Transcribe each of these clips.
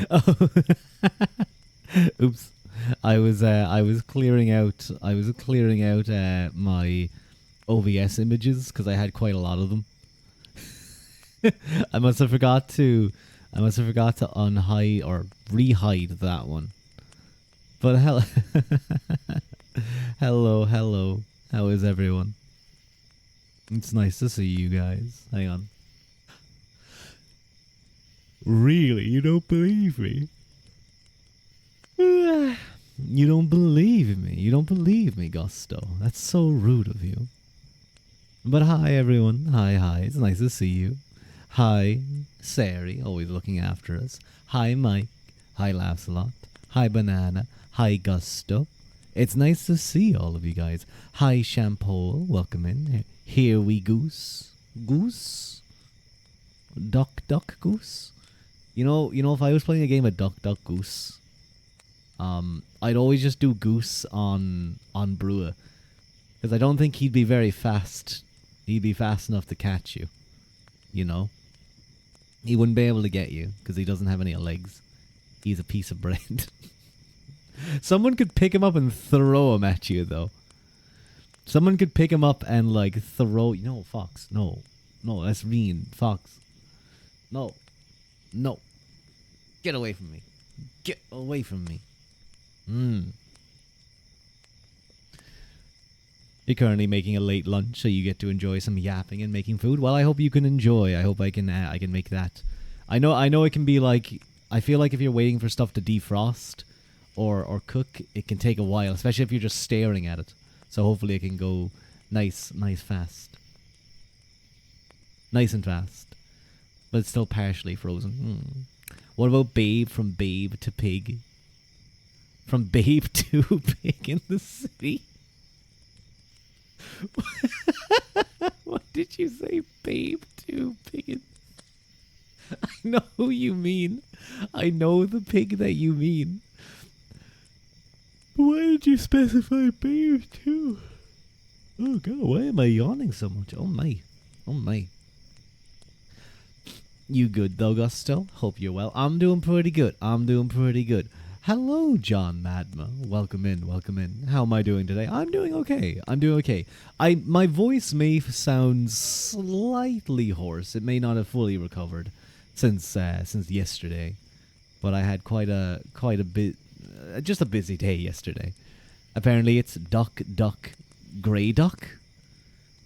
Oh, oops. I was clearing out my OBS images because I had quite a lot of them. I must have forgot to unhide or rehide that one. But hello, hello. How is everyone? It's nice to see you guys. Hang on. Really? You don't believe me? You don't believe me. You don't believe me, Gusto. That's so rude of you. But hi, everyone. Hi. It's nice to see you. Hi, Sari, always looking after us. Hi, Mike. Hi, Laughs a Lot. Hi, Banana. Hi, Gusto. It's nice to see all of you guys. Hi, Shampoo. Welcome in. Here we goose. Goose? Duck goose? You know, if I was playing a game of duck goose, I'd always just do goose on Ruadh. Because I don't think he'd be very fast. He'd be fast enough to catch you. You know? He wouldn't be able to get you because he doesn't have any legs. He's a piece of bread. Someone could pick him up and throw him at you, though. Someone could pick him up and, like, throw... No, Fox. No, that's mean. Fox. No. Get away from me. Get away from me. You're currently making a late lunch, so you get to enjoy some yapping and making food. Well, I hope you can enjoy. I hope I can make that. I know it can be like... I feel like if you're waiting for stuff to defrost or cook, it can take a while, especially if you're just staring at it. So hopefully it can go nice fast. Nice and fast. But it's still partially frozen. What about Babe from Babe to Pig? From Babe to Pig in the City? What did you say? Babe to Pig in... I know who you mean. I know the pig that you mean. Why did you specify Babe too? Oh god, why am I yawning so much? Oh my. You good though, Gusto? Hope you're well. I'm doing pretty good. Hello, John Madma. Welcome in. How am I doing today? I'm doing okay. My voice may sound slightly hoarse. It may not have fully recovered since yesterday, but I had quite a bit, just a busy day yesterday. Apparently, it's duck, grey duck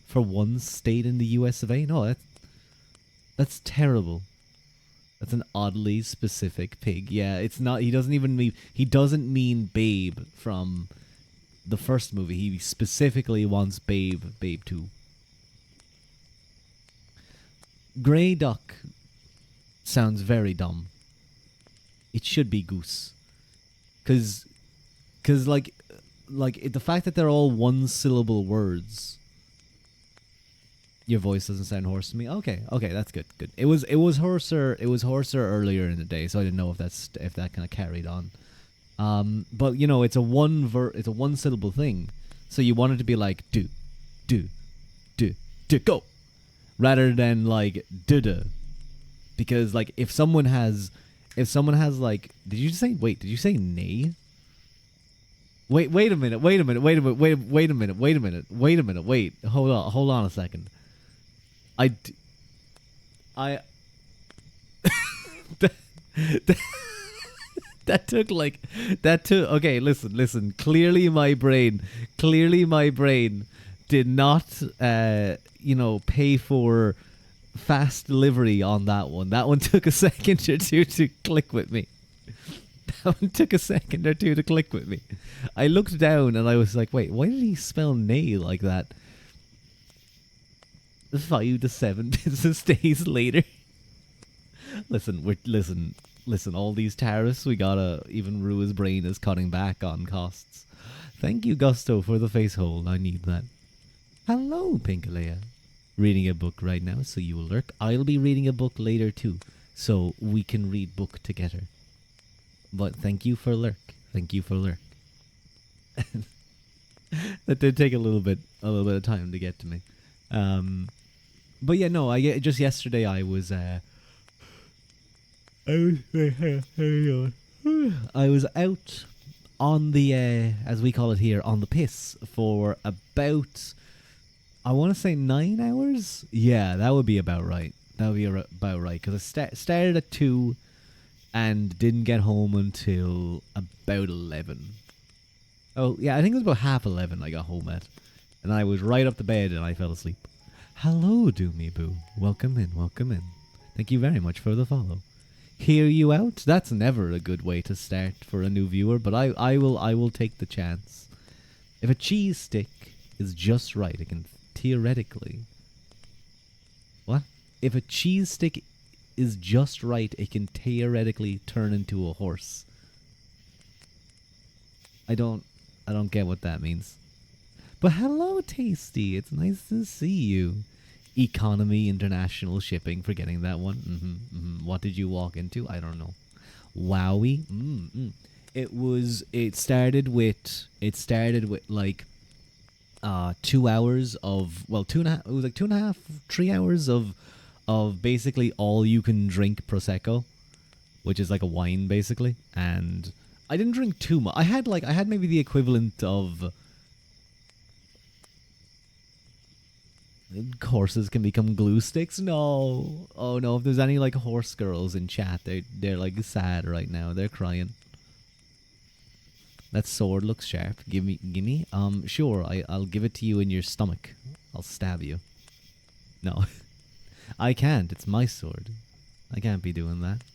for one state in the U.S. of A. No, that's terrible. That's an oddly specific pig. Yeah, it's not. He doesn't mean Babe from the first movie. He specifically wants Babe 2. Grey duck sounds very dumb. It should be goose. Cause like the fact that they're all one syllable words. Your voice doesn't sound hoarse to me. Okay, that's good. It was hoarser earlier in the day, so I didn't know if that kind of carried on. But you know, it's a one syllable thing, so you want it to be like do, go, rather than like duh, because like if someone has like, did you say nay? Wait a minute. Hold on a second. That took okay, listen. Clearly my brain did not pay for fast delivery on that one. That one took a second or two to click with me. I looked down and I was like, wait, why did he spell nay like that? 5 to 7 business days later. Listen. All these tariffs, we gotta. Even Rua's brain is cutting back on costs. Thank you, Gusto, for the face hold. I need that. Hello, Pinkalea. Reading a book right now, so you will lurk. I'll be reading a book later too, so we can read book together. But thank you for lurk. That did take a little bit of time to get to me. But yeah, no. Just yesterday I was I was out on the, as we call it here, on the piss for about, I want to say 9 hours. Yeah, that would be about right. That would be about right because I started at 2 and didn't get home until about 11. Oh yeah, I think it was about half 11 I got home at, and I was right up to bed and I fell asleep. Hello, Doomy Boo. Welcome in, welcome in. Thank you very much for the follow. Hear you out? That's never a good way to start for a new viewer, but I will take the chance. If a cheese stick is just right, it can theoretically. What? If a cheese stick is just right, it can theoretically turn into a horse. I don't get what that means. But hello, Tasty. It's nice to see you. Economy, international shipping, forgetting that one. What did you walk into? I don't know. Wowie. It started with like 2 hours of, well, 2.5, it was like 2.5 3 hours of basically all you can drink prosecco, which is like a wine basically. And I didn't drink too much. I had maybe the equivalent of, horses can become glue sticks. No, oh no! If there's any like horse girls in chat, they're like sad right now. They're crying. That sword looks sharp. Give me. Sure. I'll give it to you in your stomach. I'll stab you. No, I can't. It's my sword. I can't be doing that.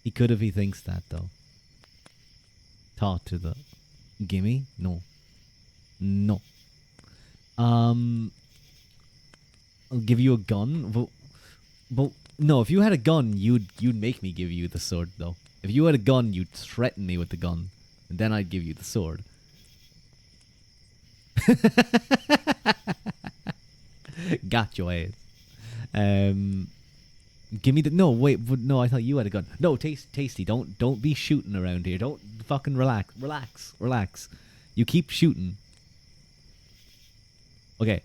He could if he thinks that though. Talk to the. Gimme? No. No. I'll give you a gun. But no, if you had a gun, you'd make me give you the sword though. If you had a gun, you'd threaten me with the gun, and then I'd give you the sword. Got your ass. Give me the, no, wait, no, I thought you had a gun. No, Tasty, don't be shooting around here. Don't fucking relax. You keep shooting. Okay.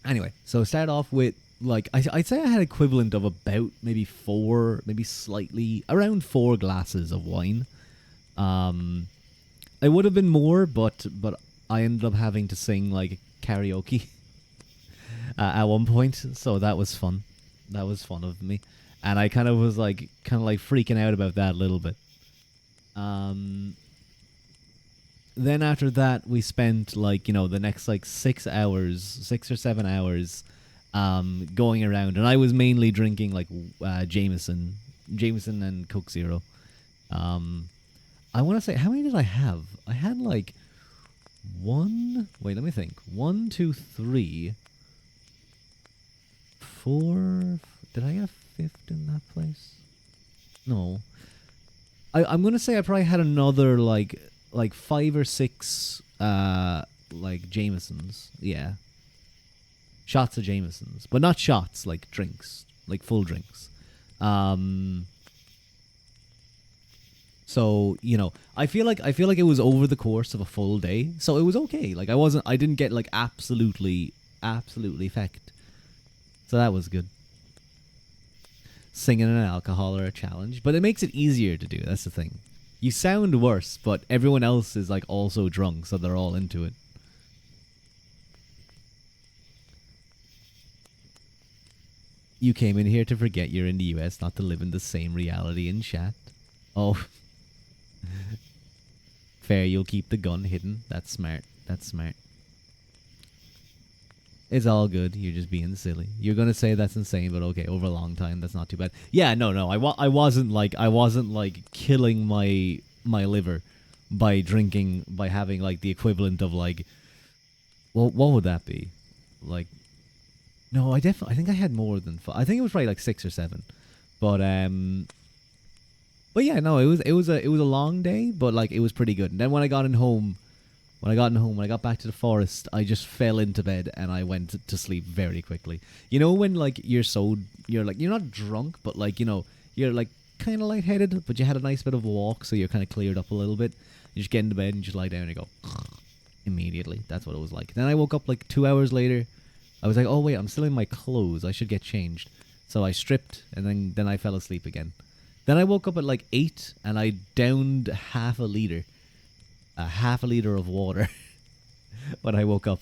Anyway, so start off with, like, I'd say I had equivalent of about maybe 4, maybe slightly around 4 glasses of wine. It would have been more, but I ended up having to sing like karaoke at one point, so that was fun. That was fun of me, and I kind of was like freaking out about that a little bit. Then after that, we spent like, the next like 6 or 7 hours, going around, and I was mainly drinking like Jameson and Coke Zero. I want to say, how many did I have? I had like 1. Wait, let me think. 1, 2, 3, 4. Did I have 5th in that place? No. I'm gonna say I probably had another like 5 or 6 like Jamesons. Yeah. Shots of Jamesons. But not shots, like drinks. Like full drinks. So, I feel like it was over the course of a full day. So it was okay. Like I didn't get like absolutely fecked. So that was good. Singing an alcohol or a challenge, but it makes it easier to do. That's the thing. You sound worse, but everyone else is like also drunk, so they're all into it. You came in here to forget you're in the US, not to live in the same reality in chat. Oh. Fair, you'll keep the gun hidden. That's smart. It's all good. You're just being silly. You're gonna say that's insane, but okay, over a long time, that's not too bad. Yeah, no. I wasn't like killing my liver by drinking, by having like the equivalent of like, well, what would that be? Like, no, I think I had more than 5. I think it was probably like 6 or 7, but yeah, no, it was a long day, but like it was pretty good. And then when I got back to the forest, I just fell into bed and I went to sleep very quickly. You know when like you're not drunk, but like you're like kind of lightheaded, but you had a nice bit of a walk, so you're kind of cleared up a little bit. You just get into bed and just lie down and you go immediately. That's what it was like. Then I woke up like 2 hours later. I was like, oh wait, I'm still in my clothes. I should get changed. So I stripped and then I fell asleep again. Then I woke up at like 8 and I downed half a liter of water when I woke up.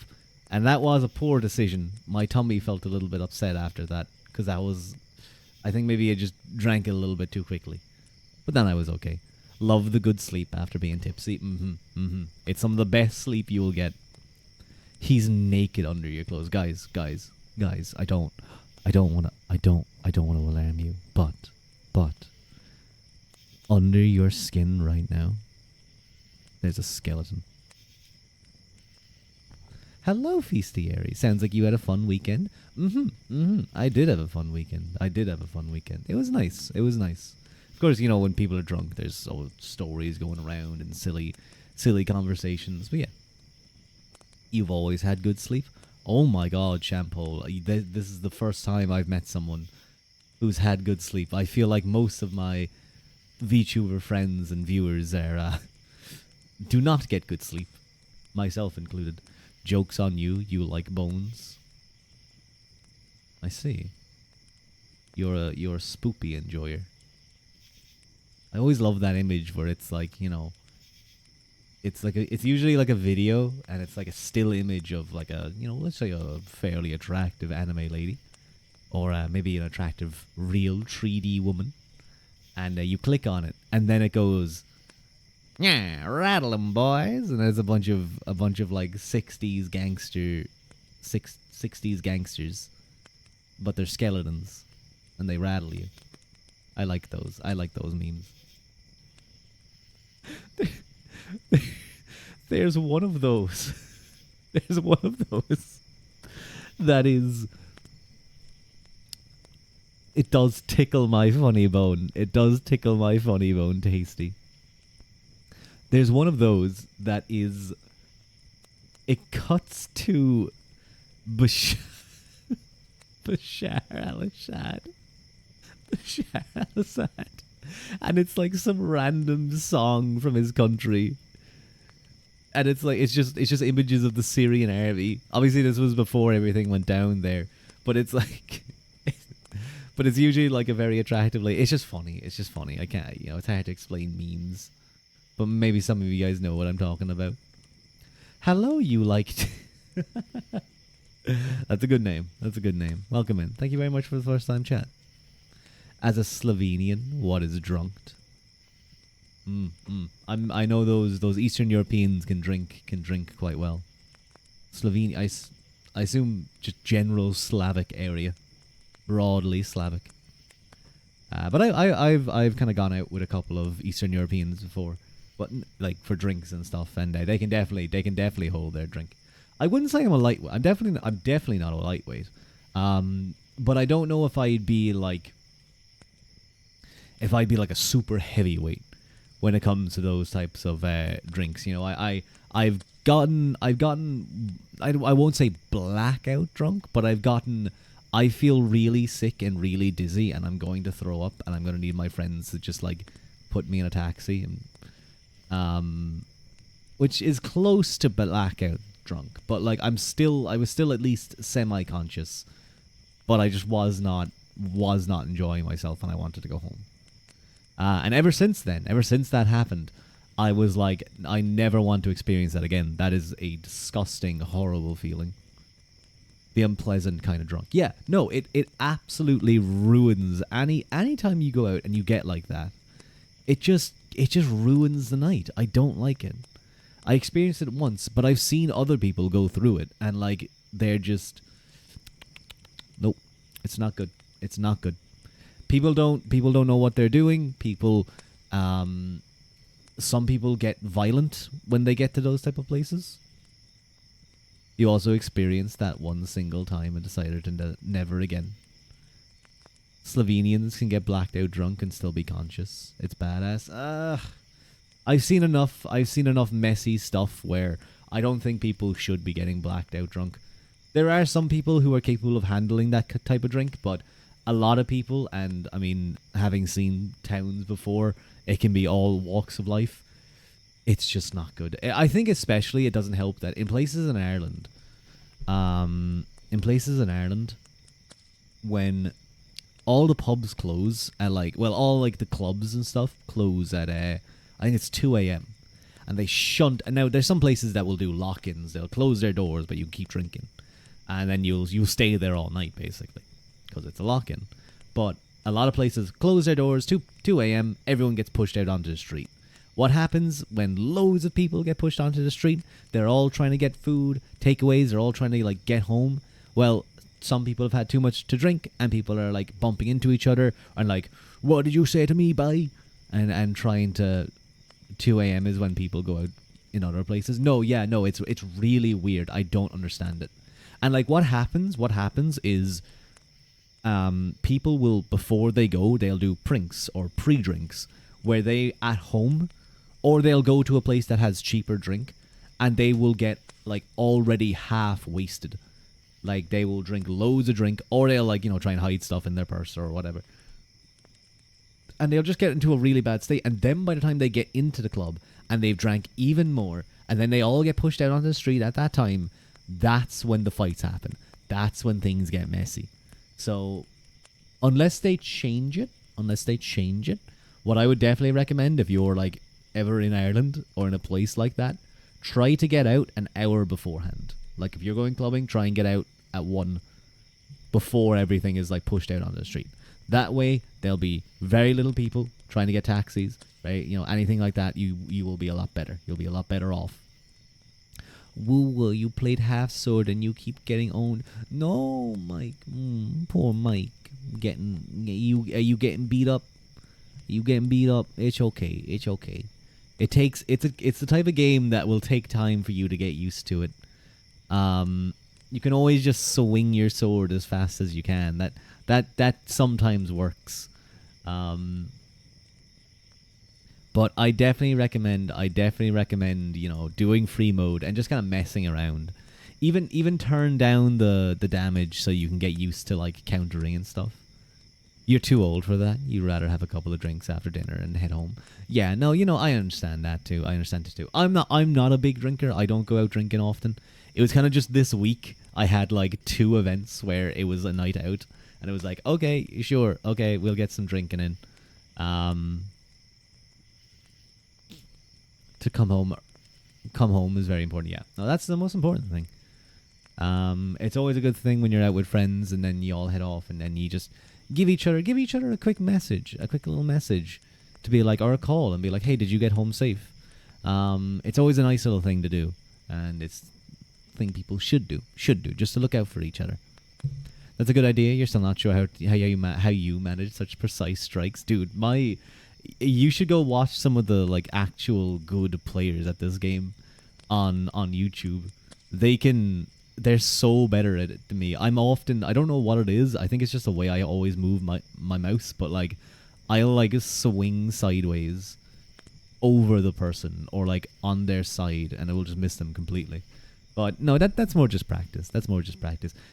And that was a poor decision. My tummy felt a little bit upset after that because I think maybe I just drank it a little bit too quickly. But then I was okay. Love the good sleep after being tipsy. It's some of the best sleep you will get. He's naked under your clothes. Guys, I don't want to alarm you, but under your skin right now, there's a skeleton. Hello, Feastieri. Sounds like you had a fun weekend. I did have a fun weekend. It was nice. Of course, when people are drunk, there's all stories going around and silly conversations. But yeah, you've always had good sleep. Oh my God, Shampoo. This is the first time I've met someone who's had good sleep. I feel like most of my VTuber friends and viewers do not get good sleep, myself included. Joke's on you, you like bones. I see. You're a spoopy enjoyer. I always love that image where it's like, it's usually like a video and it's like a still image of like a, let's say a fairly attractive anime lady or maybe an attractive real 3D woman, and you click on it and then it goes, yeah, rattle 'em, boys, and there's a bunch of like 60s gangsters, but they're skeletons and they rattle you. I like those memes. There's one of those. That is. It does tickle my funny bone. Tasty. There's one of those that is. It cuts to Bashar al-Assad. Bashar al-Assad. And it's like some random song from his country. And it's like it's just images of the Syrian army. Obviously this was before everything went down there. But it's like but it's usually like a very attractive it's just funny. I can't it's hard to explain memes. But maybe some of you guys know what I'm talking about. Hello, you liked. That's a good name. Welcome in. Thank you very much for the first time chat. As a Slovenian, what is drunked? I know those Eastern Europeans can drink quite well. Slovenia, I assume just general Slavic area, broadly Slavic. But I've kind of gone out with a couple of Eastern Europeans before, but like for drinks and stuff, and they can definitely hold their drink. I wouldn't say I'm a lightweight. I'm definitely not a lightweight. But I don't know if I'd be like a super heavyweight when it comes to those types of drinks. I've gotten I won't say blackout drunk, but I feel really sick and really dizzy, and I'm going to throw up, and I'm going to need my friends to just like put me in a taxi, and which is close to blackout drunk, but like I was still at least semi-conscious, but I just was not enjoying myself, and I wanted to go home. And ever since that happened, I was like, I never want to experience that again. That is a disgusting, horrible feeling. The unpleasant kind of drunk. Yeah, no, it absolutely ruins any time you go out and you get like that. It just ruins the night. I don't like it. I experienced it once, but I've seen other people go through it, and like they're just nope. It's not good. It's not good. People don't know what they're doing. Some people get violent when they get to those type of places. You also experienced that one single time and decided to never again. Slovenians can get blacked out drunk and still be conscious. It's badass. I've seen enough messy stuff where I don't think people should be getting blacked out drunk. There are some people who are capable of handling that type of drink, but a lot of people, and I mean, having seen towns before, it can be all walks of life. It's just not good. I think especially it doesn't help that in places in Ireland, when all the pubs close at like, well, all like the clubs and stuff close at I think it's 2 a.m. And they shunt. And now there's some places that will do lock-ins. They'll close their doors, but you keep drinking, and then you'll stay there all night basically because it's a lock-in. But a lot of places close their doors 2 a.m. Everyone gets pushed out onto the street. What happens when loads of people get pushed onto the street? They're all trying to get food, takeaways. They're all trying to like get home. Well, some people have had too much to drink, and people are like bumping into each other and like, "What did you say to me, bye?" And trying to. 2 a.m. is when people go out in other places. No, it's really weird. I don't understand it. And like what happens is people will, before they go, they'll do prinks or pre-drinks where they at home, or they'll go to a place that has cheaper drink, and they will get like already half wasted. Like they will drink loads of drink, or they'll like, try and hide stuff in their purse or whatever. And they'll just get into a really bad state. And then by the time they get into the club and they've drank even more, and then they all get pushed out onto the street at that time, that's when the fights happen. That's when things get messy. So unless they change it, what I would definitely recommend, if you're like ever in Ireland or in a place like that, try to get out an hour beforehand. Like if you're going clubbing, try and get out at 1 before everything is like pushed out onto the street. That way, there'll be very little people trying to get taxis, right? Anything like that, you will be a lot better. You'll be a lot better off. Woo, you played half sword and you keep getting owned. No, Mike. Poor Mike. Are you getting beat up? You getting beat up? It's okay. It's the type of game that will take time for you to get used to it. You can always just swing your sword as fast as you can. That sometimes works. But I definitely recommend, doing free mode and just kind of messing around. Even turn down the damage so you can get used to like countering and stuff. You're too old for that. You'd rather have a couple of drinks after dinner and head home. Yeah, no, I understand that too. I'm not a big drinker. I don't go out drinking often. It was kind of just this week I had like 2 events where it was a night out. And it was like, okay, sure, okay, we'll get some drinking in. To come home is very important. Yeah, no, that's the most important thing. It's always a good thing when you're out with friends and then you all head off and then you just give each other a quick little message to be like, or a call and be like, hey, did you get home safe? It's always a nice little thing to do, and it's a thing people should do, just to look out for each other. That's a good idea. You're still not sure how you manage such precise strikes, dude. You should go watch some of the like actual good players at this game on YouTube. They're so better at it than me. I don't know what it is. I think it's just the way I always move my mouse, but like I'll like swing sideways over the person or like on their side and it will just miss them completely. But no, that's more just practice.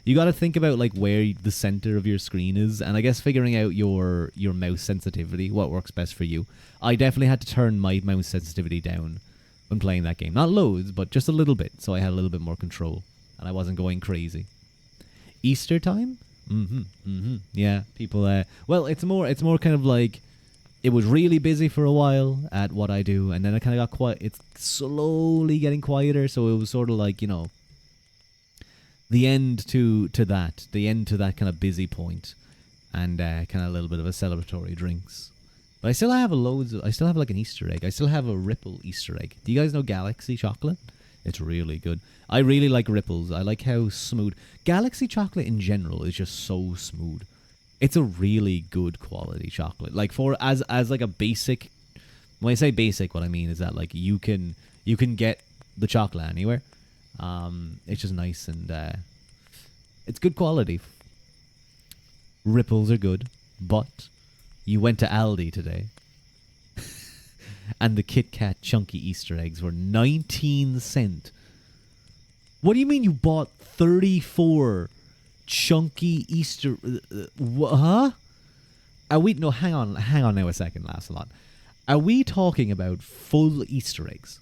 You got to think about like where the center of your screen is, and I guess figuring out your mouse sensitivity, what works best for you. I definitely had to turn my mouse sensitivity down when playing that game. Not loads, but just a little bit, so I had a little bit more control, and I wasn't going crazy. Easter time? Yeah, people. Well, it's more kind of like it was really busy for a while at what I do, and then it kind of got quiet. It's slowly getting quieter, so it was sort of like, the end to that kind of busy point, and kind of a little bit of a celebratory drinks. But I still have like an Easter egg. I still have a Ripple Easter egg. Do you guys know Galaxy chocolate? It's really good. I really like Ripples. I like how smooth. Galaxy chocolate in general is just so smooth. It's a really good quality chocolate. Like as like a basic. When I say basic, what I mean is that like you can get the chocolate anywhere. It's just nice and it's good quality. Ripples are good, but you went to Aldi today, and the Kit Kat chunky Easter eggs were 19 cents. What do you mean you bought 34 chunky Easter? Huh? Are we? No, hang on now a second, Lancelot. Are we talking about full Easter eggs?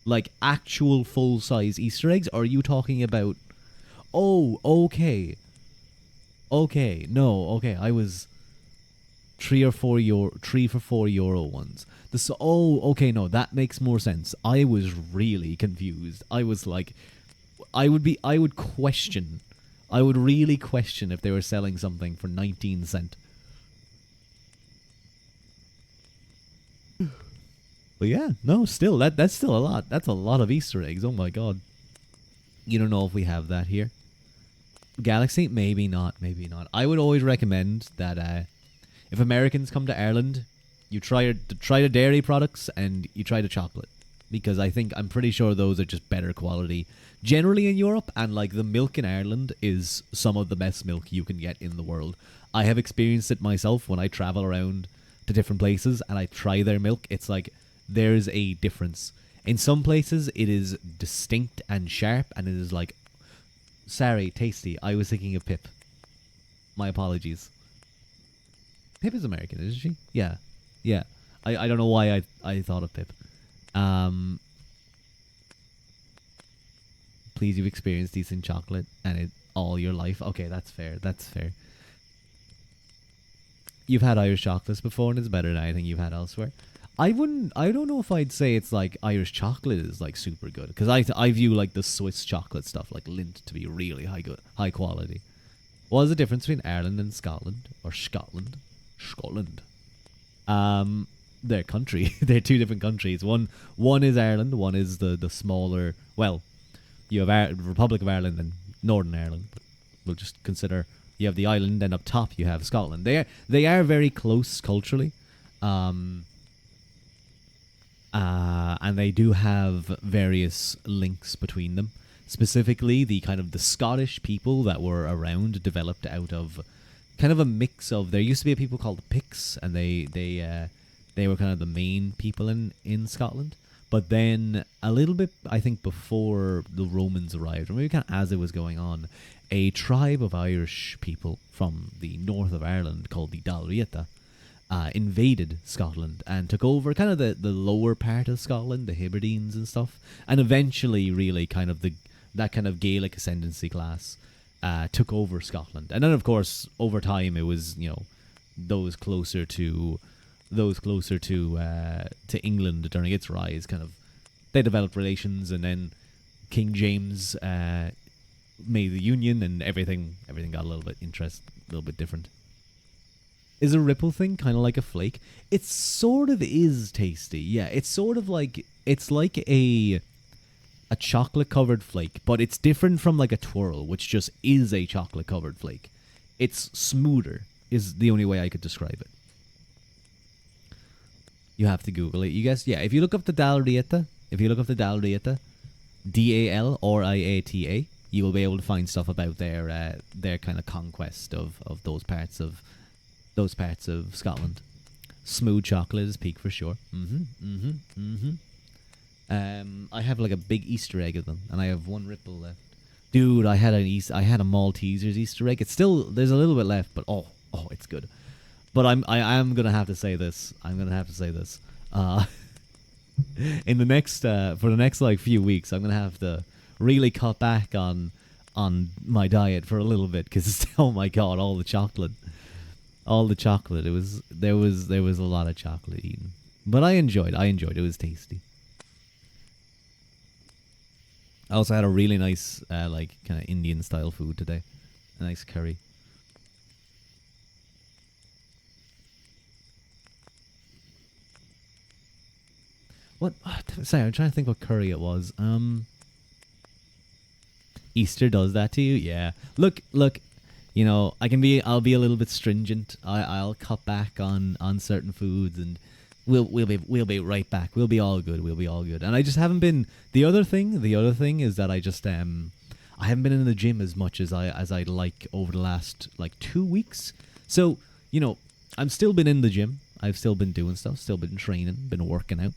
Like actual full-size Easter eggs? Or are you talking about... Oh, okay. Okay, no, okay, I was €3 for €4 ones. Okay, no, that makes more sense. I was really confused. I was like, I would question, I would really question if they were selling something for 19 cent. But yeah, no, still that's still a lot. That's a lot of Easter eggs. Oh my god. You don't know if we have that here. Galaxy, maybe not, maybe not. I would always recommend that if Americans come to Ireland, you try the dairy products and you try the chocolate, because I'm pretty sure those are just better quality generally in Europe, and like the milk in Ireland is some of the best milk you can get in the world. I have experienced it myself when I travel around to different places and I try their milk. It's like there's a difference. In some places it is distinct and sharp and it is like, sorry, tasty. I was thinking of Pip. My apologies. Pip is American, isn't she? Yeah. Yeah. I don't know why I thought of Pip. Please, you've experienced decent chocolate and it all your life. Okay, that's fair. That's fair. You've had Irish chocolates before and it's better than anything you've had elsewhere. I don't know if I'd say it's like Irish chocolate is like super good, because I view like the Swiss chocolate stuff like Lindt to be really high quality. What is the difference between Ireland and Scotland, or Scotland? Scotland. They're country. They're two different countries. One is Ireland. One is the smaller. Well, you have Republic of Ireland and Northern Ireland. But we'll just consider you have the island, and up top you have Scotland. They are very close culturally. And they do have various links between them. Specifically, the kind of the Scottish people that were around developed out of kind of a mix of. There used to be a people called the Picts, and they were kind of the main people in Scotland. But then a little bit, I think, before the Romans arrived, or maybe kind of as it was going on, a tribe of Irish people from the north of Ireland called the Dalrieta invaded Scotland and took over kind of the lower part of Scotland, the Hebrides and stuff, and eventually really kind of that kind of Gaelic ascendancy class took over Scotland. And then of course over time it was, those closer to England during its rise, kind of they developed relations, and then King James made the Union, and everything got a little bit different. Is a ripple thing kind of like a flake? It sort of is tasty. Yeah, it's sort of like it's like a chocolate covered flake, but it's different from like a twirl, which just is a chocolate covered flake. It's smoother is the only way I could describe it. You have to Google it. You guys, yeah, if you look up the Dalrieta, Dalrieta, you will be able to find stuff about their kind of conquest of those parts of Scotland. Smooth chocolate is peak for sure. I have like a big Easter egg of them, and I have one ripple left. Dude, I had a Maltesers Easter egg. It's still, there's a little bit left, but oh, it's good. But I am gonna have to say this. In the next for the next like few weeks, I'm gonna have to really cut back on my diet for a little bit, because oh my god, all the chocolate. There was a lot of chocolate eaten, but I enjoyed. It was tasty. I also had a really nice like kind of Indian style food today, a nice curry. What? Sorry, I'm trying to think what curry it was. Easter does that to you, yeah. Look. I'll be a little bit stringent. I'll cut back on certain foods, and we'll be right back. We'll be all good. And I just haven't been. The other thing is that I just I haven't been in the gym as much as I'd like over the last like 2 weeks. So I'm still been in the gym. I've still been doing stuff. Still been training. Been working out.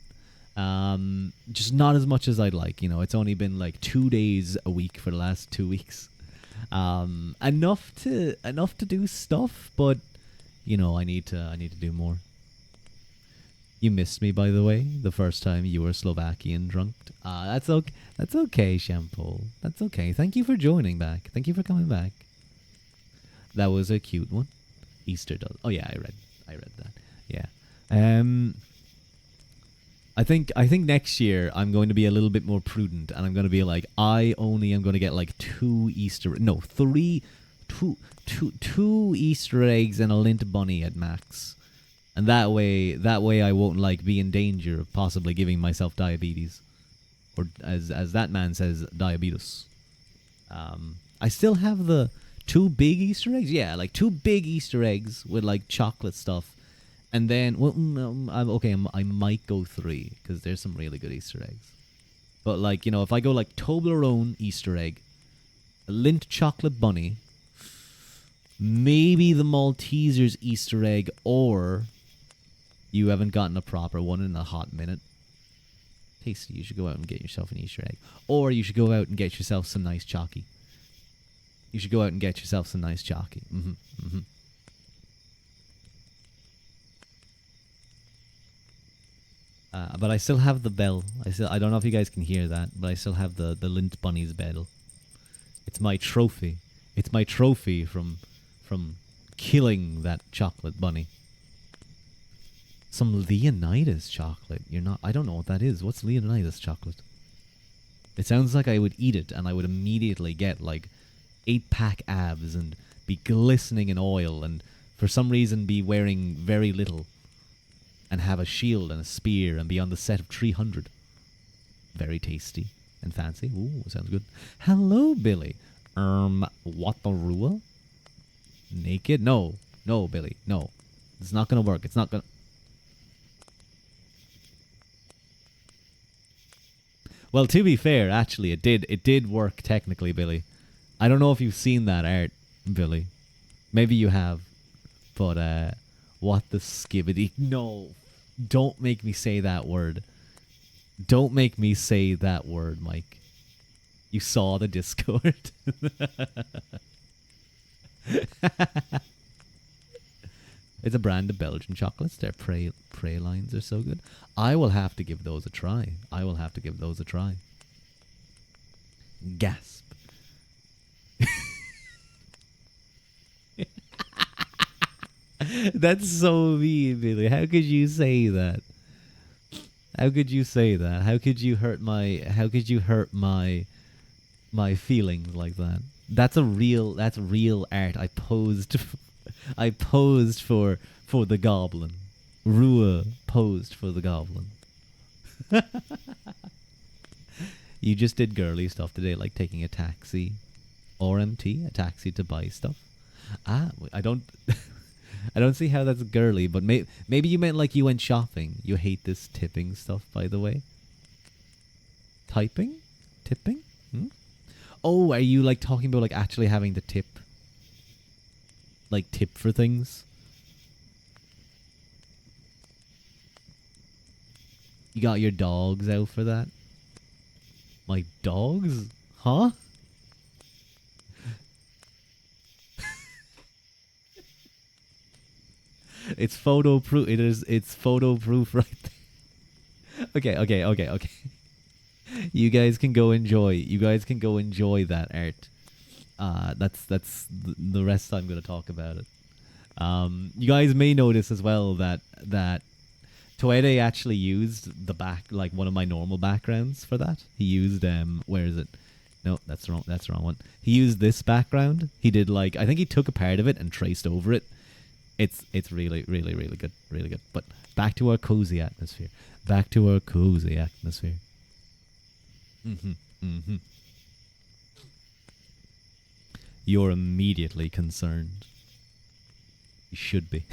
Just not as much as I'd like. It's only been like 2 days a week for the last 2 weeks. Enough to do stuff, but I need to do more. You missed me, by the way, the first time you were Slovakian drunk. That's okay. That's okay, Shampoo. That's okay. Thank you for joining back. Thank you for coming back. That was a cute one. Easter does. Oh yeah, I read that. Yeah. Um, I think next year I'm going to be a little bit more prudent, and I'm going to be like, I only am going to get like two Easter eggs and a lint bunny at max, and that way I won't like be in danger of possibly giving myself diabetes, or as that man says, diabetes. I still have the two big Easter eggs. Yeah, like two big Easter eggs with like chocolate stuff. And then, well, I might go three because there's some really good Easter eggs. But like, if I go like Toblerone Easter egg, a Lindt chocolate bunny, maybe the Maltesers Easter egg, or you haven't gotten a proper one in a hot minute. Tasty. You should go out and get yourself an Easter egg, or you should go out and get yourself some nice chalky. You should go out and get yourself some nice chalky. But I still have the bell. I don't know if you guys can hear that, but I still have the Lindt Bunny's bell. It's my trophy. It's my trophy from killing that chocolate bunny. Some Leonidas chocolate. I don't know what that is. What's Leonidas chocolate? It sounds like I would eat it and I would immediately get like 8-pack abs and be glistening in oil, and for some reason be wearing very little and have a shield and a spear and be on the set of 300. Very tasty and fancy. Ooh, sounds good. Hello, Billy. What the rule? Naked? No, Billy, no. It's not gonna work. It's not gonna. Well, to be fair, actually, it did work technically, Billy. I don't know if you've seen that art, Billy. Maybe you have, but what the skibbity? No, don't make me say that word. Don't make me say that word, Mike. You saw the Discord. It's a brand of Belgian chocolates. Their pralines are so good. I will have to give those a try. Gasp. That's so mean, Billy. How could you say that? How could you say that? How could you hurt my feelings like that? That's real art. I posed for the goblin. Ruadh posed for the goblin. You just did girly stuff today, like taking a taxi, RMT, a taxi to buy stuff. I don't I don't see how that's girly, but maybe you meant like you went shopping. You hate this tipping stuff, by the way. Typing? Tipping? Oh, are you like talking about like actually having to tip? Like tip for things? You got your dogs out for that? My dogs? Huh? It's photo proof. It's photo proof right there. Okay. You guys can go enjoy that art. That's the rest I'm going to talk about it. You guys may notice as well that Toede actually used like one of my normal backgrounds for that. He used where is it? No, that's the wrong one. He used this background. He did like, I think he took a part of it and traced over it. It's really good, really good. But back to our cozy atmosphere. You're immediately concerned. You should be.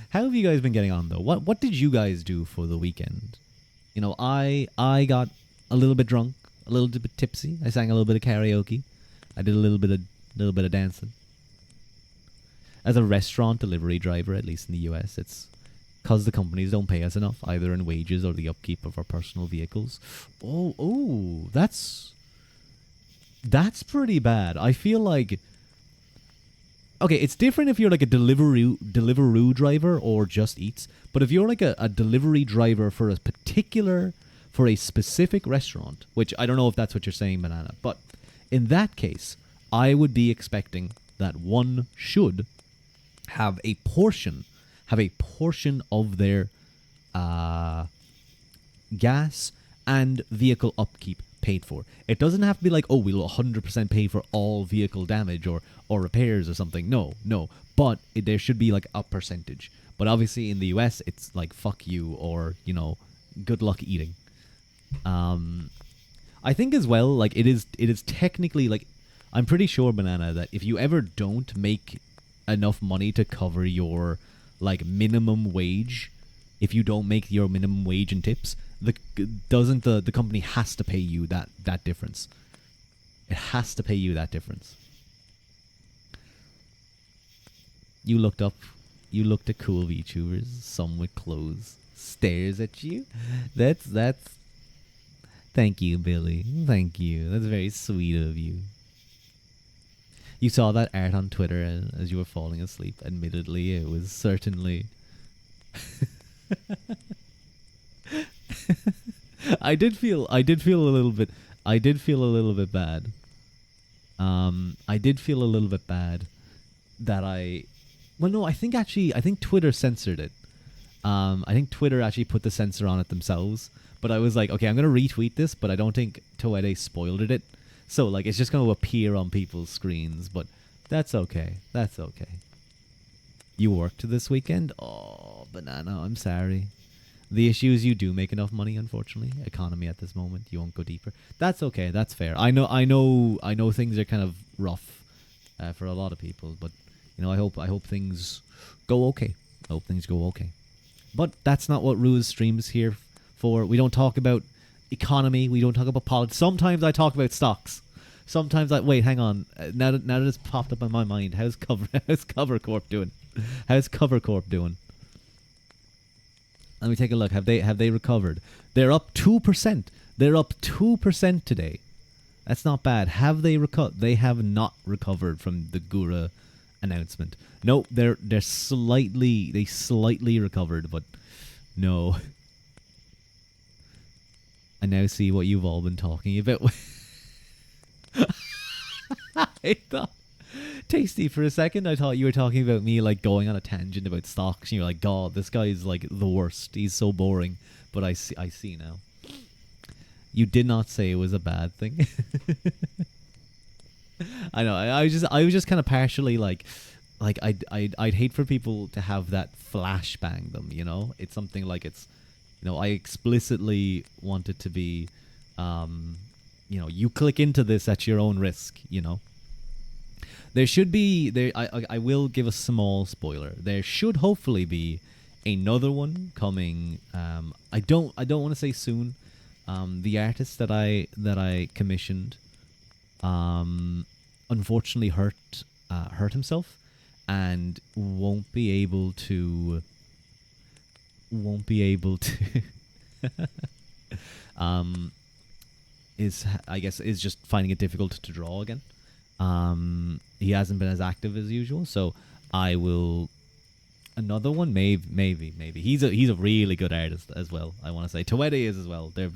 How have you guys been getting on though? What did you guys do for the weekend? I got a little bit drunk, a little bit tipsy. I sang a little bit of karaoke. I did a little bit of dancing. As a restaurant delivery driver, at least in the US, it's because the companies don't pay us enough, either in wages or the upkeep of our personal vehicles. Oh, that's pretty bad. I feel like, okay, it's different if you're like a Deliveroo driver or Just Eats, but if you're like a delivery driver for a specific restaurant, which I don't know if that's what you're saying, Banana, but in that case, I would be expecting that one should have a portion of their gas and vehicle upkeep paid for. It doesn't have to be like, oh, we'll 100% pay for all vehicle damage or repairs or something. No, no. But there should be like a percentage. But obviously in the US, it's like fuck you or, you know, good luck eating. I think as well, like it is technically like, I'm pretty sure, Banana, that if you ever don't make enough money to cover your like minimum wage, if you don't make your minimum wage and tips, the company has to pay you that difference. It has to pay you that difference. You looked at cool VTubers, some with clothes, stares at you. That's thank you, Billy. Thank you. That's very sweet of you. You saw that art on Twitter as you were falling asleep. Admittedly, it was certainly I did feel a little bit bad. I did feel a little bit bad that well, no, I think Twitter censored it. I think Twitter actually put the censor on it themselves. But I was like, okay, I'm gonna retweet this, but I don't think Toede spoiled it. So like, it's just gonna appear on people's screens. But that's okay. That's okay. You worked this weekend? Oh, Banana, I'm sorry. The issue is you do make enough money, unfortunately. Economy at this moment, you won't go deeper. That's okay. That's fair. I know things are kind of rough for a lot of people, but you know, I hope things go okay. I hope things go okay. But that's not what Ruadh streams here for. We don't talk about economy. We don't talk about politics. Sometimes I talk about stocks. Sometimes wait, hang on. Now that it's popped up in my mind, how's Cover Corp doing? How's Cover Corp doing? Let me take a look. Have they recovered? They're up 2%. They're up 2% today. That's not bad. Have they recovered? They have not recovered from the Gura announcement. No, they slightly recovered, but no. I now see what you've all been talking about. I thought, Tasty, for a second I thought you were talking about me like going on a tangent about stocks, and you're like, God, this guy's like the worst. He's so boring. But I see now. You did not say it was a bad thing. I know. I was just kind of partially like I'd hate for people to have that flashbang them. You know, it's something like it's, you know, I explicitly want it to be, you know, you click into this at your own risk. You know, there should be there. I will give a small spoiler. There should hopefully be another one coming. I don't want to say soon. The artist that I commissioned, unfortunately hurt himself, and won't be able to is just finding it difficult to draw again. He hasn't been as active as usual, so I will another one, maybe. He's a really good artist as well. I want to say Toede is as well. They're,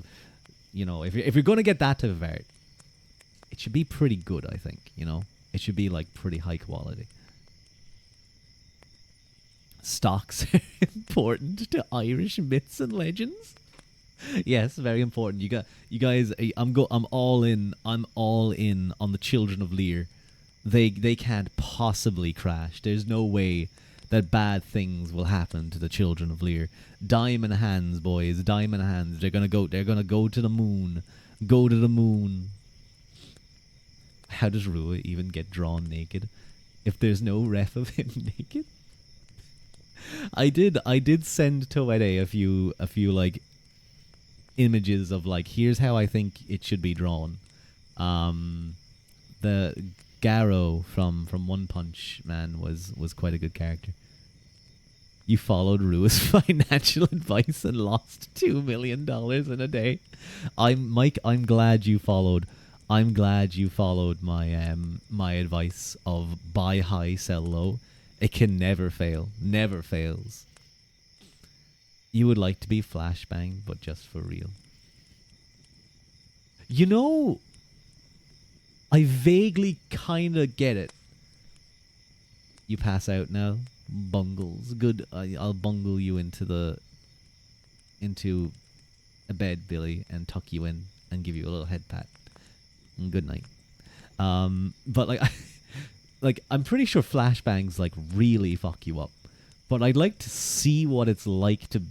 you know, if you're gonna get that type of art, it should be pretty good. I think, you know, it should be like pretty high quality. Stocks are important to Irish myths and legends. Yes, very important. You guys. I'm all in. I'm all in on the Children of Lear. They can't possibly crash. There's no way that bad things will happen to the Children of Lear. Diamond hands, boys. Diamond hands. They're gonna go to the moon. Go to the moon. How does Ruadh even get drawn naked if there's no ref of him naked? I did send Toede a few like images of like, here's how I think it should be drawn. The Garo from One Punch Man was quite a good character. You followed Ruadh's financial advice and lost $2 million in a day. Mike, I'm glad you followed my my advice of buy high, sell low. It can never fail. Never fails. You would like to be flashbang, but just for real. You know, I vaguely kind of get it. You pass out now. bungles. Good. I'll bungle you into a bed, Billy, and tuck you in and give you a little head pat. And good night. But like, like I'm pretty sure flashbangs like really fuck you up. But I'd like to see what it's like to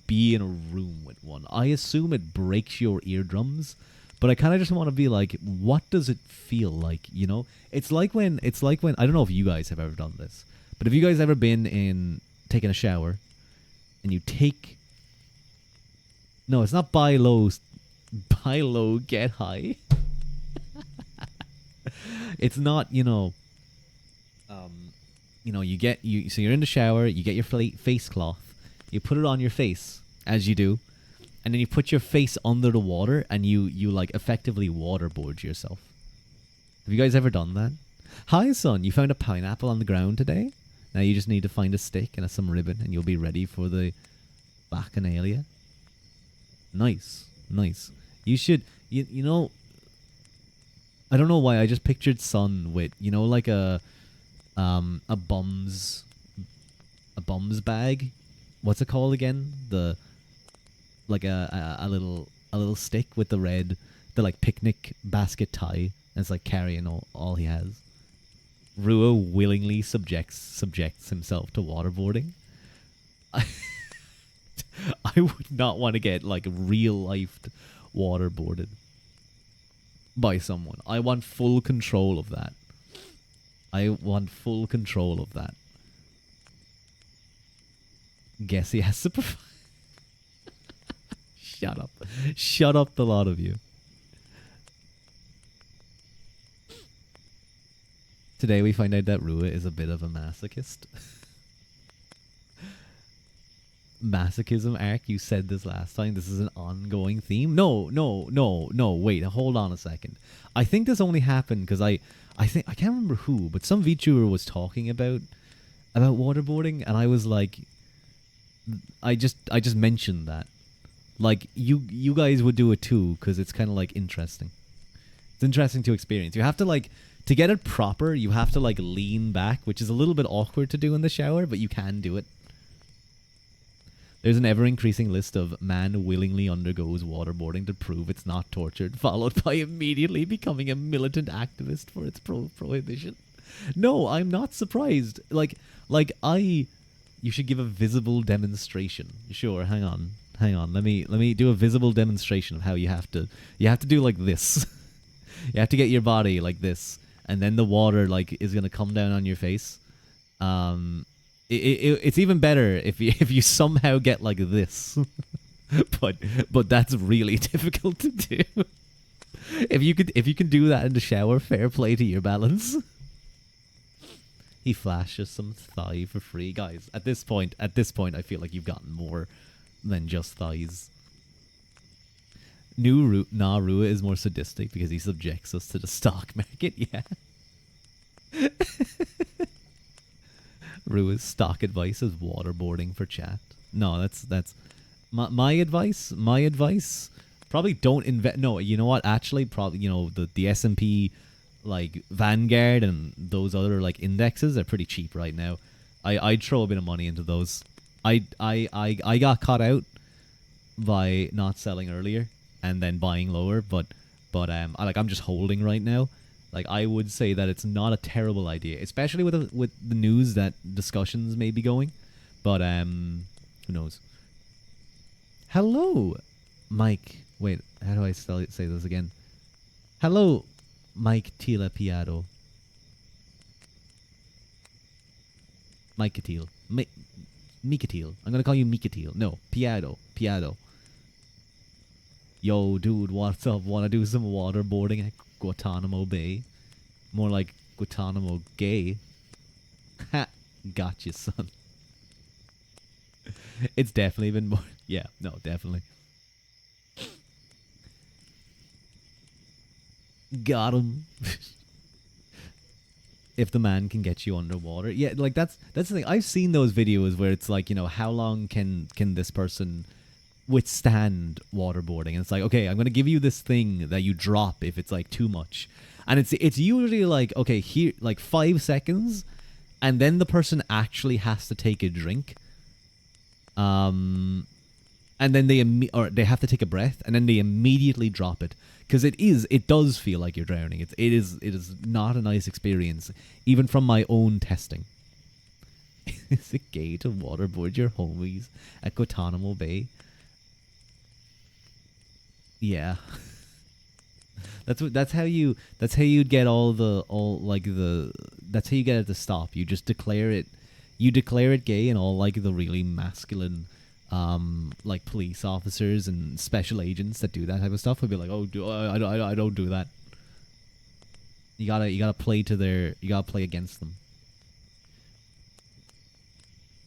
be in a room with one. I assume it breaks your eardrums, but I kind of just want to be like, what does it feel like? You know, it's like when I don't know if you guys have ever done this, but have you guys ever been in taking a shower and you take? No, it's not buy low, get high. It's not, so you're in the shower, you get your face cloth, you put it on your face as you do, and then you put your face under the water and you like effectively waterboard yourself. Have you guys ever done that? Hi, son, you found a pineapple on the ground today? Now you just need to find a stick and some ribbon and you'll be ready for the bacchanalia. Nice. You should, you know, I don't know why I just pictured son with, like a bum's bag. What's it called again? Like a little stick with the like picnic basket tie. And it's like carrying all he has. Ruadh willingly subjects himself to waterboarding. I would not want to get like real life waterboarded by someone. I want full control of that. Guess he has to provide. Shut up, the lot of you. Today we find out that Ruadh is a bit of a masochist. Masochism arc, you said this last time. This is an ongoing theme. No, wait, hold on a second. I think this only happened because I can't remember who, but some VTuber was talking about waterboarding, and I was like, I just mentioned that. Like, you guys would do it too, because it's kind of like interesting. It's interesting to experience. You have to like, to get it proper, you have to like lean back, which is a little bit awkward to do in the shower, but you can do it. There's an ever-increasing list of man willingly undergoes waterboarding to prove it's not tortured, followed by immediately becoming a militant activist for its prohibition. No, I'm not surprised. You should give a visible demonstration. Sure, hang on. Let me do a visible demonstration of how you have to do like this. You have to get your body like this, and then the water like is gonna come down on your face. It's even better if you somehow get like this, but that's really difficult to do. If you can do that in the shower, fair play to your balance. He flashes some thigh for free, guys. At this point, I feel like you've gotten more than just thighs. Ruadh is more sadistic because he subjects us to the stock market. Yeah. Ruadh's stock advice is waterboarding for chat. No, that's my advice. My advice: probably don't invest. No, you know what? Actually, probably the S&P like Vanguard and those other like indexes are pretty cheap right now. I'd throw a bit of money into those. I got caught out by not selling earlier and then buying lower, but I'm just holding right now. Like, I would say that it's not a terrible idea, especially with the news that discussions may be going. But who knows? Hello, Mike. Wait, how do I say this again? Hello, Mike Tila Piado. Mike Catil. Mikatil. I'm gonna call you Mikatil. No, Piado. Yo, dude, what's up? Wanna do some waterboarding at Guantanamo Bay? More like Guantanamo Gay. Ha! Gotcha, son. It's definitely been more... Yeah, no, definitely. Got him. If the man can get you underwater. Yeah, like that's the thing. I've seen those videos where it's like, how long can this person withstand waterboarding? And it's like, okay, I'm going to give you this thing that you drop if it's like too much. And it's usually like, okay, here, like 5 seconds, and then the person actually has to take a drink, and then or they have to take a breath, and then they immediately drop it, because it does feel like you're drowning. It is not a nice experience, even from my own testing. Is it gay to waterboard your homies at Guantanamo Bay? Yeah. That's how you'd get that's how you get it to stop. You just declare it gay, and all like the really masculine like police officers and special agents that do that type of stuff would be like, "Oh, I don't do that." You gotta play against them.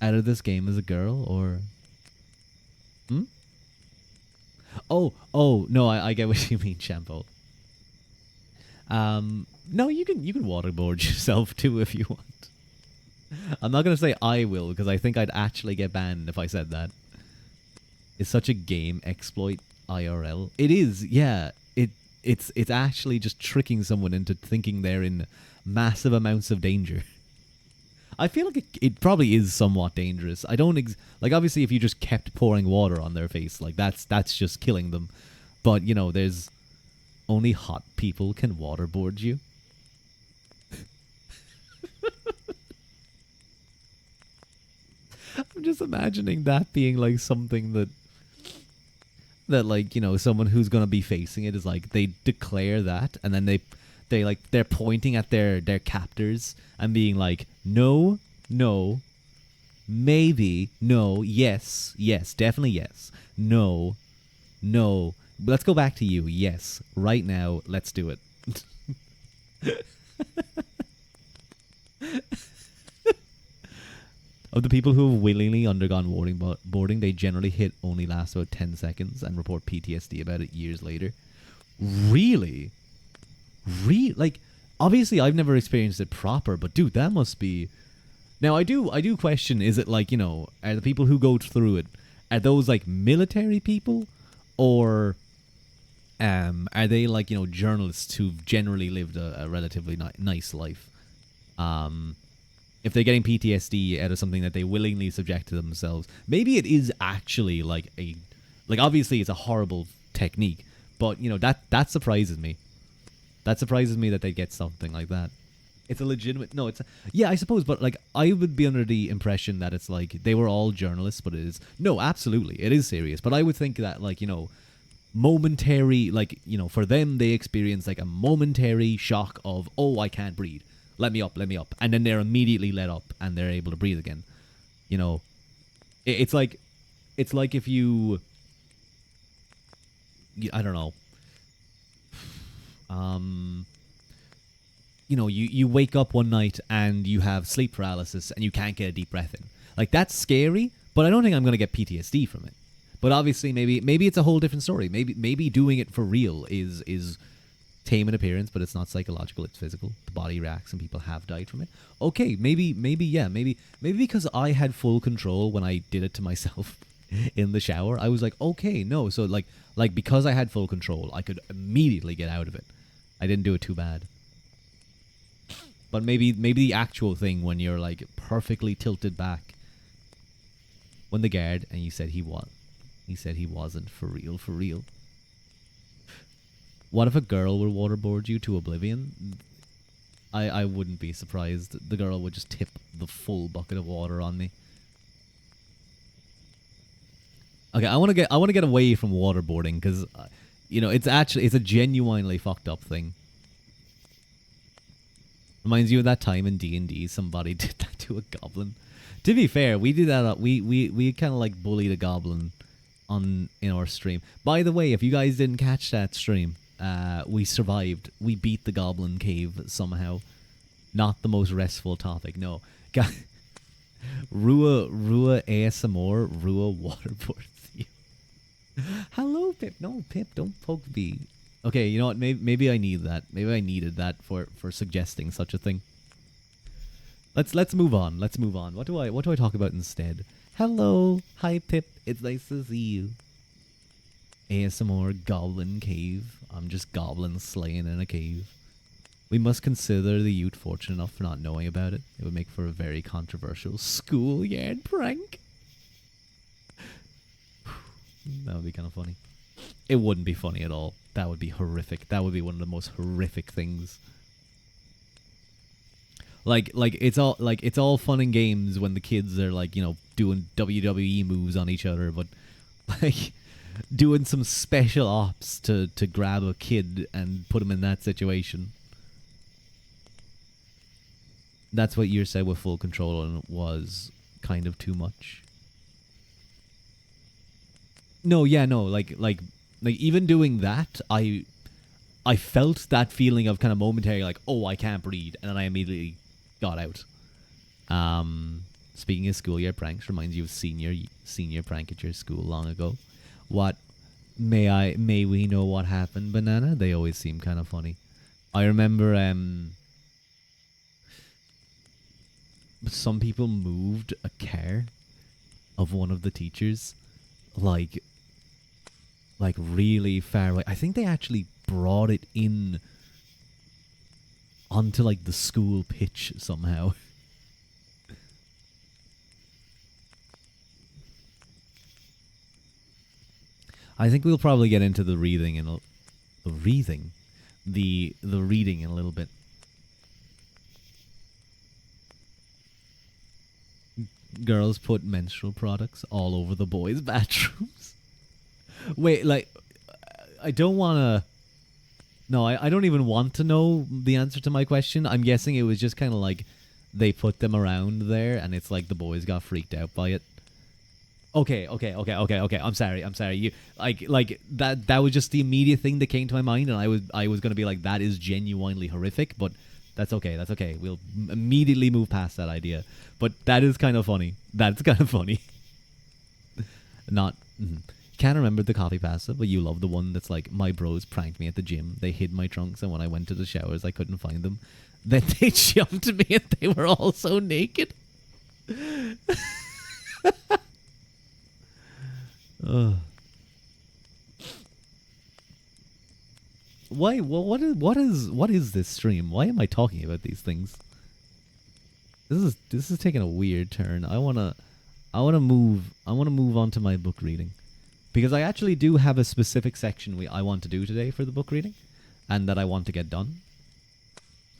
Out of this game as a girl, or oh no, I get what you mean, Shampoo. No, you can waterboard yourself too if you want. I'm not gonna say I will, because I think I'd actually get banned if I said that. It's such a game exploit, IRL. It is, yeah. It's actually just tricking someone into thinking they're in massive amounts of danger. I feel like it probably is somewhat dangerous. I don't like, obviously if you just kept pouring water on their face, like that's just killing them. But there's only hot people can waterboard you. I'm just imagining that being like something that like someone who's gonna be facing it is like, they declare that, and then they're pointing at their captors and being like, no, maybe, no, yes, definitely yes, no, let's go back to you, yes, right now, let's do it. Of the people who have willingly undergone boarding, they generally hit only last about 10 seconds and report PTSD about it years later. Really? Like, obviously I've never experienced it proper, but dude, that must be... Now, I do question, is it like, are the people who go through it, are those like military people? Or are they like, journalists who've generally lived a relatively nice life? If they're getting PTSD out of something that they willingly subject to themselves, maybe it is actually like obviously it's a horrible technique, but that surprises me. That surprises me that they get something like that. It's a legitimate... No, yeah, I suppose, but like, I would be under the impression that it's like they were all journalists, but it is... No, absolutely, it is serious. But I would think that, like, momentary, like, for them, they experience like a momentary shock of, oh, I can't breathe. Let me up. And then they're immediately let up and they're able to breathe again. It's like if you... I don't know. You wake up one night and you have sleep paralysis and you can't get a deep breath in. Like, that's scary, but I don't think I'm going to get PTSD from it. But obviously, maybe it's a whole different story. Maybe doing it for real is tame in appearance, but it's not psychological, it's physical. The body reacts and people have died from it. Okay, maybe because I had full control when I did it to myself in the shower, I was like, okay, no. So like because I had full control, I could immediately get out of it. I didn't do it too bad. But maybe the actual thing, when you're like perfectly tilted back, when the guard, and he said he wasn't for real. What if a girl would waterboard you to oblivion? I wouldn't be surprised. The girl would just tip the full bucket of water on me. Okay, I want to get away from waterboarding, because it's a genuinely fucked up thing. Reminds you of that time in D&D somebody did that to a goblin. To be fair, we did that. We kind of like bullied a goblin in our stream. By the way, if you guys didn't catch that stream, we survived. We beat the goblin cave somehow. Not the most restful topic, no. Rua ASMR, Rua waterboards you. Hello, Pip. No, Pip, don't poke me. Okay, you know what? Maybe I need that. Maybe I needed that for suggesting such a thing. Let's move on. Let's move on. What do I talk about instead? Hello, hi Pip. It's nice to see you. ASMR Goblin Cave. I'm just goblin slaying in a cave. We must consider the youth fortunate enough for not knowing about it. It would make for a very controversial schoolyard prank. That would be kind of funny. It wouldn't be funny at all. That would be horrific. That would be one of the most horrific things. Like it's all fun and games when the kids are like, you know, doing WWE moves on each other, but like doing some special ops to grab a kid and put him in that situation. That's what you said with full control, and it was kind of too much. No, yeah, no, like even doing that, I felt that feeling of kind of momentary, like, oh, I can't breathe, and then I immediately got out. Speaking of schoolyard pranks, reminds you of senior prank at your school long ago. What may we know what happened, Banana? They always seem kind of funny. I remember some people moved a car of one of the teachers, like really far away. I think they actually brought it in onto like the school pitch somehow. I think we'll probably get into the reading in the reading in a little bit. Girls put menstrual products all over the boys' bathrooms. Wait, like, I don't want to. No, I don't even want to know the answer to my question. I'm guessing it was just kind of like they put them around there, and it's like the boys got freaked out by it. Okay. I'm sorry. You like that. That was just the immediate thing that came to my mind, and I was gonna be like, that is genuinely horrific, but that's okay. That's okay. We'll immediately move past that idea. But that is kind of funny. That's kind of funny. Not. Can't remember the coffee pasta, but you love the one that's like, my bros pranked me at the gym. They hid my trunks, and when I went to the showers, I couldn't find them. Then they jumped me, and they were all so naked. Why? What is this stream? Why am I talking about these things? This is taking a weird turn. I wanna move on to my book reading, because I actually do have a specific section I want to do today for the book reading, and that I want to get done.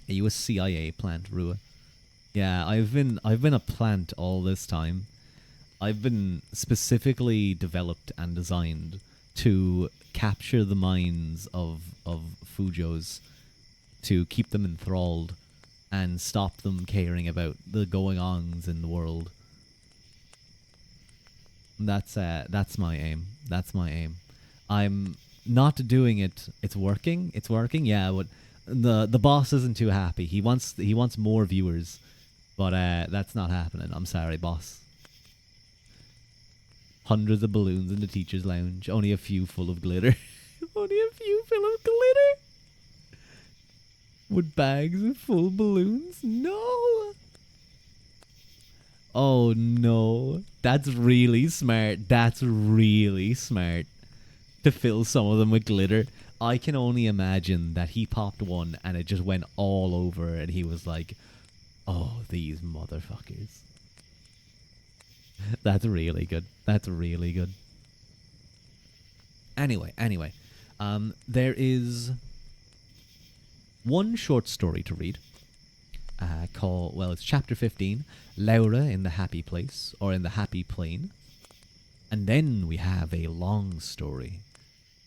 Are you a CIA plant, Ruadh? Yeah, I've been a plant all this time. I've been specifically developed and designed to capture the minds of Fujos, to keep them enthralled and stop them caring about the going-ons in the world. That's my aim. That's my aim. I'm not doing it. It's working. It's working. Yeah, but the boss isn't too happy. He wants more viewers, but that's not happening. I'm sorry, boss. Hundreds of balloons in the teacher's lounge. Only a few full of glitter. Only a few full of glitter. With bags of full balloons? No. Oh no. That's really smart. That's really smart. To fill some of them with glitter. I can only imagine that he popped one and it just went all over, and he was like, oh, these motherfuckers. That's really good. That's really good. Anyway, there is one short story to read. It's chapter 15, Laura in the Happy Place, or in the Happy Plane. And then we have a long story,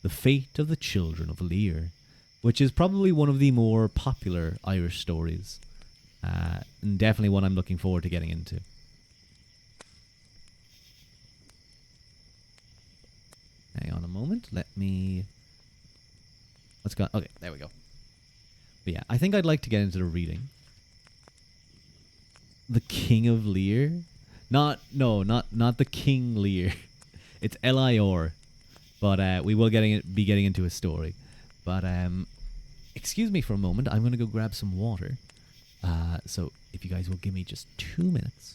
The Fate of the Children of Lear, which is probably one of the more popular Irish stories, and definitely one I'm looking forward to getting into. Hang on a moment. Let's go. Okay, there we go. But yeah, I think I'd like to get into the reading. The King of Lear? Not the King Lear. It's L-I-R. But we will be getting into a story. But excuse me for a moment. I'm going to go grab some water. So if you guys will give me just 2 minutes.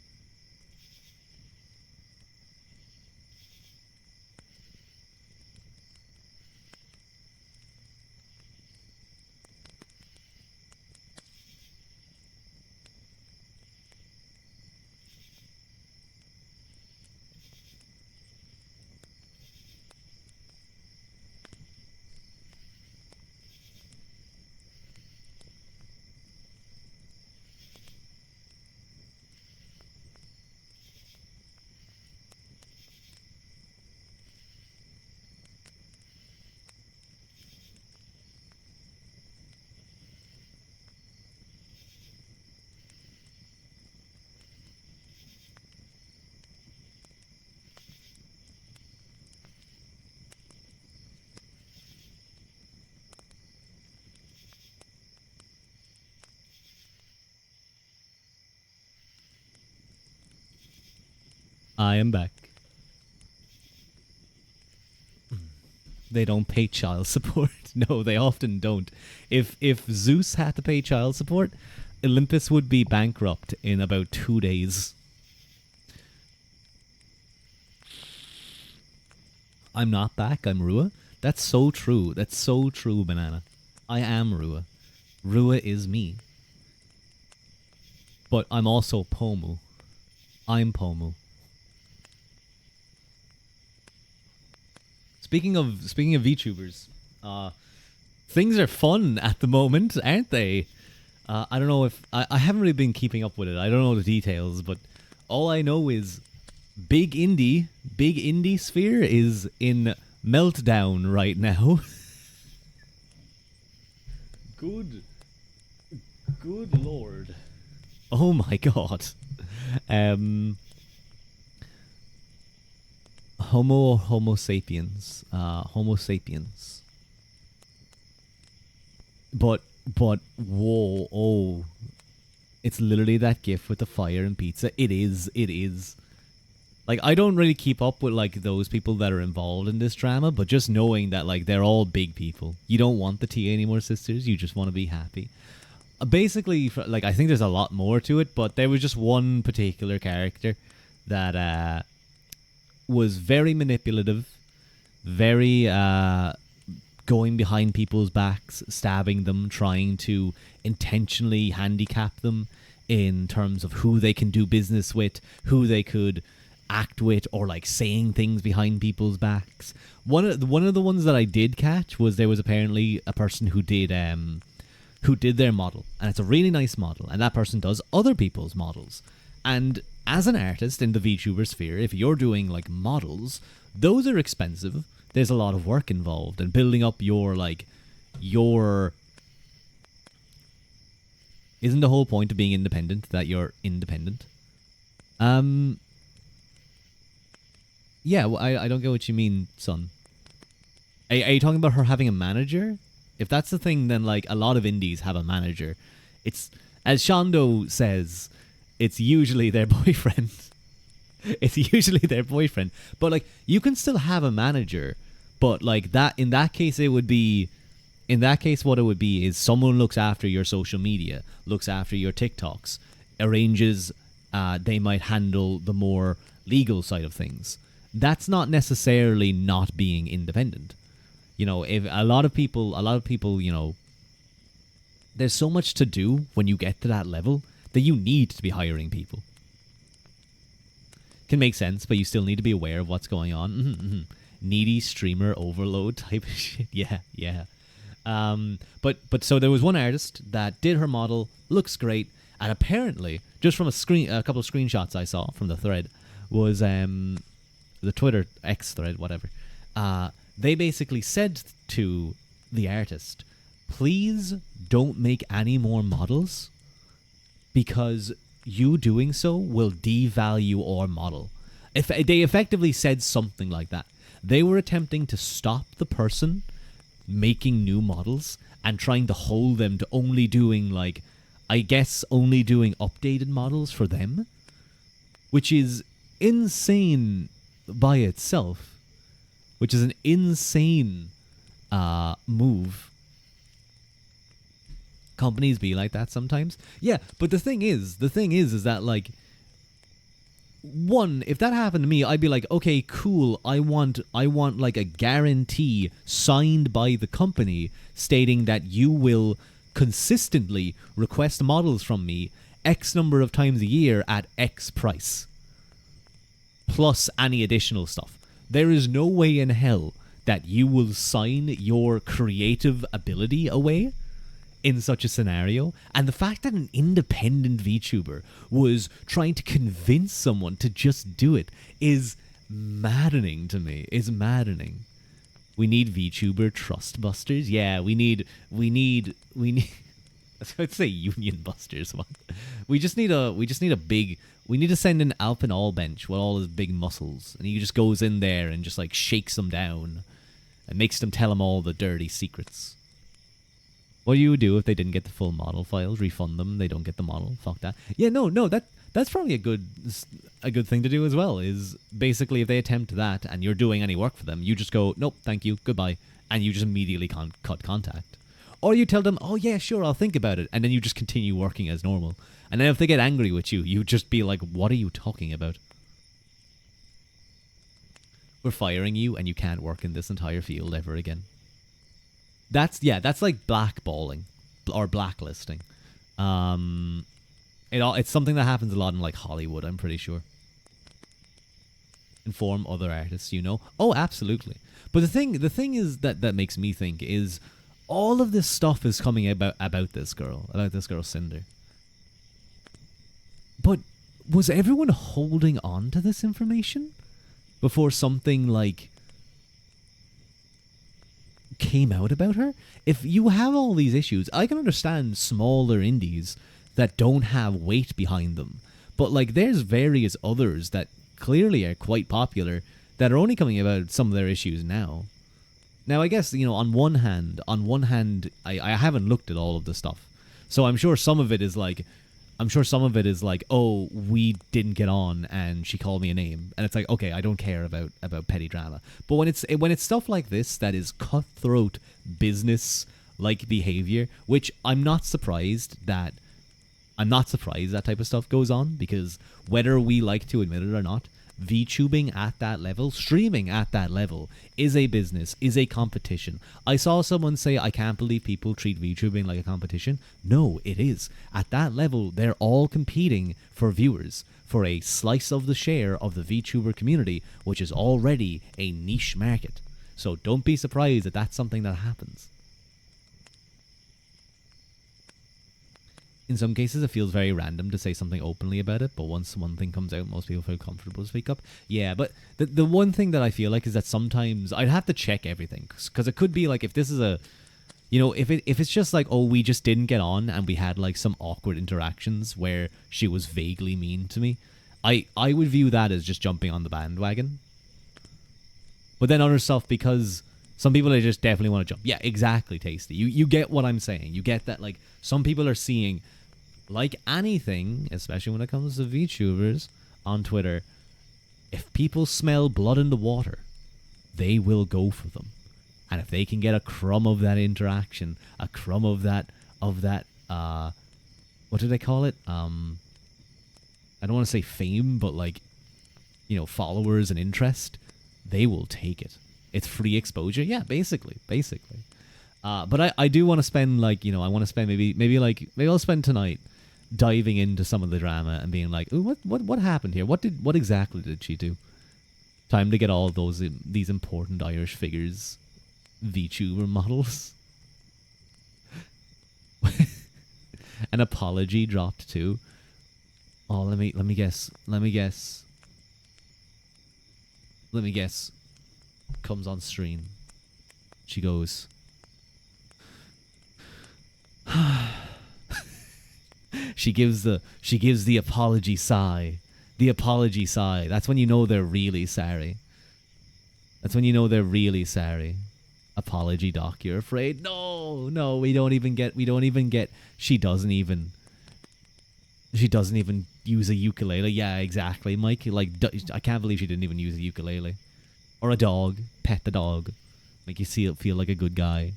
I am back. They don't pay child support. No, they often don't. If Zeus had to pay child support, Olympus would be bankrupt in about 2 days. I'm not back, I'm Rua. That's so true. That's so true, Banana. I am Rua. Rua is me. But I'm also Pomu. I'm Pomu. Speaking of VTubers, things are fun at the moment, aren't they? I don't know if I haven't really been keeping up with it. I don't know the details, but all I know is big indie sphere is in meltdown right now. Good lord. Oh my god. Homo sapiens. Homo sapiens. But whoa, oh. It's literally that gif with the fire and pizza. It is. Like, I don't really keep up with, like, those people that are involved in this drama, but just knowing that, like, they're all big people. You don't want the tea anymore, sisters. You just want to be happy. Basically, like, I think there's a lot more to it, but there was just one particular character that was very manipulative, very going behind people's backs, stabbing them, trying to intentionally handicap them in terms of who they can do business with, who they could act with, or like saying things behind people's backs. One of the ones that I did catch was there was apparently a person who did their model, and it's a really nice model, and that person does other people's models. And as an artist in the VTuber sphere, if you're doing like models, those are expensive. There's a lot of work involved, and building up your isn't the whole point of being independent that you're independent? Yeah, well, I don't get what you mean, son. Are you talking about her having a manager? If that's the thing, then like a lot of indies have a manager. It's, as Shondo says, it's usually their boyfriend. It's usually their boyfriend. But like, you can still have a manager, but like that, in that case, what it would be is someone looks after your social media, looks after your TikToks, arranges, they might handle the more legal side of things. That's not necessarily not being independent. You know, if a lot of people, you know, there's so much to do when you get to that level that you need to be hiring people. Can make sense, but you still need to be aware of what's going on. Needy streamer overload type of shit. Yeah. But so there was one artist that did her model, looks great, and apparently, just from a couple of screenshots I saw from the thread, was the Twitter X thread, whatever. They basically said to the artist, please don't make any more models, because you doing so will devalue our model. If they effectively said something like that. They were attempting to stop the person making new models and trying to hold them to only doing, like, I guess only doing updated models for them, which is insane by itself, which is an insane move. Companies be like that sometimes. Yeah, but the thing is that, like, one, if that happened to me, I'd be like, okay, cool, I want like a guarantee signed by the company stating that you will consistently request models from me X number of times a year at X price, plus any additional stuff. There is no way in hell that you will sign your creative ability away in such a scenario. And the fact that an independent VTuber was trying to convince someone to just do it is maddening to me. Is maddening. We need VTuber trust busters. Yeah, we need I'd say union busters. What? We need to send an Alpinall bench with all his big muscles, and he just goes in there and just like shakes them down and makes them tell him all the dirty secrets. What do you do if they didn't get the full model files? Refund them. They don't get the model. Fuck that. Yeah, no. That's probably a good thing to do as well. Is basically if they attempt that and you're doing any work for them, you just go, nope, thank you, goodbye, and you just immediately cut contact. Or you tell them, oh yeah, sure, I'll think about it, and then you just continue working as normal. And then if they get angry with you, you just be like, what are you talking about? We're firing you, and you can't work in this entire field ever again. That's like blackballing or blacklisting. It's something that happens a lot in like Hollywood, I'm pretty sure. Inform other artists, you know. Oh, absolutely. But the thing is that makes me think is all of this stuff is coming about this girl Cinder. But was everyone holding on to this information before something like came out about her? If you have all these issues, I can understand smaller indies that don't have weight behind them. But like there's various others that clearly are quite popular that are only coming about some of their issues now. Now I guess, you know, on one hand, I haven't looked at all of the stuff. So I'm sure some of it is like, oh, we didn't get on and she called me a name. And it's like, okay, I don't care about petty drama. But when it's stuff like this that is cutthroat business like behavior, which I'm not surprised that type of stuff goes on, because whether we like to admit it or not, VTubing at that level, streaming at that level, is a business, is a competition. I saw someone say, I can't believe people treat VTubing like a competition. No, it is. At that level, they're all competing for viewers, for a slice of the share of the VTuber community, which is already a niche market. So don't be surprised that that's something that happens. In some cases, it feels very random to say something openly about it, but once one thing comes out, most people feel comfortable to speak up. Yeah, but the one thing that I feel like is that sometimes I'd have to check everything, because it could be like, if this is a, you know, if it's just like, oh, we just didn't get on and we had like some awkward interactions where she was vaguely mean to me, I would view that as just jumping on the bandwagon. But then other stuff, because some people are just definitely want to jump. Yeah, exactly, Tasty. You get what I'm saying. You get that, like, some people are seeing, like anything, especially when it comes to VTubers on Twitter, if people smell blood in the water, they will go for them. And if they can get a crumb of that interaction, a crumb of that, what do they call it? I don't want to say fame, but like, you know, followers and interest, they will take it. It's free exposure. Yeah, basically. But I do want to spend, like, you know, I want to spend maybe I'll spend tonight diving into some of the drama and being like, ooh, what happened here? What exactly did she do? Time to get all of these important Irish figures, VTuber models. An apology dropped too. Oh, let me guess. Comes on stream. She goes, she gives the apology sigh. The apology sigh. That's when you know they're really sorry. Apology doc, you're afraid? No, we don't even get she doesn't even use a ukulele. Yeah, exactly, Mike. Like, I can't believe she didn't even use a ukulele. Or a dog. Pet the dog. Make you feel like a good guy.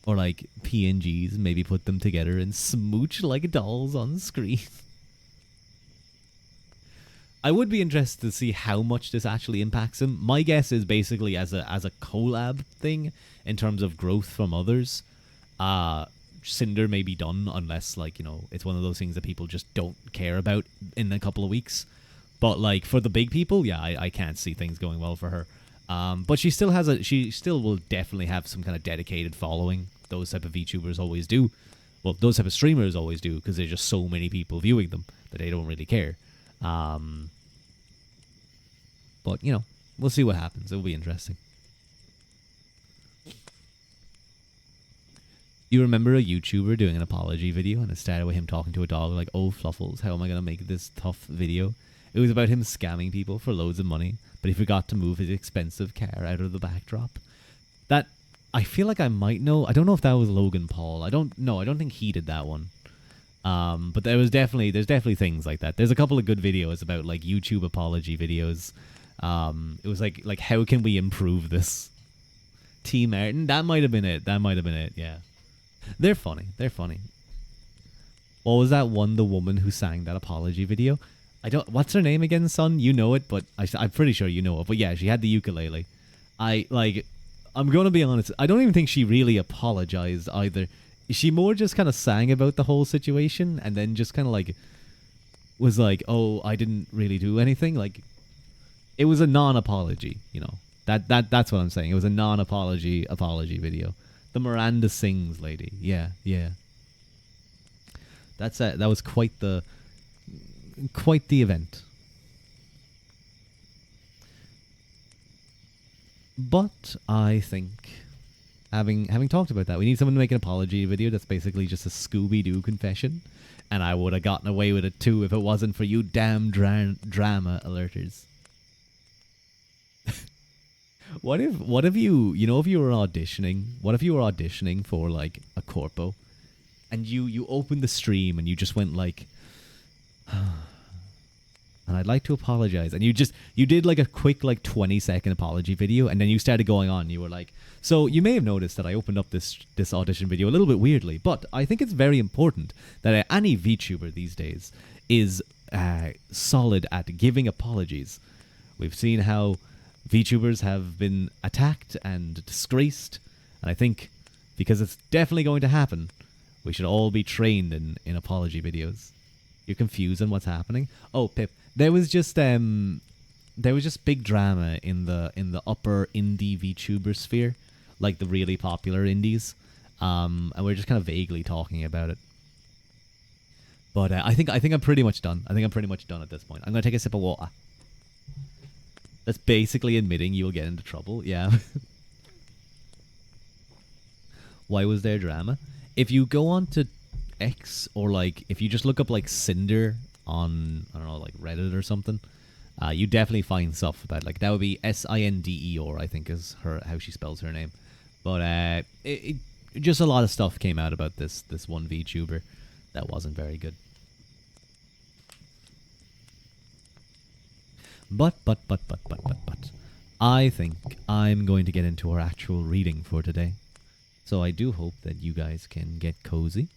Or like PNGs, maybe put them together and smooch like dolls on screen. I would be interested to see how much this actually impacts him. My guess is basically as a collab thing in terms of growth from others. Cinder may be done unless, like, you know, it's one of those things that people just don't care about in a couple of weeks. But like for the big people, yeah, I can't see things going well for her. But she still will definitely have some kind of dedicated following. Those type of VTubers always do. Well, those type of streamers always do, because there's just so many people viewing them that they don't really care. But you know, we'll see what happens. It'll be interesting. You remember a YouTuber doing an apology video, and it started with him talking to a dog like, "Oh, Fluffles, how am I gonna make this tough video?" It was about him scamming people for loads of money, but he forgot to move his expensive car out of the backdrop. That, I feel like I might know. I don't know if that was Logan Paul. I don't think he did that one. But there's definitely things like that. There's a couple of good videos about like YouTube apology videos. It was like how can we improve this? T Martin, that might have been it. That might have been it. Yeah, they're funny. They're funny. What was that one? The woman who sang that apology video. I don't. What's her name again, son? You know it, but I'm pretty sure you know it. But yeah, she had the ukulele. I like. I'm gonna be honest. I don't even think she really apologized either. She more just kind of sang about the whole situation and then just kind of like was like, "Oh, I didn't really do anything." Like it was a non-apology. That's what I'm saying. It was a non-apology apology video. The Miranda sings lady. Yeah, yeah. That was quite the event. But I think having talked about that, we need someone to make an apology video that's basically just a Scooby Doo confession, and I would have gotten away with it too if it wasn't for you damn drama alerters. What if if you were auditioning? What if you were auditioning for like a corpo, and you opened the stream and you just went like, and I'd like to apologize. And you did like a quick like 20-second apology video, and then you started going on. You were like, so you may have noticed that I opened up this audition video a little bit weirdly, but I think it's very important that any VTuber these days is solid at giving apologies. We've seen how VTubers have been attacked and disgraced, and I think because it's definitely going to happen, we should all be trained in apology videos. You're confused on what's happening? Oh, Pip, there was just big drama in the upper indie VTuber sphere, like the really popular indies, and we're just kind of vaguely talking about it. But I think I'm pretty much done. I think I'm pretty much done at this point. I'm gonna take a sip of water. That's basically admitting you will get into trouble. Yeah. Why was there drama? If you go on to X, or like if you just look up like Cinder on, I don't know, like Reddit or something, you definitely find stuff about like that would be Sindeor, I think is how she spells her name. But just a lot of stuff came out about this one VTuber that wasn't very good. But I think I'm going to get into our actual reading for today. So I do hope that you guys can get cozy,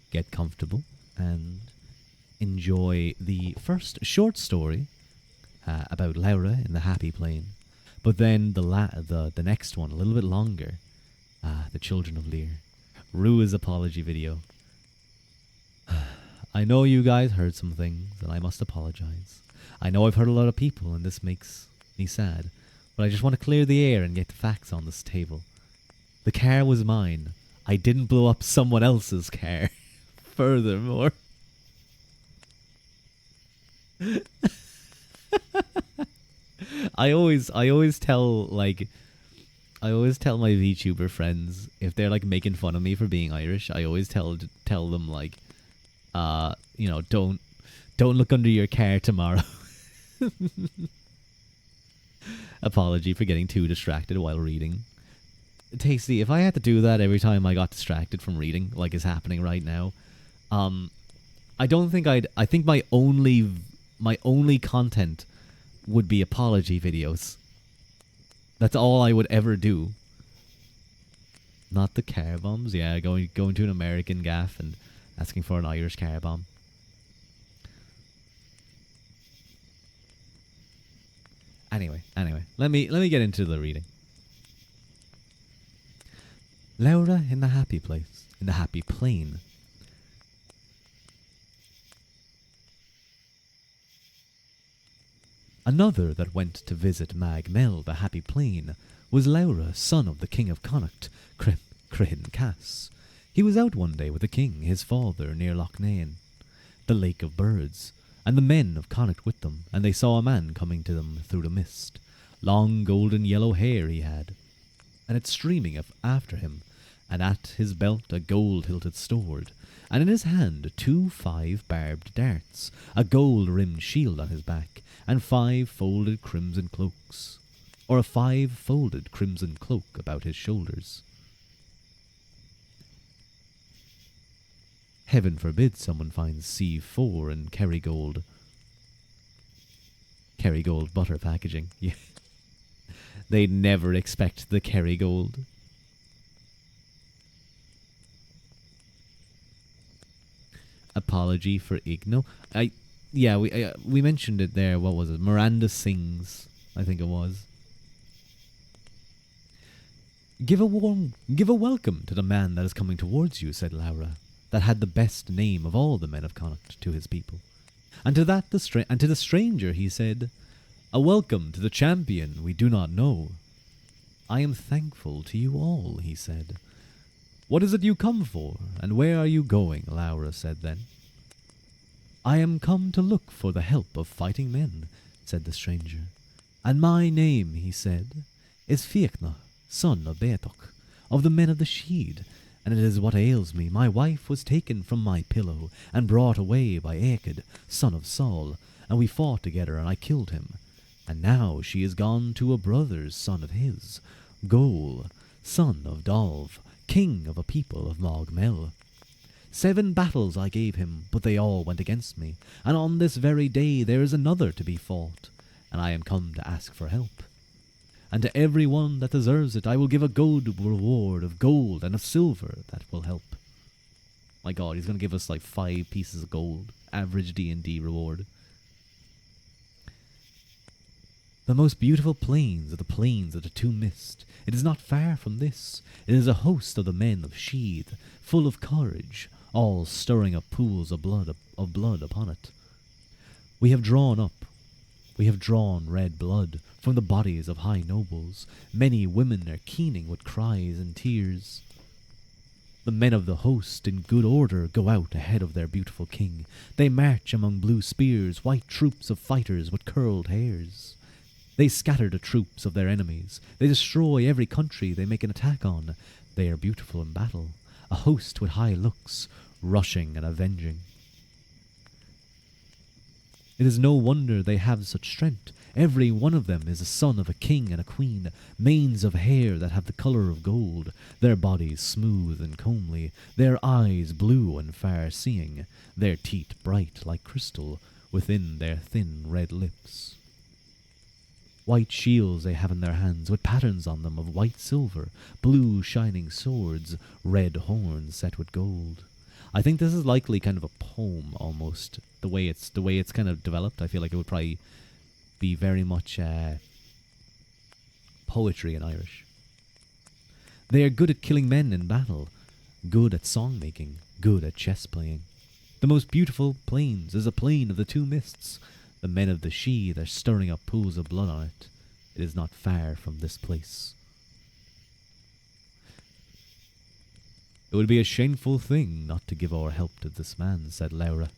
get comfortable, and enjoy the first short story about Laura in the Happy Plane. But then the next one, a little bit longer, The Children of Lear, Rua's apology video. I know you guys heard some things, and I must apologize. I know I've hurt a lot of people, and this makes me sad, but I just want to clear the air and get the facts on this table. The car was mine. I didn't blow up someone else's car. Furthermore, I always tell my VTuber friends, if they're like making fun of me for being Irish, I always tell them like, don't look under your car tomorrow. Apology for getting too distracted while reading. Tasty, if I had to do that every time I got distracted from reading, like is happening right now, I don't think I think my only content would be apology videos. That's all I would ever do. Not the car bombs. Yeah, going to an American gaff and asking for an Irish car bomb. Anyway, let me get into the reading. Laura in the happy place, in the happy plane. Another that went to visit Mag Mel, the happy plane, was Laura, son of the king of Connacht, Crihin Cass. He was out one day with the king, his father, near Loch Nain, the lake of birds, and the men of Connacht with them, and they saw a man coming to them through the mist. Long golden yellow hair he had, and it streaming after him, and at his belt a gold-hilted sword, and in his hand 2 5-barbed darts, a gold-rimmed shield on his back, and 5 folded crimson cloaks, or a 5-folded crimson cloak about his shoulders. Heaven forbid someone finds C4 in Kerrygold. Kerrygold butter packaging. Yeah. They'd never expect the Kerrygold. Apology for Igno. We mentioned it there. What was it? Miranda sings, I think it was. Give a welcome to the man that is coming towards you, said Laura, that had the best name of all the men of Connacht to his people. And to the stranger he said, a welcome to the champion we do not know. I am thankful to you all, he said. What is it you come for, and where are you going? Laura said then. I am come to look for the help of fighting men, said the stranger. And my name, he said, is Fiachna, son of Beatoch, of the men of the Sheed, and it is what ails me. My wife was taken from my pillow, and brought away by Achid, son of Saul, and we fought together, and I killed him. And now she is gone to a brother's son of his, Gol, son of Dalv, king of a people of Mogmel. 7 battles I gave him, but they all went against me, and on this very day there is another to be fought, and I am come to ask for help. And to every one that deserves it I will give a good reward of gold and of silver that will help. My god, he's going to give us like 5 pieces of gold, average D&D reward. The most beautiful plains are the plains of the Two Mist. It is not far from this. It is a host of the men of Sheath, full of courage, all stirring up pools of blood upon it. We have drawn red blood from the bodies of high nobles. Many women are keening with cries and tears. The men of the host in good order go out ahead of their beautiful king. They march among blue spears, white troops of fighters with curled hairs. They scatter the troops of their enemies. They destroy every country they make an attack on. They are beautiful in battle, a host with high looks, rushing and avenging. It is no wonder they have such strength. Every one of them is a son of a king and a queen, manes of hair that have the colour of gold, their bodies smooth and comely, their eyes blue and far-seeing, their teeth bright like crystal within their thin red lips. White shields they have in their hands, with patterns on them of white silver, blue shining swords, red horns set with gold. I think this is likely kind of a poem almost. The way it's kind of developed, I feel like it would probably be very much poetry in Irish. They are good at killing men in battle, good at song making, good at chess playing. The most beautiful plains is a plain of the Two Mists. The men of the Sheath are stirring up pools of blood on it. It is not far from this place. It would be a shameful thing not to give our help to this man, said Laura.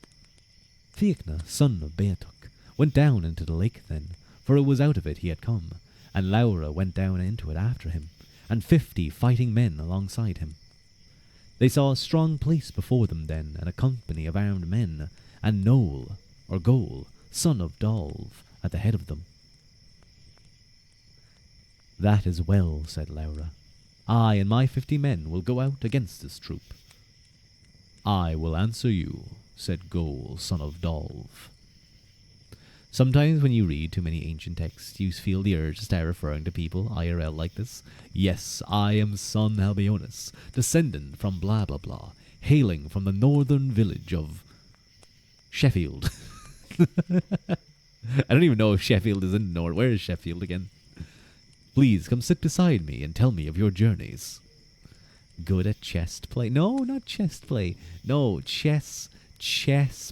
Fiachna, son of Beatoch, went down into the lake then, for it was out of it he had come, and Laura went down into it after him, and 50 fighting men alongside him. They saw a strong place before them then, and a company of armed men, and Noel, or Gol, son of Dalv, at the head of them. That is well, said Laura. I and my 50 men will go out against this troop. I will answer you, said Gol, son of Dalv. Sometimes when you read too many ancient texts, you feel the urge to start referring to people IRL like this. Yes, I am son Albionus, descendant from blah blah blah, hailing from the northern village of Sheffield. I don't even know if Sheffield is in the north. Where is Sheffield again? Please come sit beside me and tell me of your journeys. Good at chest play? No, not chest play. No, chess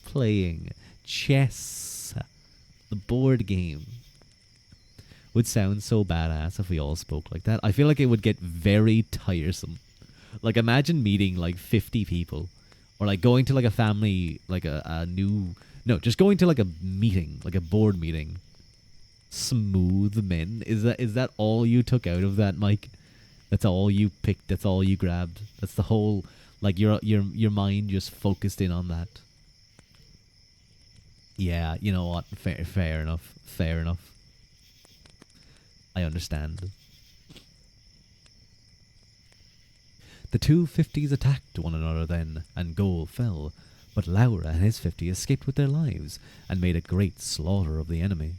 playing. Chess. The board game. Would sound so badass if we all spoke like that. I feel like it would get very tiresome. Like imagine meeting like 50 people. Or like going to like a family, like just going to like a meeting, like a board meeting. Smooth men. Is that all you took out of that, Mike? That's all you picked. That's all you grabbed. That's the whole, like your mind just focused in on that. Yeah, you know what? Fair enough. Fair enough. I understand. The two fifties attacked one another then, and Goal fell, but Laura and his 50 escaped with their lives, and made a great slaughter of the enemy,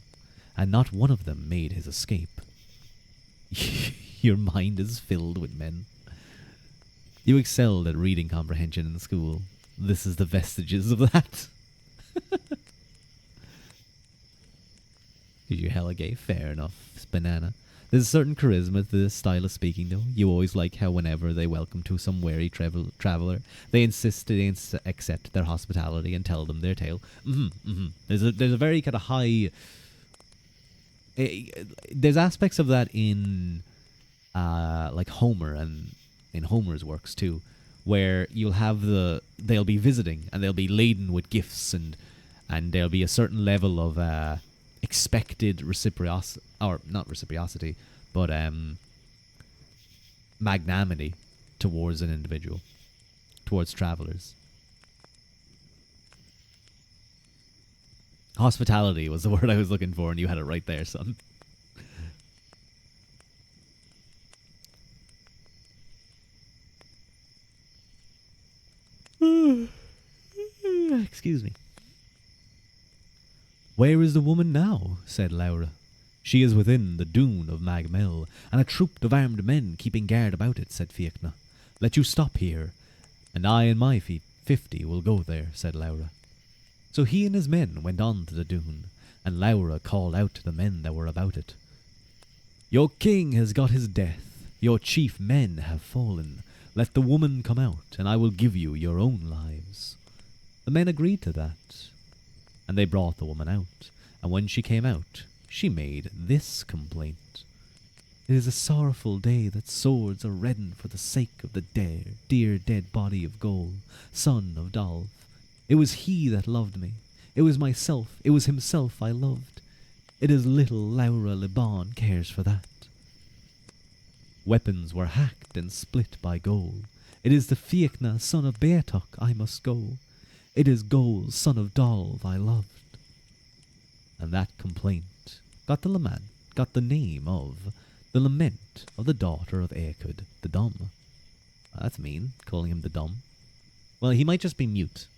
and not one of them made his escape. Your mind is filled with men. You excelled at reading comprehension in school. This is the vestiges of that. You hella gay. Fair enough, banana. There's a certain charisma to this style of speaking, though. You always like how whenever they welcome to some wary traveller, they insist they accept their hospitality and tell them their tale. There's a very kind of high... there's aspects of that in like Homer and in Homer's works too, where you'll have they'll be visiting and they'll be laden with gifts and there'll be a certain level of expected reciprocity, or not reciprocity, but magnanimity towards an individual, towards travelers. Hospitality was the word I was looking for, and you had it right there, son. Excuse me. "Where is the woman now?" said Laura. "She is within the dune of Magmel, and a troop of armed men keeping guard about it," said Fiachna. "Let you stop here, and I and my 50 will go there," said Laura. So he and his men went on to the dune, and Laura called out to the men that were about it. "Your king has got his death, your chief men have fallen. Let the woman come out, and I will give you your own lives." The men agreed to that, and they brought the woman out, and when she came out, she made this complaint. "It is a sorrowful day that swords are reddened for the sake of the dear dead body of Goal, son of Dalv. It was he that loved me. It was himself I loved. It is little Laura Liban cares for that. Weapons were hacked and split by Goal. It is the Fiachna, son of Beatok, I must go. It is Goal, son of Dalv, I loved." And that complaint got the name of the Lament of the Daughter of Eachud the Dumb. That's mean, calling him the Dumb. Well, he might just be mute.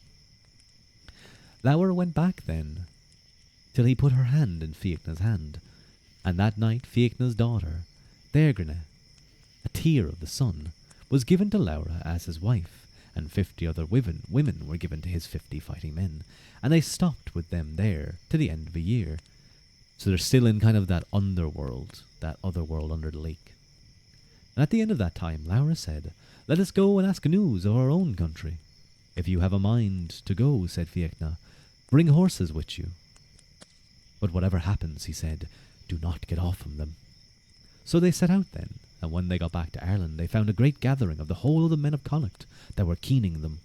Laura went back then, till he put her hand in Fiachna's hand, and that night Fiachna's daughter, Dergrinne, a tear of the sun, was given to Laura as his wife, and 50 other women were given to his 50 fighting men, and they stopped with them there to the end of a year. So they're still in kind of that underworld, that other world under the lake. And at the end of that time, Laura said, "Let us go and ask news of our own country." "If you have a mind to go," said Fiachna, "bring horses with you." "But whatever happens," he said, "do not get off from them." So they set out then, and when they got back to Ireland, they found a great gathering of the whole of the men of Connacht that were keening them.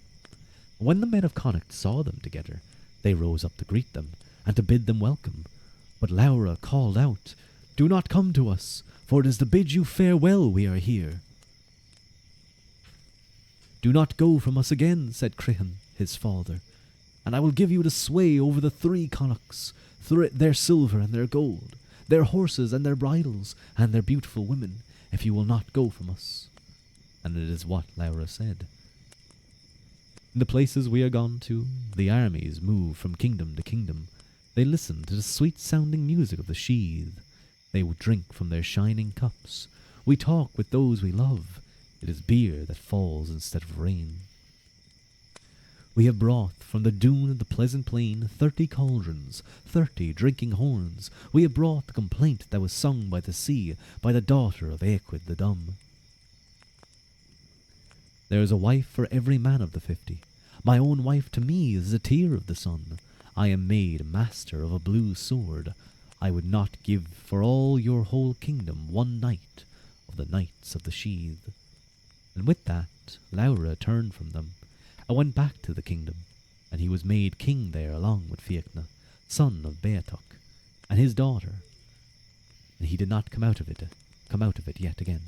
When the men of Connacht saw them together, they rose up to greet them, and to bid them welcome. But Laura called out, "Do not come to us, for it is to bid you farewell we are here." "Do not go from us again," said Crihan, his father, "and I will give you the sway over the 3 Connachts, their silver and their gold, their horses and their bridles, and their beautiful women, if you will not go from us." And it is what Laura said. In the places we are gone to, the armies move from kingdom to kingdom. They listen to the sweet-sounding music of the sheath. They drink from their shining cups. We talk with those we love. It is beer that falls instead of rain. We have brought from the dune of the pleasant plain 30 cauldrons, 30 drinking horns. We have brought the complaint that was sung by the sea, by the daughter of Eachud the Dumb. There is a wife for every man of the 50. My own wife to me is a tear of the sun. I am made master of a blue sword. I would not give for all your whole kingdom one night of the nights of the sheath. And with that, Laura turned from them, and went back to the kingdom, and he was made king there along with Fiachna, son of Beatok, and his daughter, and he did not come out of it yet again.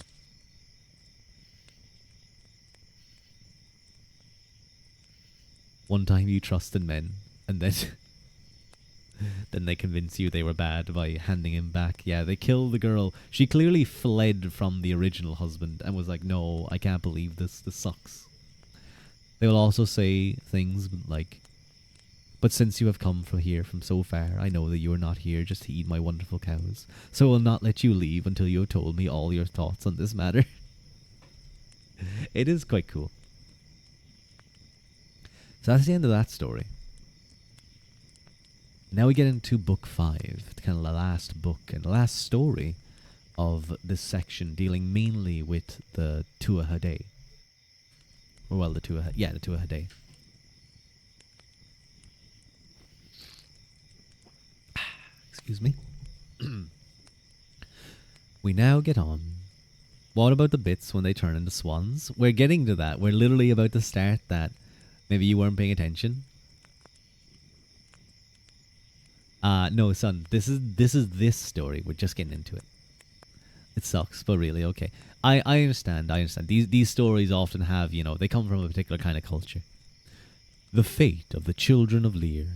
One time you trusted men, and then Then they convince you they were bad by handing him back. Yeah, they killed the girl. She clearly fled from the original husband and was like, no, I can't believe this. This sucks. They will also say things like, but since you have come from here from so far, I know that you are not here just to eat my wonderful cows. So I will not let you leave until you have told me all your thoughts on this matter. It is quite cool. So that's the end of that story. Now we get into book 5, kind of the last book and the last story of this section, dealing mainly with the Tuatha. Or well, the Tuatha. Excuse me. We now get on. What about the bits when they turn into swans? We're getting to that. We're literally about to start that. Maybe you weren't paying attention. No, son. This is this story. We're just getting into it. It sucks, but really okay. I understand. These stories often have, they come from a particular kind of culture. The fate of the children of Lear.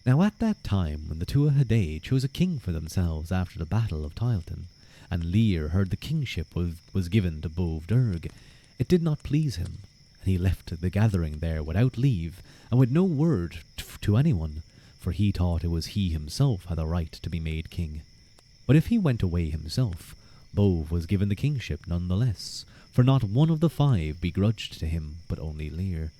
Now at that time, when the Tuatha chose a king for themselves after the battle of Tyleton, and Lear heard the kingship was given to Bove Derg, it did not please him, and he left the gathering there without leave, and with no word to anyone, for he thought it was he himself had the right to be made king. But if he went away himself, Bove was given the kingship none the less, for not one of the 5 begrudged to him, but only Lear,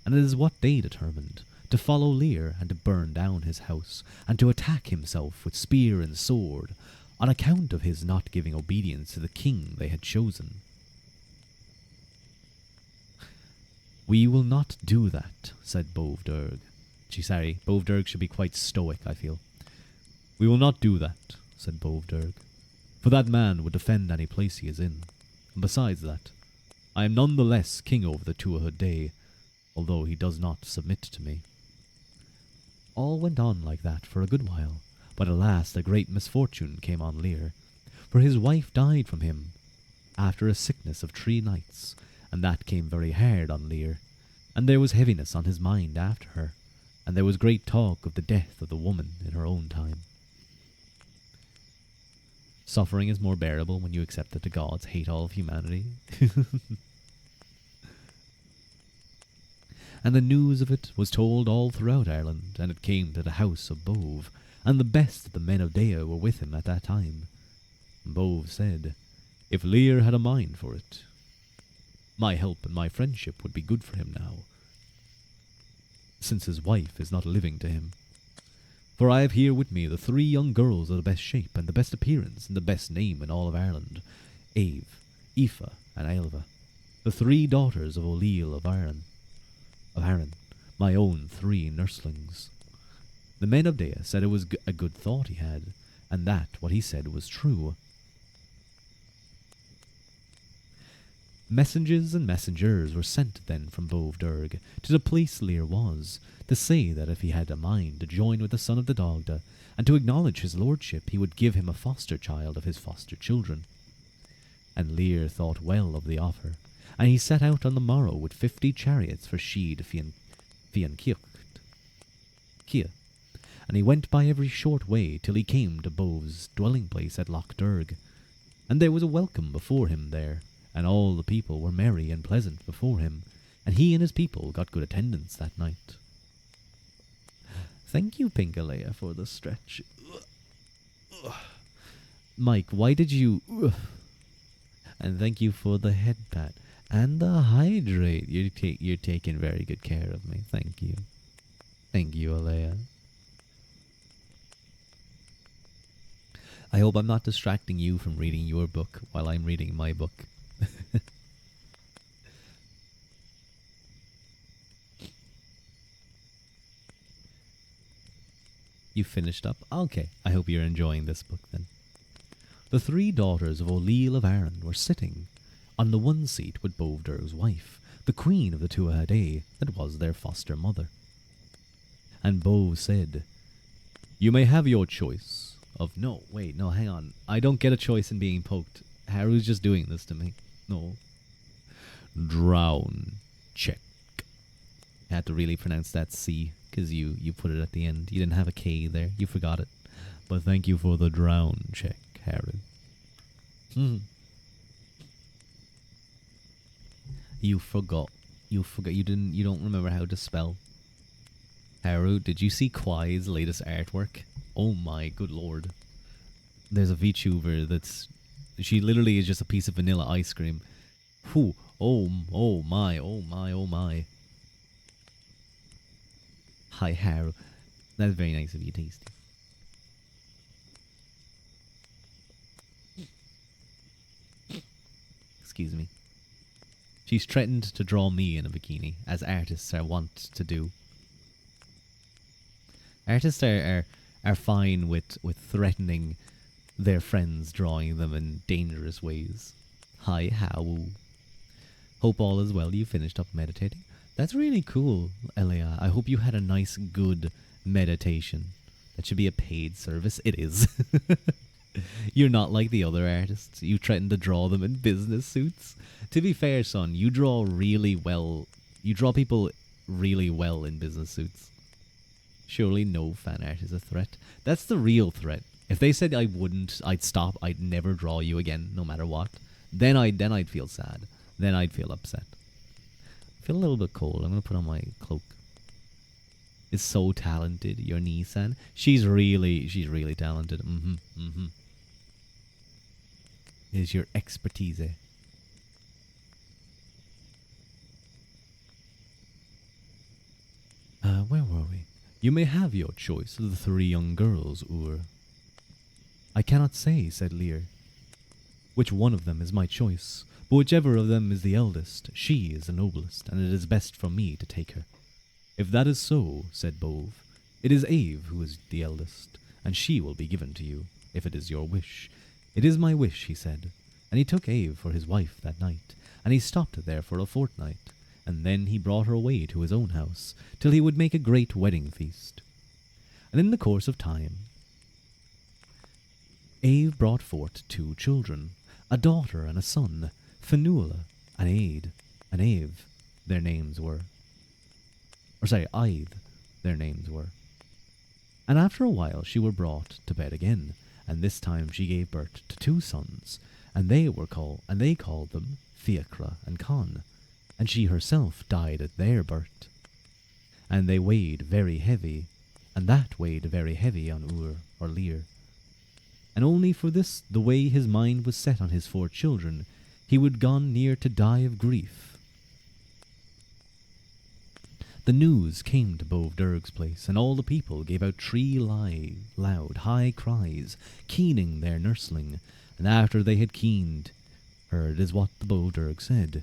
and it is what they determined, to follow Lear and to burn down his house, and to attack himself with spear and sword, on account of his not giving obedience to the king they had chosen. We will not do that, said Bove Derg. Bove Derg should be quite stoic, I feel. We will not do that, said Bove Derg, for that man would defend any place he is in. And besides that, I am none the less king over the Tuatha, although he does not submit to me. All went on like that for a good while, but at last a great misfortune came on Lear, for his wife died from him after a sickness of 3 nights, and that came very hard on Lear, and there was heaviness on his mind after her, and there was great talk of the death of the woman in her own time. Suffering is more bearable when you accept that the gods hate all of humanity. And the news of it was told all throughout Ireland, and it came to the house of Bove, and the best of the men of Dea were with him at that time. Bove said, if Lear had a mind for it, my help and my friendship would be good for him now, since his wife is not living to him. For I have here with me the 3 young girls of the best shape and the best appearance and the best name in all of Ireland, Ave, Aoife, and Ailva, the 3 daughters of O'Leal of Aaron, my own 3 nurslings. The men of Dea said it was a good thought he had, and that what he said was true. Messengers and messengers were sent then from Bove Derg to the place Lear was, to say that if he had a mind to join with the son of the Dagda, and to acknowledge his lordship, he would give him a foster child of his foster children. And Lear thought well of the offer, and he set out on the morrow with 50 chariots for Sheed Fian Kia, and he went by every short way till he came to Bove's dwelling place at Loch Derg, and there was a welcome before him there, and all the people were merry and pleasant before him, and he and his people got good attendance that night. Thank you, Pinkalea, for the stretch. Mike, why did you... And thank you for the head pat. And the hydrate. You're taking very good care of me. Thank you. Thank you, Alea. I hope I'm not distracting you from reading your book while I'm reading my book. You finished up? Okay, I hope you're enjoying this book then. The 3 daughters of O'Leal of Aaron were sitting on the one seat with Bove Derg's wife, the queen of the Tuatha that was their foster mother. And Bove said, you may have your choice of... No, hang on. I don't get a choice in being poked. Haru's just doing this to me. No. Drown. Check. I had to really pronounce that C. because you put it at the end. You didn't have a K there. You forgot it. But thank you for the drown check, Haru. Hmm. You forgot. You forgot. You didn't. You don't remember how to spell. Haru, did you see Kwai's latest artwork? Oh my good lord. There's a VTuber that's... She literally is just a piece of vanilla ice cream. Whew. Oh my, oh my, oh my. Hi, Haru. That's very nice of you, Tasty. Excuse me. She's threatened to draw me in a bikini, as artists are wont to do. Artists are fine with threatening their friends, drawing them in dangerous ways. Hi, how? Hope all is well. You finished up meditating. That's really cool, Elia. I hope you had a nice, good meditation. That should be a paid service. It is. You're not like the other artists. You threaten to draw them in business suits. To be fair, son, you draw really well. You draw people really well in business suits. Surely no fan art is a threat. That's the real threat. If they said I wouldn't, I'd stop, I'd never draw you again, no matter what, then I'd feel sad. Then I'd feel upset. I feel a little bit cold. I'm gonna put on my cloak. Is so talented, your Nissan. She's really talented. Is your expertise. Where were we? You may have your choice of the three young girls, Ur. I cannot say, said Lear, which one of them is my choice, but whichever of them is the eldest, she is the noblest, and it is best for me to take her. If that is so, said Bove, it is Ave who is the eldest, and she will be given to you, if it is your wish. It is my wish, he said, and he took Ave for his wife that night, and he stopped there for a fortnight, and then he brought her away to his own house, till he would make a great wedding feast. And in the course of time, Ave brought forth 2 children, a daughter and a son, Fionnuala and Aed, and Ave, their names were. Ide, their names were. And after a while she were brought to bed again, and this time she gave birth to 2 sons, and they called them Fiacra and Con, and she herself died at their birth. And they weighed very heavy, and that weighed very heavy on Ur or Lear. And only for this, the way his mind was set on his 4 children, he would gone near to die of grief. The news came to Bove Durg's place, and all the people gave out 3 loud, high cries, keening their nursling, and after they had keened her, it is what the Bove Durg said,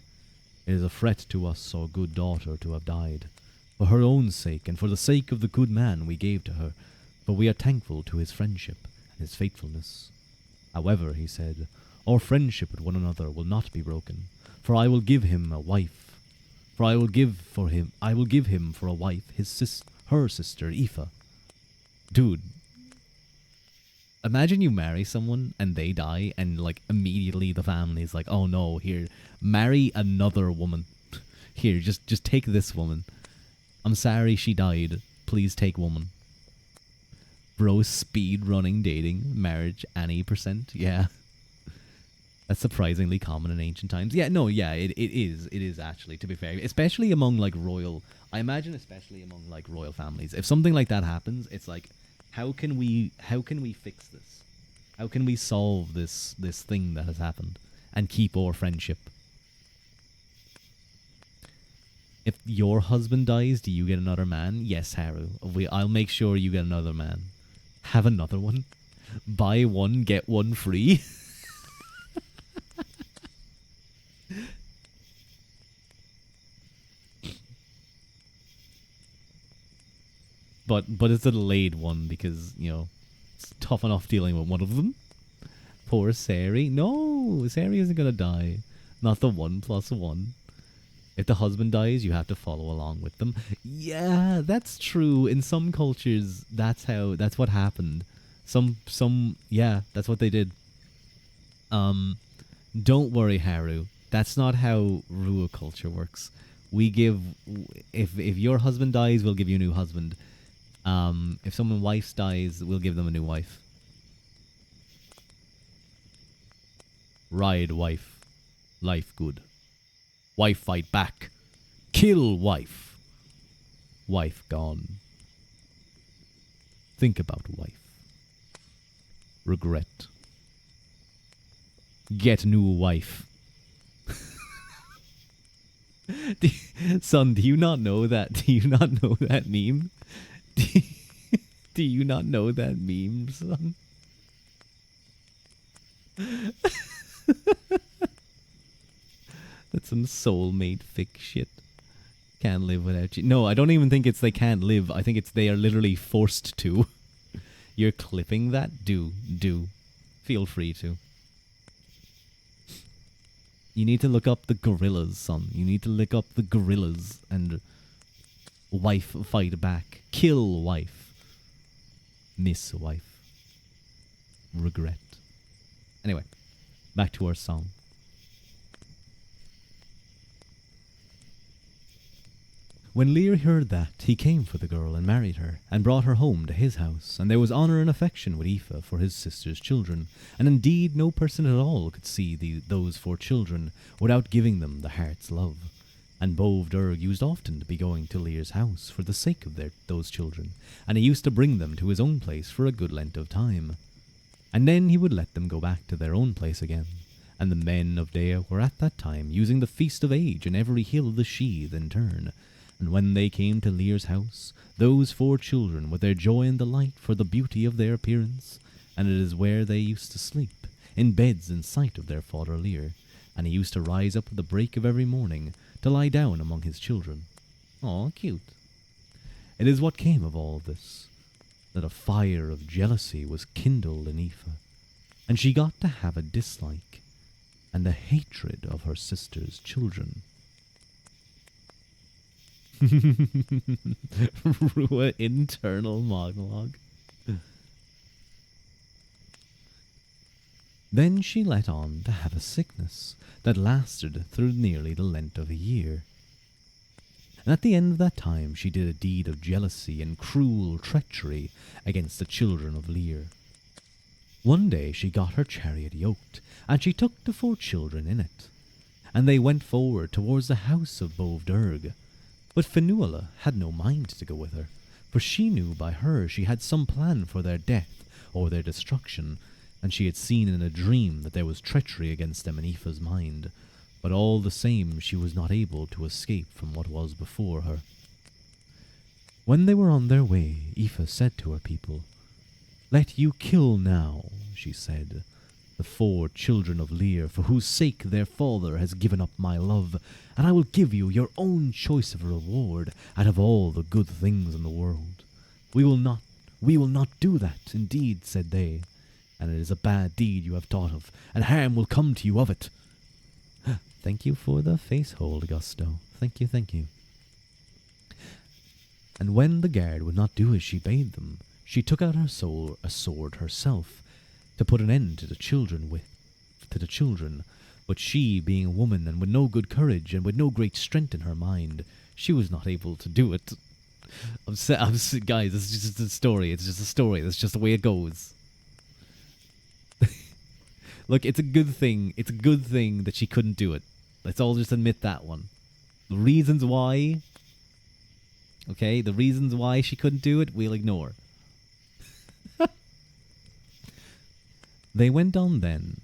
it is a fret to us, our good daughter, to have died. For her own sake, and for the sake of the good man we gave to her, for we are thankful to his friendship, his faithfulness. However, he said, our friendship with one another will not be broken, for I will give him a wife. For I will give him for a wife her sister Aoife. Dude, imagine you marry someone and they die, and like immediately the family's like, oh no, here, marry another woman. Here, just take this woman. I'm sorry she died. Please take woman. Bro, speed running, dating, marriage, any %. Yeah. That's surprisingly common in ancient times. Yeah, no, yeah, it is actually, to be fair. Especially among like royal, I imagine especially among like royal families. If something like that happens, it's like, how can we fix this? How can we solve this thing that has happened and keep our friendship? If your husband dies, do you get another man? Yes, Haru. I'll make sure you get another man. Have another one. Buy one, get one free. But it's a delayed one because, you know, it's tough enough dealing with one of them. Poor Sari. No, Sari isn't gonna die. Not the 1+1. If the husband dies, you have to follow along with them. Yeah, that's true. In some cultures, that's what happened. Yeah, that's what they did. Don't worry, Haru. That's not how Ruadh culture works. We give if your husband dies, we'll give you a new husband. If someone's wife dies, we'll give them a new wife. Ride wife, life good. Wife fight back. Kill wife. Wife gone. Think about wife. Regret. Get new wife. Son, do you not know that? Do you not know that meme? Do you not know that meme, son? That's some soulmate fic shit. Can't live without you. No, I don't even think it's they can't live. I think it's they are literally forced to. You're clipping that? Do. Feel free to. You need to look up the gorillas, son. You need to look up the gorillas and wife fight back. Kill wife. Miss wife. Regret. Anyway, back to our song. When Lear heard that, he came for the girl and married her, and brought her home to his house, and there was honour and affection with Aoife for his sister's children, and indeed no person at all could see those 4 children without giving them the heart's love. And Bove Durg used often to be going to Lear's house for the sake of those children, and he used to bring them to his own place for a good length of time. And then he would let them go back to their own place again. And the men of Dea were at that time using the feast of age in every hill of the sheath in turn. And when they came to Lear's house, those 4 children, with their joy and delight for the beauty of their appearance, and it is where they used to sleep, in beds in sight of their father Lear, and he used to rise up at the break of every morning to lie down among his children. Aw, cute. It is what came of all this, that a fire of jealousy was kindled in Aoife, and she got to have a dislike and a hatred of her sister's children. Ruadh internal monologue. Then she let on to have a sickness that lasted through nearly the length of a year. And at the end of that time she did a deed of jealousy and cruel treachery against the children of Lear. One day she got her chariot yoked, and she took the 4 children in it, and they went forward towards the house of Bove Durg. But Fionnuala had no mind to go with her, for she knew by her she had some plan for their death or their destruction, and she had seen in a dream that there was treachery against them in Aoife's mind, but all the same she was not able to escape from what was before her. When they were on their way, Aoife said to her people, "Let you kill now," she said, "the 4 children of Lear, for whose sake their father has given up my love, and I will give you your own choice of a reward out of all the good things in the world." We will not do that, indeed," said they, "and it is a bad deed you have thought of, and harm will come to you of it." Thank you for the face hold, Gusto. Thank you. And when the guard would not do as she bade them, she took out a sword herself, to put an end to the children, but she, being a woman and with no good courage and with no great strength in her mind, she was not able to do it. Guys, it's just a story. It's just a story. That's just the way it goes. Look, it's a good thing. It's a good thing that she couldn't do it. Let's all just admit that one. The reasons why, okay, the reasons why she couldn't do it, we'll ignore. They went on then,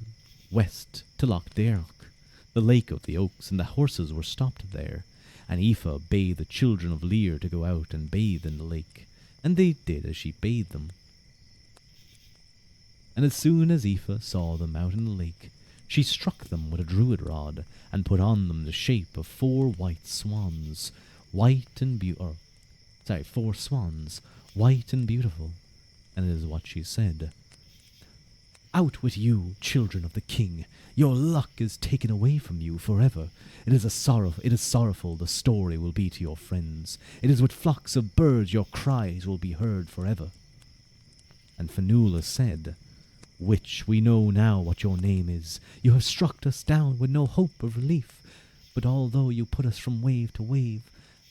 west to Loch Derroch, the lake of the oaks, and the horses were stopped there, and Aoife bade the children of Lear to go out and bathe in the lake, and they did as she bade them. And as soon as Aoife saw them out in the lake, she struck them with a druid rod, and put on them the shape of 4 white swans, 4 swans, white and beautiful, and it is what she said. "Out with you, children of the king! Your luck is taken away from you forever. It is sorrowful the story will be to your friends. It is with flocks of birds your cries will be heard forever." And Fionnuala said, "Witch, we know now what your name is. You have struck us down with no hope of relief. But although you put us from wave to wave,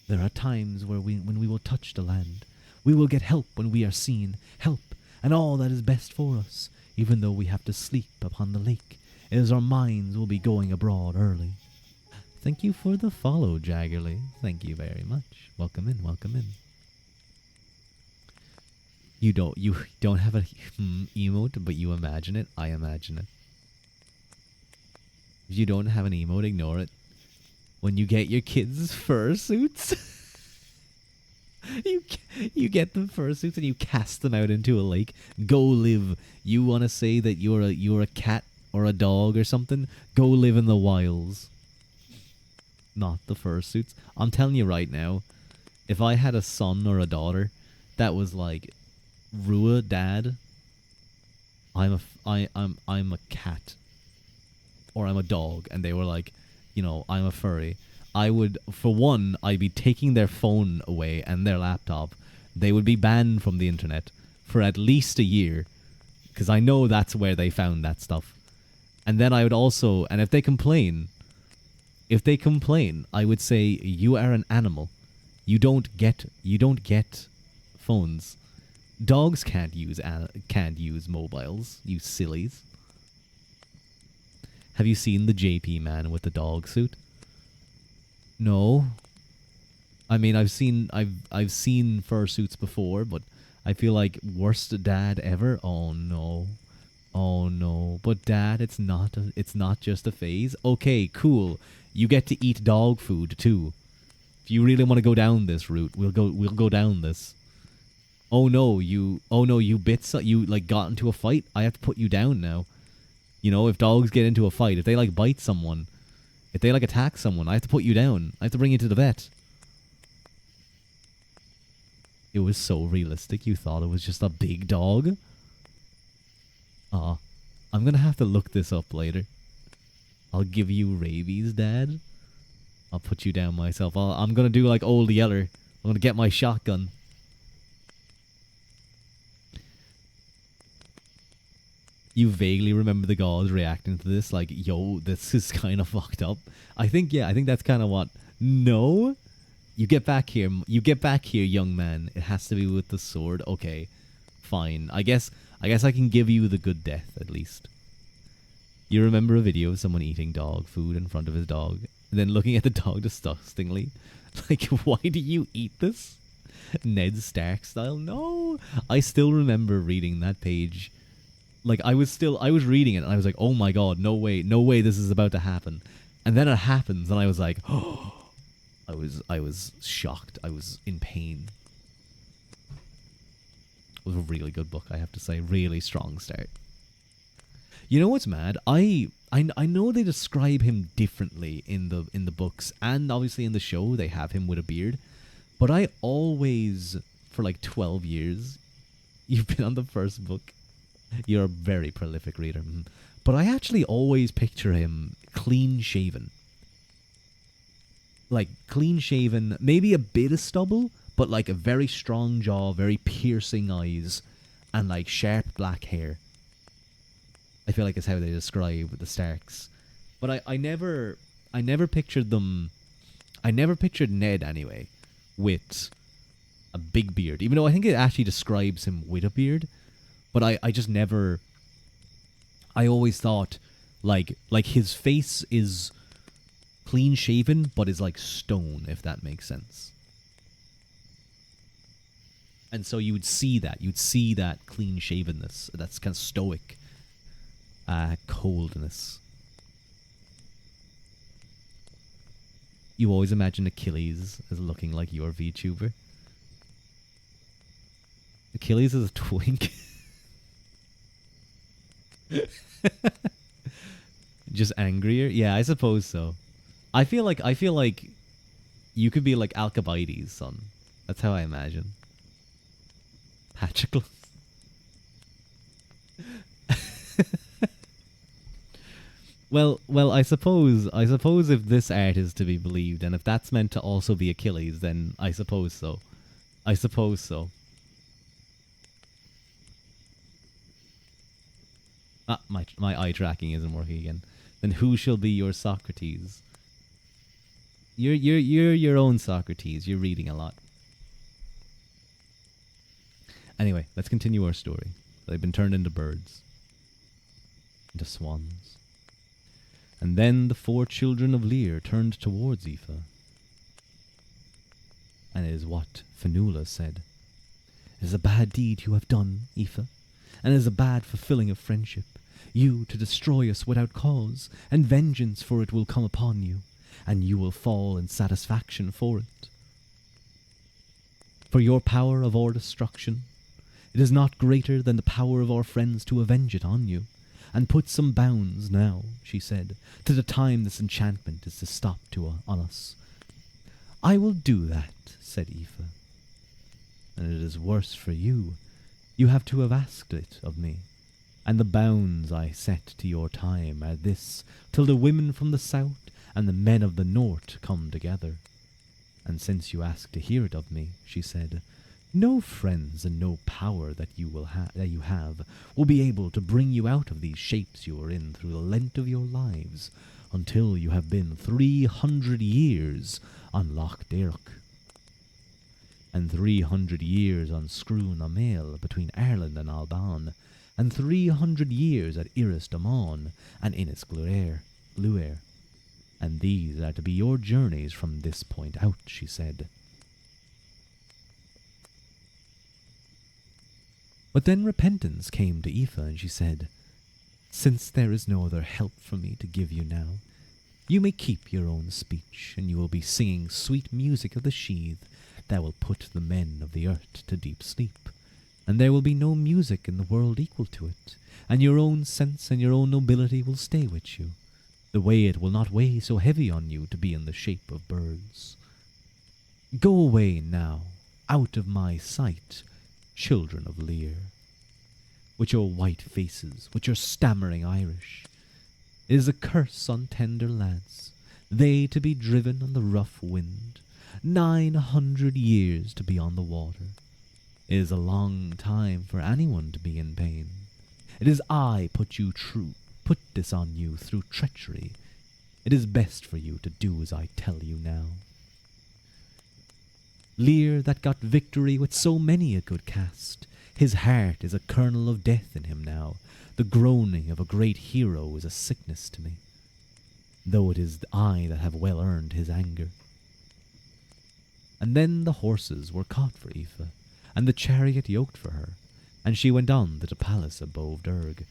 there are times when we will touch the land. We will get help when we are seen, help, and all that is best for us, even though we have to sleep upon the lake, as our minds will be going abroad early. Thank you for the follow, Jaggerly. Thank you very much. Welcome in, welcome in. You don't have a emote, but you imagine it. I imagine it. If you don't have an emote, ignore it. When you get your kids' fursuits, you get the fursuits and you cast them out into a lake. Go live. You want to say that you're a cat or a dog or something? Go live in the wilds. Not the fursuits. I'm telling you right now, if I had a son or a daughter that was like, Ruadh, Dad, I'm a cat, or I'm a dog, and they were like, I'm a furry, I would, for one, I'd be taking their phone away and their laptop. They would be banned from the internet for at least a year, because I know that's where they found that stuff. And then I would also, and if they complain, I would say, you are an animal. You don't get phones. Dogs can't use mobiles, you sillies. Have you seen the JP man with the dog suit? No. I mean, I've seen fursuits before, but I feel like worst dad ever. Oh no. Oh no. But Dad, it's not just a phase. Okay, cool. You get to eat dog food too. If you really want to go down this route, we'll go down this. Oh no, you like got into a fight. I have to put you down now. If dogs get into a fight, if they like bite someone, if they like attack someone, I have to put you down. I have to bring you to the vet. It was so realistic. You thought it was just a big dog? I'm gonna have to look this up later. I'll give you rabies, Dad. I'll put you down myself. I'm gonna do like Old Yeller. I'm gonna get my shotgun. You vaguely remember the gods reacting to this, like, yo, this is kind of fucked up. I think that's kind of what. No, you get back here, young man. It has to be with the sword. Okay, fine. I guess I can give you the good death at least. You remember a video of someone eating dog food in front of his dog, and then looking at the dog disgustingly, like, why do you eat this? Ned Stark style? No, I still remember reading that page. Like, I was reading it and I was like, oh my god, no way this is about to happen. And then it happens and I was like, oh, I was shocked. I was in pain. It was a really good book, I have to say. Really strong start. You know what's mad? I know they describe him differently in the books, and obviously in the show they have him with a beard. But I always, for like 12 years, you've been on the first book. You're a very prolific reader. But I actually always picture him clean shaven. Like, clean shaven, maybe a bit of stubble, but like a very strong jaw, very piercing eyes, and like sharp black hair. I feel like it's how they describe the Starks. But I never pictured them. I never pictured Ned anyway with a big beard, even though I think it actually describes him with a beard. But I just never. I always thought like his face is clean shaven, but is like stone, if that makes sense. And so you'd see that clean shavenness, that's kind of stoic coldness. You always imagine Achilles as looking like your VTuber. Achilles is a twink. Just angrier? Yeah, I suppose so. I feel like you could be like Alcibiades' son. That's how I imagine. Patroclus. Well, I suppose if this art is to be believed, and if that's meant to also be Achilles, then I suppose so. Ah, my eye tracking isn't working again. Then who shall be your Socrates? You're your own Socrates. You're reading a lot. Anyway, let's continue our story. They've been turned into birds, into swans. And then the 4 children of Lear turned towards Aoife. And it is what Fionnuala said. It is a bad deed you have done, Aoife, and it is a bad fulfilling of friendship. You to destroy us without cause, and vengeance for it will come upon you, and you will fall in satisfaction for it. For your power of our destruction, it is not greater than the power of our friends to avenge it on you. And put some bounds now, she said, to the time this enchantment is to stop on us. I will do that, said Aoife. And it is worse for you. You have to have asked it of me. And the bounds I set to your time are this, till the women from the south and the men of the north come together. And since you ask to hear it of me, she said, no friends and no power that you have will be able to bring you out of these shapes you are in through the length of your lives, until you have been 300 years on Loch Derroch, and 300 years on Screw na Mail between Ireland and Alban, and 300 years at Iris Damon and Innis Gluair. And these are to be your journeys from this point out, she said. But then repentance came to Aoife, and she said, since there is no other help for me to give you now, you may keep your own speech, and you will be singing sweet music of the sheath that will put the men of the earth to deep sleep, and there will be no music in the world equal to it, and your own sense and your own nobility will stay with you, the way it will not weigh so heavy on you to be in the shape of birds. Go away now, out of my sight, children of Lear, with your white faces, with your stammering Irish. It is a curse on tender lads, they to be driven on the rough wind, 900 years to be on the water. It is a long time for anyone to be in pain. It is I put this on you through treachery. It is best for you to do as I tell you now. Lear that got victory with so many a good cast, his heart is a kernel of death in him now. The groaning of a great hero is a sickness to me, though it is I that have well earned his anger. And then the horses were caught for Aoife, and the chariot yoked for her, and she went on to the palace of Bove-Derg.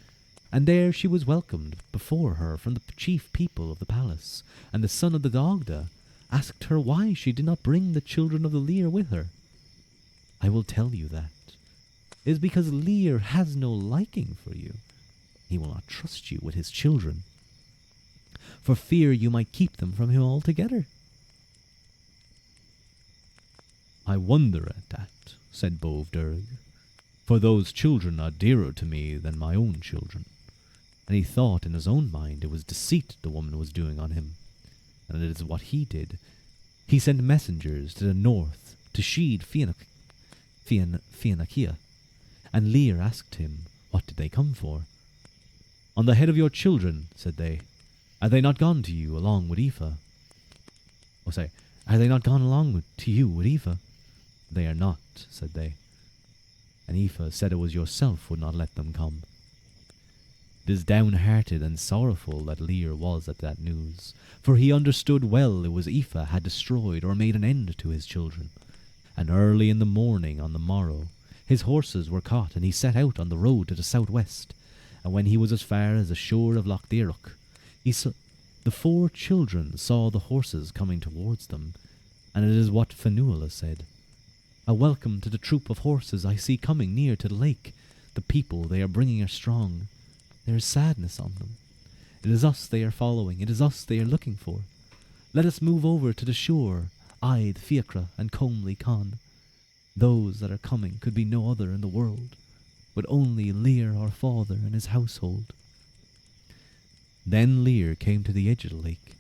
And there she was welcomed before her from the chief people of the palace, and the son of the Dagda asked her why she did not bring the children of the Lear with her. I will tell you that. It is because Lear has no liking for you. He will not trust you with his children, for fear you might keep them from him altogether. I wonder at that, said Bove-Derg, for those children are dearer to me than my own children. And he thought in his own mind it was deceit the woman was doing on him, and it is what he did. He sent messengers to the north to Sheed Fianachia, and Lear asked him, what did they come for? On the head of your children, said they. Are they not gone to you along with Aoife? Are they not gone along to you with Aoife? They are not, said they. And Aoife said it was yourself would not let them come. It is downhearted and sorrowful that Lear was at that news, for he understood well it was Aoife had destroyed or made an end to his children. And early in the morning on the morrow, his horses were caught, and he set out on the road to the southwest. And when he was as far as the shore of Loch Derroch, the 4 children saw the horses coming towards them, and it is what Fionnuala said. A welcome to the troop of horses I see coming near to the lake. The people they are bringing are strong. There is sadness on them. It is us they are following. It is us they are looking for. Let us move over to the shore, I, the Fiacre, and Comely Con. Those that are coming could be no other in the world, but only Lear our father and his household. Then Lear came to the edge of the lake,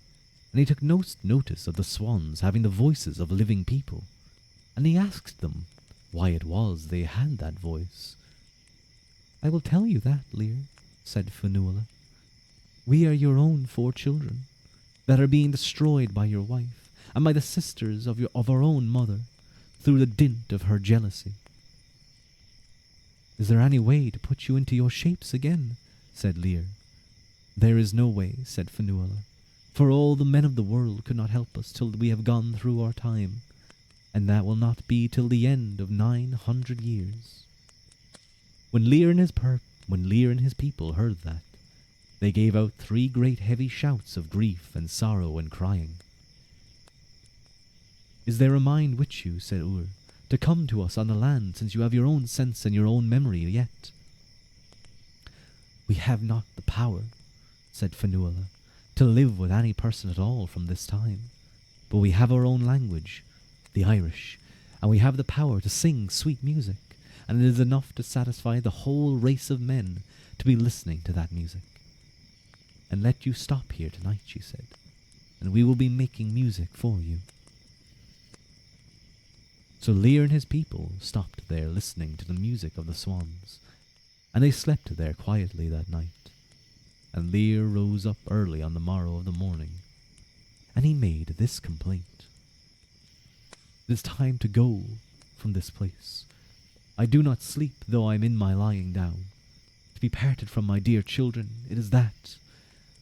and he took no notice of the swans having the voices of living people, and he asked them why it was they had that voice. I will tell you that, Lear, said Fionnuala. We are your own 4 children, that are being destroyed by your wife, and by the sisters of our own mother, through the dint of her jealousy. Is there any way to put you into your shapes again? Said Lear. There is no way, said Fionnuala, for all the men of the world could not help us till we have gone through our time, and that will not be till the end of 900 years. When Lear and his people heard that, they gave out 3 great heavy shouts of grief and sorrow and crying. Is there a mind with you, said Ur, to come to us on the land, since you have your own sense and your own memory yet? We have not the power, said Fionnuala, to live with any person at all from this time, but we have our own language, the Irish, and we have the power to sing sweet music, and it is enough to satisfy the whole race of men to be listening to that music. And let you stop here tonight, she said, and we will be making music for you. So Lear and his people stopped there listening to the music of the swans, and they slept there quietly that night. And Lear rose up early on the morrow of the morning, and he made this complaint. It is time to go from this place. I do not sleep, though I am in my lying down. To be parted from my dear children, it is that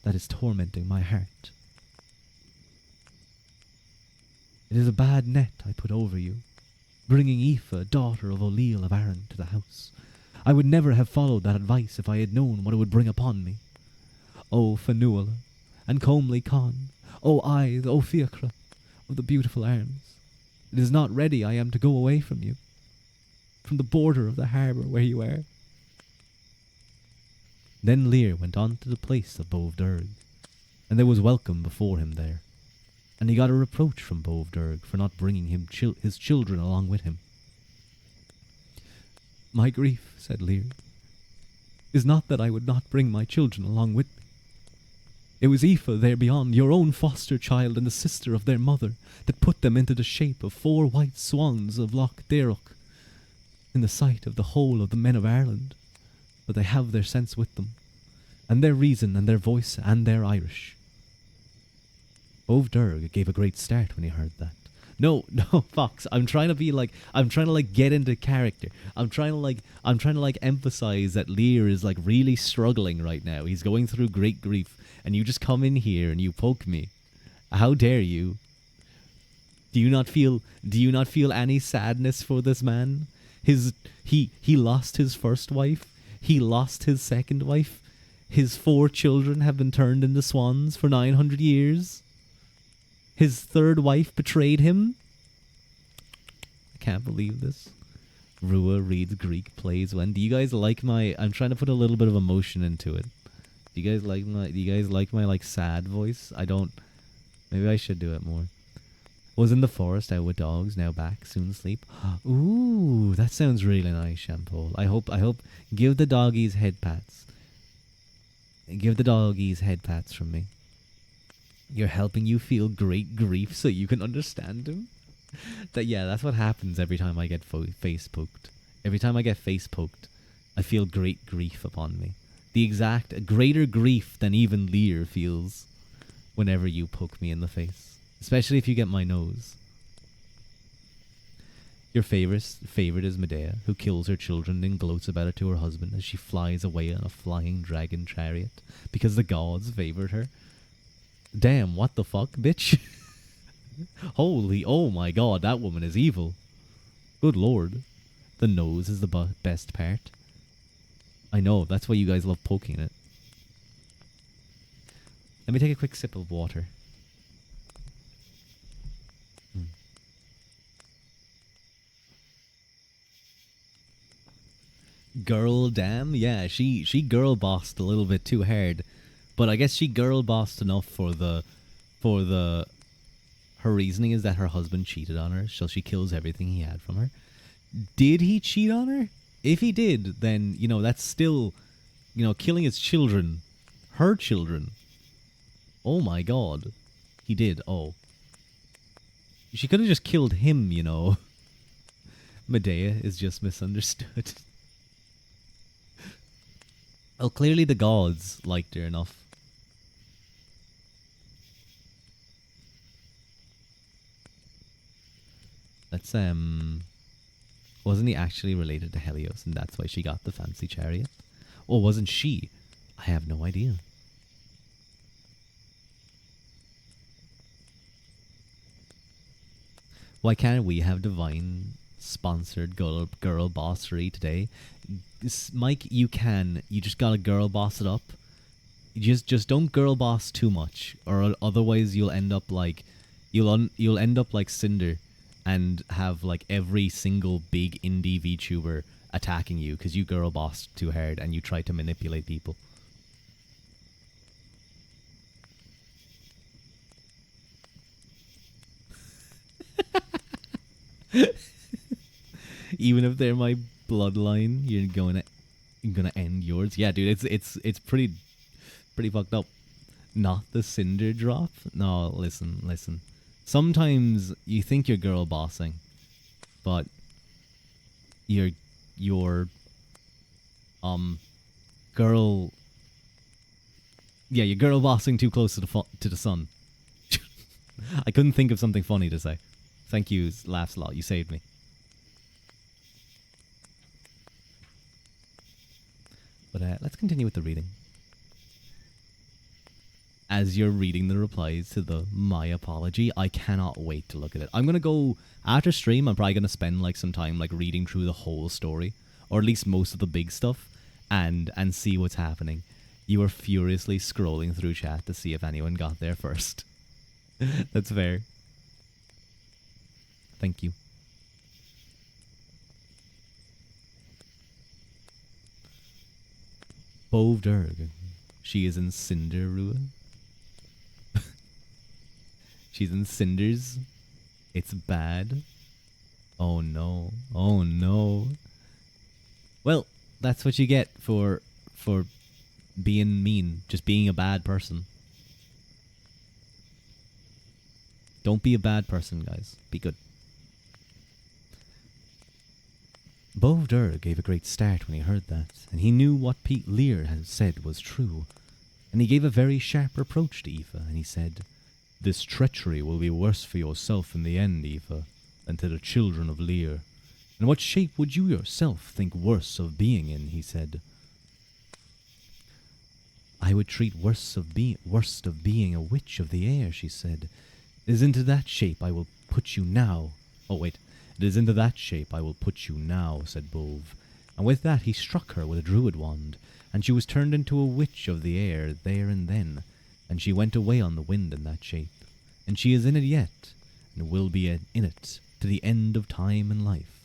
is tormenting my heart. It is a bad net I put over you, bringing Aoife, daughter of O'Leal of Arran, to the house. I would never have followed that advice if I had known what it would bring upon me. O Fionnuala, and comely Con, O Aidh, O Fiachra, of the beautiful arms, it is not ready I am to go away from you, from the border of the harbour where you are. Then Lear went on to the place of Bovderg, and there was welcome before him there, and he got a reproach from Bovderg for not bringing his children along with him. My grief, said Lear, is not that I would not bring my children along with me. It was Aoife there beyond, your own foster child and the sister of their mother, that put them into the shape of 4 white swans of Loch Derroch, in the sight of the whole of the men of Ireland. But they have their sense with them, and their reason and their voice and their Irish. Bovderg gave a great start when he heard that. No, Fox, I'm trying to get into character. I'm trying to emphasize that Lear is really struggling right now. He's going through great grief, and you just come in here and you poke me. How dare you? Do you not feel any sadness for this man? He lost his first wife. He lost his second wife. His 4 children have been turned into swans for 900 years. His third wife betrayed him. I can't believe this. Ruadh reads Greek plays when. Do you guys like my... I'm trying to put a little bit of emotion into it. Do you guys like my sad voice? I don't... Maybe I should do it more. Was in the forest out with dogs, now back, soon sleep. Ooh, that sounds really nice, Shampoo. I hope... Give the doggies head pats. Give the doggies head pats from me. You're helping you feel great grief so you can understand him? That's what happens every time I get face poked. Every time I get face poked, I feel great grief upon me. The exact greater grief than even Lear feels whenever you poke me in the face. Especially if you get my nose. Your favorite is Medea, who kills her children and gloats about it to her husband as she flies away on a flying dragon chariot because the gods favored her. Damn, what the fuck, bitch? Holy, oh my god, that woman is evil. Good lord. The nose is the best part. I know, that's why you guys love poking it. Let me take a quick sip of water. Girl damn, yeah, she girl bossed a little bit too hard. But I guess she girl bossed enough for her reasoning is that her husband cheated on her, so she kills everything he had from her. Did he cheat on her? If he did, then, that's still, killing his children. Her children. Oh my god. He did, oh. She could have just killed him, Medea is just misunderstood. Well, clearly the gods liked her enough. That's wasn't he actually related to Helios, and that's why she got the fancy chariot? Or wasn't she? I have no idea. Why can't we have divine sponsored girl bossery today? Mike, you can. You just gotta girl boss it up. Just don't girl boss too much, or otherwise you'll end up like you'll end up like Cinder, and have like every single big indie VTuber attacking you because you girl bossed too hard and you tried to manipulate people. Even if they're my bloodline, you're gonna end yours. Yeah, dude, it's pretty fucked up. Not the Cinder drop. No, listen. Sometimes you think you're girl bossing, but you're girl. Yeah, you're girl bossing too close to the sun. I couldn't think of something funny to say. Thank you, Laughs a lot. You saved me. But let's continue with the reading. As you're reading the replies to the my apology, I cannot wait to look at it. I'm gonna go after stream. I'm probably gonna spend like some time like reading through the whole story, or at least most of the big stuff, and see what's happening. You were furiously scrolling through chat to see if anyone got there first. That's fair. Thank you. Bovderg. She is in Cinder, Ruadh. She's in Cinders. It's bad. Oh no. Oh no. Well, that's what you get for being mean. Just being a bad person. Don't be a bad person, guys. Be good. Bovdur gave a great start when he heard that, and he knew what Pete Lear had said was true. And he gave a very sharp reproach to Aoife, and he said, "This treachery will be worse for yourself in the end, Aoife, than to the children of Lear. And what shape would you yourself think worse of being in?" he said. "I would treat worst of being a witch of the air," she said. "It is into that shape I will put you now." Oh, wait. "It is into that shape I will put you now," said Bove. And with that he struck her with a druid wand, and she was turned into a witch of the air there and then, and she went away on the wind in that shape. And she is in it yet, and will be in it to the end of time and life.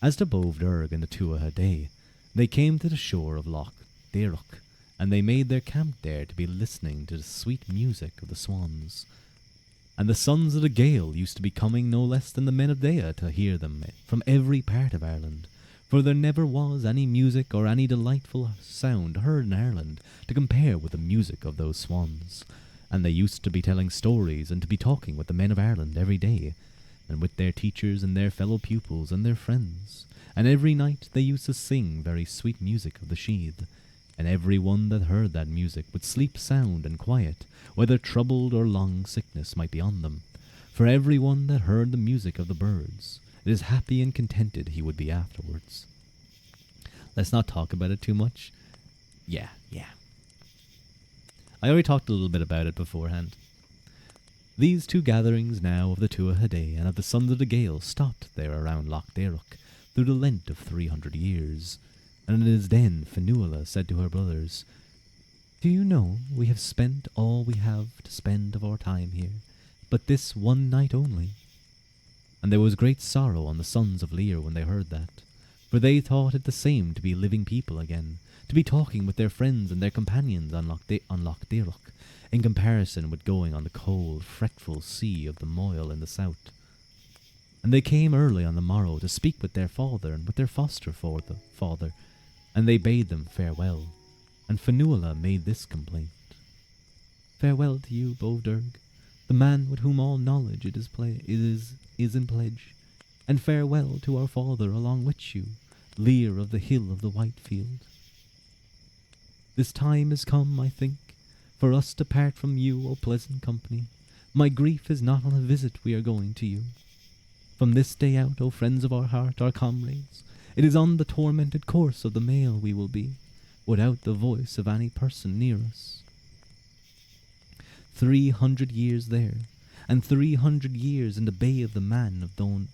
As to Bovderg and the Tuatha Dé, they came to the shore of Loch Deirach, and they made their camp there to be listening to the sweet music of the swans. And the sons of the Gael used to be coming no less than the men of Dea to hear them from every part of Ireland, for there never was any music or any delightful sound heard in Ireland to compare with the music of those swans. And they used to be telling stories and to be talking with the men of Ireland every day, and with their teachers and their fellow pupils and their friends. And every night they used to sing very sweet music of the Sheath, and every one that heard that music would sleep sound and quiet, whether troubled or long sickness might be on them. For every one that heard the music of the birds, it is happy and contented he would be afterwards. Let's not talk about it too much. Yeah. I already talked a little bit about it beforehand. These two gatherings now of the Tuatha Dé and of the sons of the Gael stopped there around Loch Deirach through the length of 300 years. And it is then Fionnuala said to her brothers, "Do you know we have spent all we have to spend of our time here, but this one night only?" And there was great sorrow on the sons of Lear when they heard that, for they thought it the same to be living people again, to be talking with their friends and their companions on Loch Deirach, in comparison with going on the cold, fretful sea of the Moyle in the south. And they came early on the morrow to speak with their father and with their foster father, and they bade them farewell. And Fionnuala made this complaint: "Farewell to you, Bovderg, the man with whom all knowledge is in pledge, and farewell to our father along with you, Lear of the Hill of the Whitefield. This time is come, I think, for us to part from you, O pleasant company, My grief is not on a visit we are going to you. From this day out, O friends of our heart, our comrades, it is on the tormented course of the mail we will be, without the voice of any person near us. 300 years there, and 300 years in the bay of the men of Donan.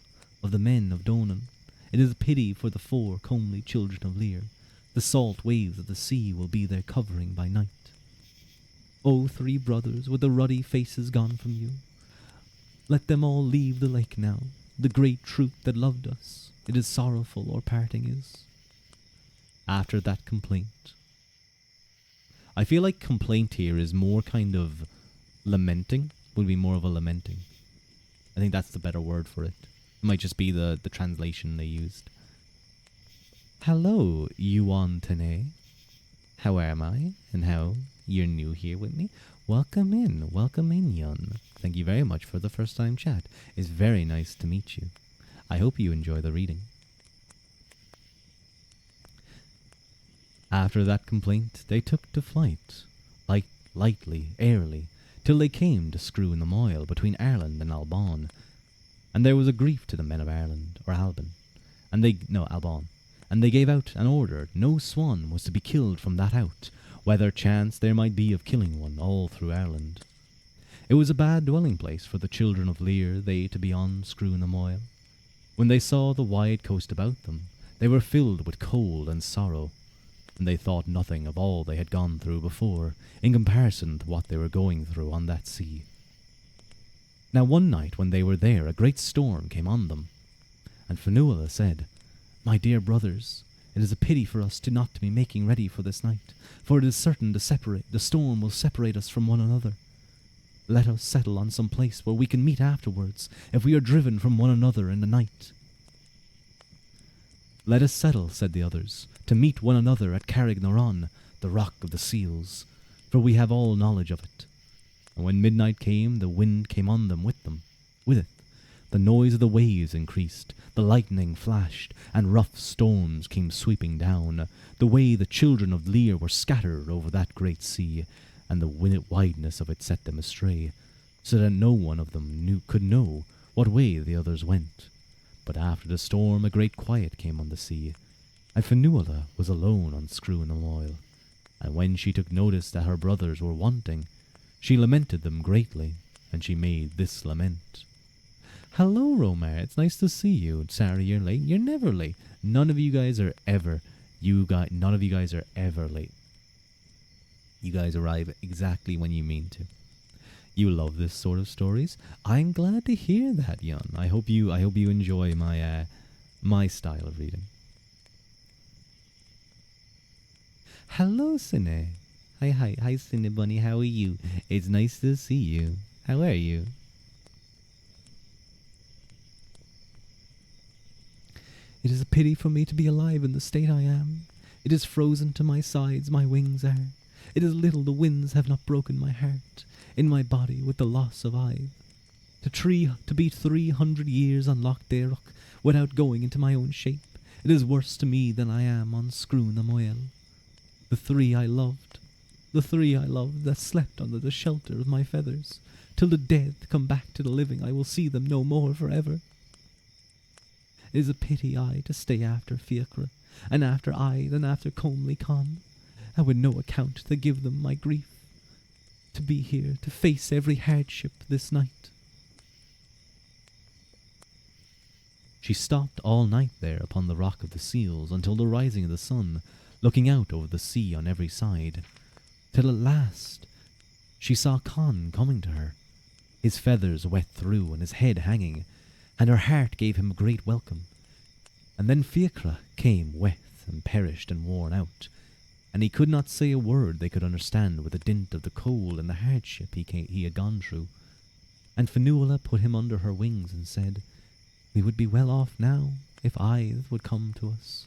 It is a pity for the four comely children of Lear. The salt waves of the sea will be their covering by night. O three brothers, with the ruddy faces gone from you, let them all leave the lake now, the great troop that loved us. It is sorrowful our parting is. After that complaint. I feel like complaint here is more kind of lamenting, would be more of a lamenting. I think that's the better word for it. It might just be the translation they used. Hello, Yuan Tene. How am I? And how you're new here with me? Welcome in, Yun. Thank you very much for the first time chat. It's very nice to meet you. I hope you enjoy the reading. After that complaint, they took to flight, lightly, airily, till they came to Screw in the Moyle between Ireland and Albon. And there was a grief to the men of Ireland, or Albon, Albon. And they gave out an order no swan was to be killed from that out, whether chance there might be of killing one all through Ireland. It was a bad dwelling place for the children of Lear, they to be on Screw in the Moyle. When they saw the wide coast about them, they were filled with cold and sorrow, and they thought nothing of all they had gone through before, in comparison to what they were going through on that sea. Now one night when they were there, a great storm came on them, and Fionnuala said, My dear brothers, it is a pity for us not to be making ready for this night, for it is certain the storm will separate us from one another. Let us settle on some place where we can meet afterwards, if we are driven from one another in the night. Let us settle, said the others, to meet one another at Carrignaron, the rock of the seals, for we have all knowledge of it. And when midnight came, the wind came on them with it. The noise of the waves increased, the lightning flashed, and rough storms came sweeping down, the way the children of Lear were scattered over that great sea, and the wideness of it set them astray, so that no one of them could know what way the others went. But after the storm a great quiet came on the sea, and Fionnuala was alone on Screw in the Moyle, and when she took notice that her brothers were wanting, she lamented them greatly, and she made this lament. Hello, Romar. It's nice to see you. Sorry you're late. You're never late. None of you guys are ever late. You guys arrive exactly when you mean to. You love this sort of stories. I'm glad to hear that, Jan. I hope you enjoy my style of reading. Hello, Cine. Hi, Cine Bunny. How are you? It's nice to see you. How are you? It is a pity for me to be alive in the state I am. It is frozen to my sides, my wings are. It is little the winds have not broken my heart, in my body with the loss of eye. To be 300 years on Loch Derroch without going into my own shape, it is worse to me than I am on Screw in the Moyle. The three I loved that slept under the shelter of my feathers, till the dead come back to the living I will see them no more forever. It is a pity I to stay after Fiachra, and after Comely Con, and with no account to give them my grief, to be here to face every hardship this night. She stopped all night there upon the rock of the seals until the rising of the sun, looking out over the sea on every side, till at last she saw Con coming to her, his feathers wet through and his head hanging, and her heart gave him great welcome. And then Fiachra came wet and perished and worn out, and he could not say a word they could understand with the dint of the cold and the hardship he had gone through. And Fionnuala put him under her wings and said, We would be well off now if Ithe would come to us.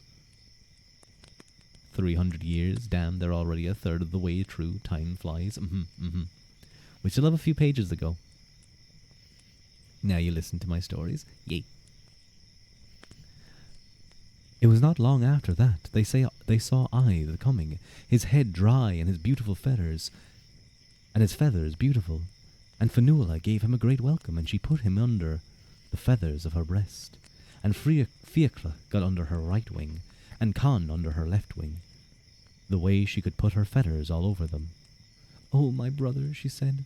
300 years, damn, they're already a third of the way through. Time flies. We still have a few pages to go. Now you listen to my stories. Yay. It was not long after that they saw Ithe coming, his head dry and his feathers beautiful, And Fionnuala gave him a great welcome, and she put him under the feathers of her breast. And Fiachra got under her right wing, and Con under her left wing, the way she could put her feathers all over them. "Oh, my brother," she said,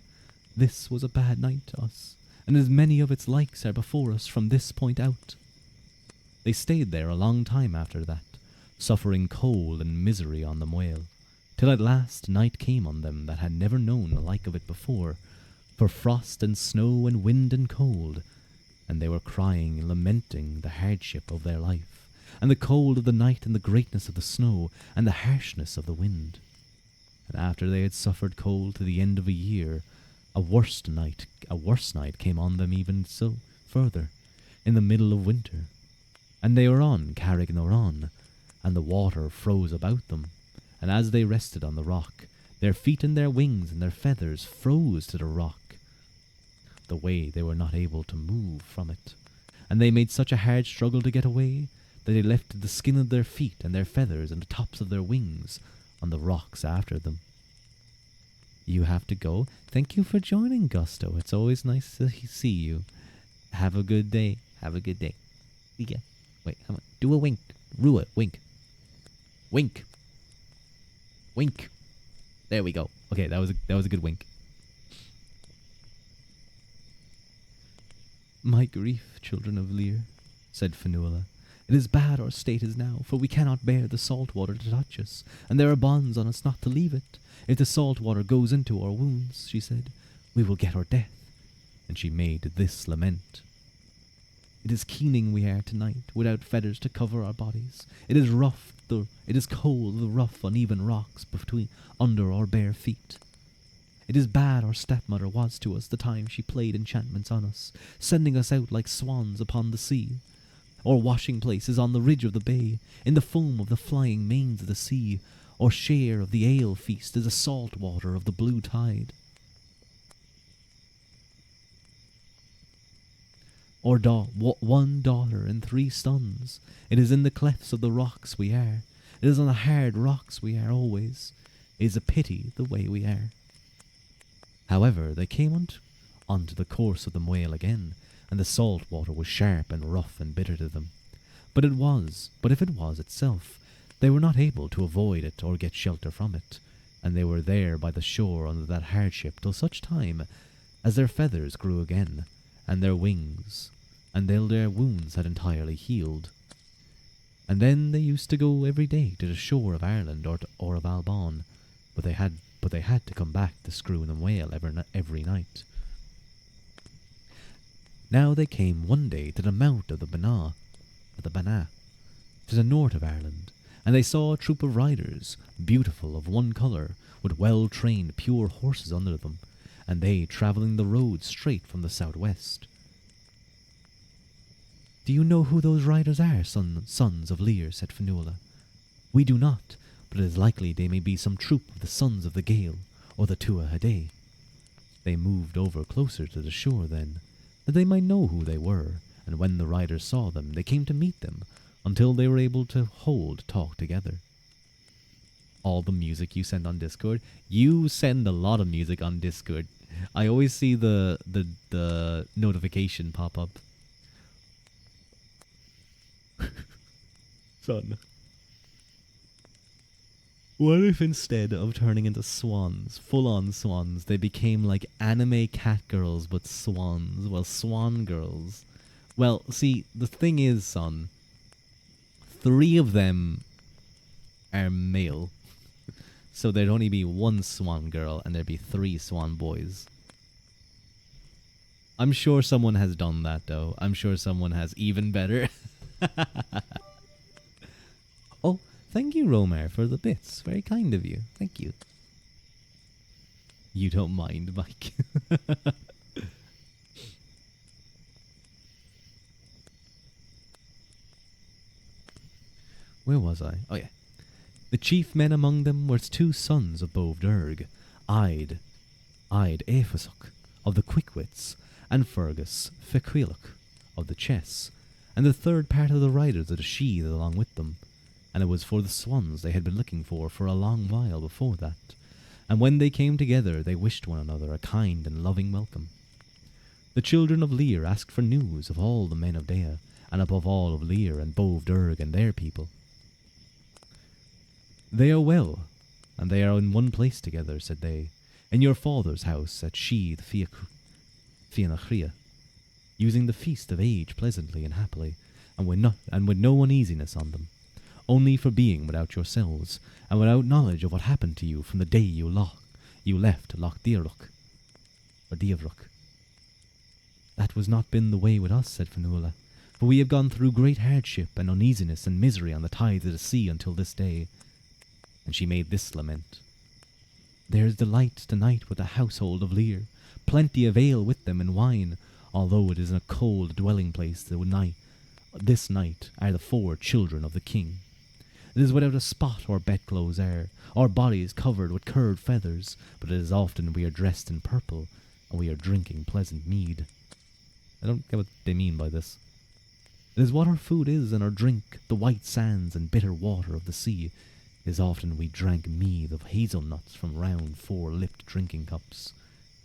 "this was a bad night to us, and as many of its likes are before us from this point out." They stayed there a long time after that, suffering cold and misery on the Moel, till at last night came on them that had never known the like of it before, for frost and snow and wind and cold, and they were crying and lamenting the hardship of their life, and the cold of the night and the greatness of the snow and the harshness of the wind. And after they had suffered cold to the end of a year, a worse night came on them even so further, in the middle of winter. And they were on Carrick-na-Ron, and the water froze about them, and as they rested on the rock, their feet and their wings and their feathers froze to the rock, the way they were not able to move from it. And they made such a hard struggle to get away, that they left the skin of their feet and their feathers and the tops of their wings on the rocks after them. You have to go. Thank you for joining, Gusto. It's always nice to see you. Have a good day. Have a good day. Yeah. Wait, do a wink. Ruadh, wink. Wink. Wink. There we go. Okay, that was a good wink. "My grief, children of Lear," said Fionnuala. "It is bad our state is now, for we cannot bear the salt water to touch us, and there are bonds on us not to leave it. If the salt water goes into our wounds," she said, "we will get our death." And she made this lament. "It is keening we are tonight, without feathers to cover our bodies. It is cold, the rough, uneven rocks between under our bare feet. It is bad our stepmother was to us the time she played enchantments on us, sending us out like swans upon the sea. Our washing place is on the ridge of the bay, in the foam of the flying mains of the sea. Our share of the ale feast is the salt water of the blue tide. Our one daughter and 3 sons. It is in the clefts of the rocks we are. It is on the hard rocks we are always. It is a pity the way we are." However, they came onto the course of the Moel again, and the salt water was sharp and rough and bitter to them. But if it was itself, they were not able to avoid it or get shelter from it, and they were there by the shore under that hardship till such time as their feathers grew again, and their wings, and till their wounds had entirely healed. And then they used to go every day to the shore of Ireland or of Albon, but they had to come back to Screw and Whale every night. Now they came one day to the mount of the Banna, to the north of Ireland, and they saw a troop of riders, beautiful of one colour, with well-trained pure horses under them, and they travelling the road straight from the southwest. "Do you know who those riders are, sons of Lear?" said Fionnuala. "We do not, but it is likely they may be some troop of the sons of the Gael, or the Tuatha. They moved over closer to the shore then, that they might know who they were, and when the riders saw them, they came to meet them, until they were able to hold talk together. All the music you send on Discord? You send a lot of music on Discord. I always see the notification pop up. Son. What if instead of turning into swans, full-on swans, they became like anime cat girls but swans? Well, swan girls. Well, see, the thing is, son, 3 of them are male. So there'd only be 1 swan girl and there'd be 3 swan boys. I'm sure someone has done that, though. I'm sure someone has even better. Oh, thank you, Romar, for the bits. Very kind of you. Thank you. You don't mind, Mike. Where was I? Oh, yeah. The chief men among them were 2 sons of Bovderg, Ide Ephasuk of the Quickwits, and Fergus Fequilloch of the Chess, and the third part of the riders of the Sheath along with them, and it was for the swans they had been looking for a long while before that. and when they came together they wished one another a kind and loving welcome. The children of Lear asked for news of all the men of Dea, and above all of Lear and Bove Durg and their people. They are well, and they are in one place together, said they, in your father's house at Sheath Fianachria, using the feast of age pleasantly and happily, and with no uneasiness on them, only for being without yourselves, and without knowledge of what happened to you from the day you left Loch Diaruk, or Diavruk. That was not been the way with us, said Fionnuala, for we have gone through great hardship and uneasiness and misery on the tides of the sea until this day. And she made this lament. There is delight tonight with the household of Lear, plenty of ale with them and wine, although it is in a cold dwelling place this night are the 4 children of the king. It is without a spot or bedclothes are, our bodies covered with curved feathers, but it is often we are dressed in purple, and we are drinking pleasant mead. I don't get what they mean by this. It is what our food is and our drink, the white sands and bitter water of the sea. It is often we drank mead of hazelnuts from round 4-lipped drinking cups.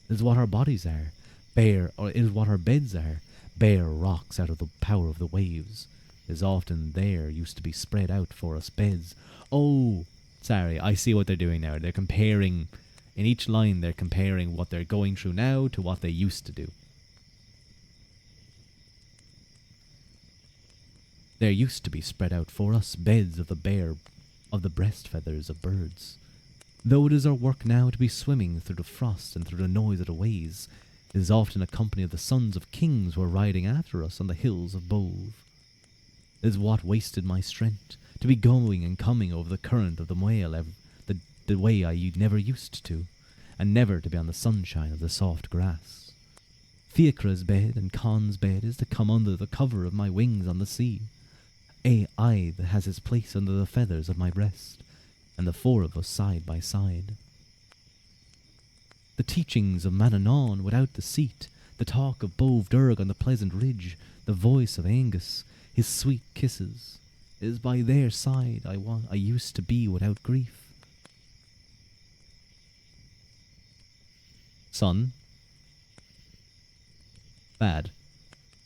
It is what our bodies are, it is what our beds are, bare rocks out of the power of the waves. It is often there used to be spread out for us beds. Oh, sorry, I see what they're doing now. They're comparing, in each line they're comparing what they're going through now to what they used to do. There used to be spread out for us beds of the breast feathers of birds. Though it is our work now to be swimming through the frost and through the noise of the waves, it is often a company of the sons of kings who are riding after us on the hills of Bove. It is what wasted my strength, to be going and coming over the current of the Moyle the way I never used to, and never to be on the sunshine of the soft grass. Fiacra's bed and Con's bed is to come under the cover of my wings on the sea. I that has his place under the feathers of my breast, and the 4 of us side by side. The teachings of Manannán without the seat, the talk of Bove Durg on the pleasant ridge, the voice of Angus, his sweet kisses, it is by their side I used to be without grief. Son. Bad.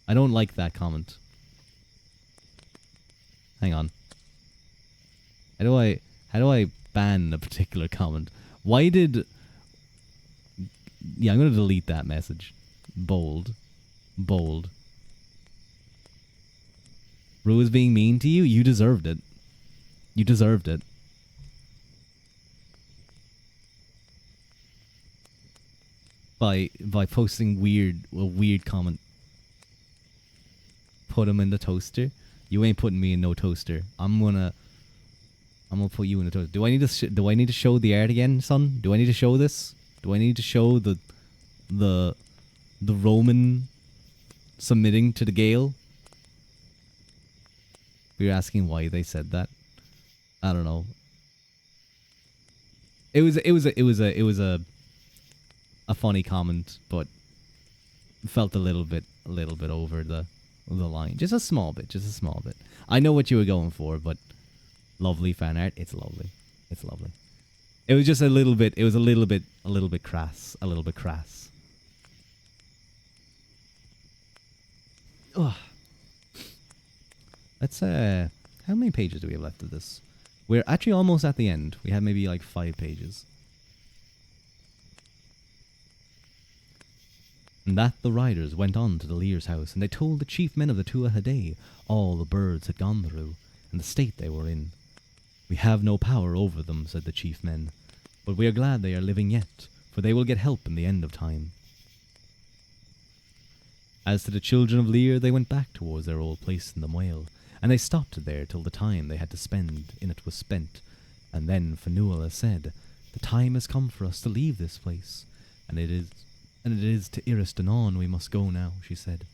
I don't like that comment. Hang on. How do I ban a particular comment? Why did... Yeah, I'm going to delete that message. Bold. Ruadh is being mean to you? You deserved it. You deserved it. By posting a weird comment. Put him in the toaster. You ain't putting me in no toaster. I'm gonna put you in the toaster. Do I need to show the art again, son? Do I need to show this? Do I need to show the Roman submitting to the Gael? We were asking why they said that. I don't know. It was a funny comment, but felt a little bit over the line. Just a small bit. I know what you were going for, but lovely fan art. It's lovely. It was just a little bit. It was a little bit crass. Ugh. Let's how many pages do we have left of this? We're actually almost at the end. We have maybe like 5 pages. And that the riders went on to the Lear's house, and they told the chief men of the Tuatha Dé all the birds had gone through, and the state they were in. We have no power over them, said the chief men, but we are glad they are living yet, for they will get help in the end of time. As to the children of Lear, they went back towards their old place in the Moyle, and they stopped there till the time they had to spend in it was spent. And then Fionnuala said, the time has come for us to leave this place, and it is to Iris-Danon we must go now, she said,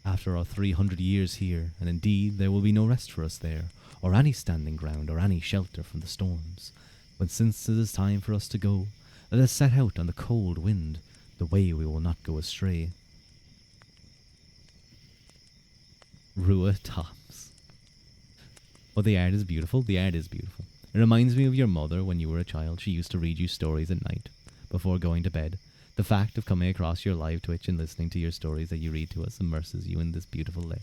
after our 300 years here, and indeed there will be no rest for us there, or any standing ground, or any shelter from the storms. But since it is time for us to go, let us set out on the cold wind, the way we will not go astray. Ruadh tops. But the art is beautiful. It reminds me of your mother when you were a child. She used to read you stories at night before going to bed. The fact of coming across your live Twitch and listening to your stories that you read to us immerses you in this beautiful day.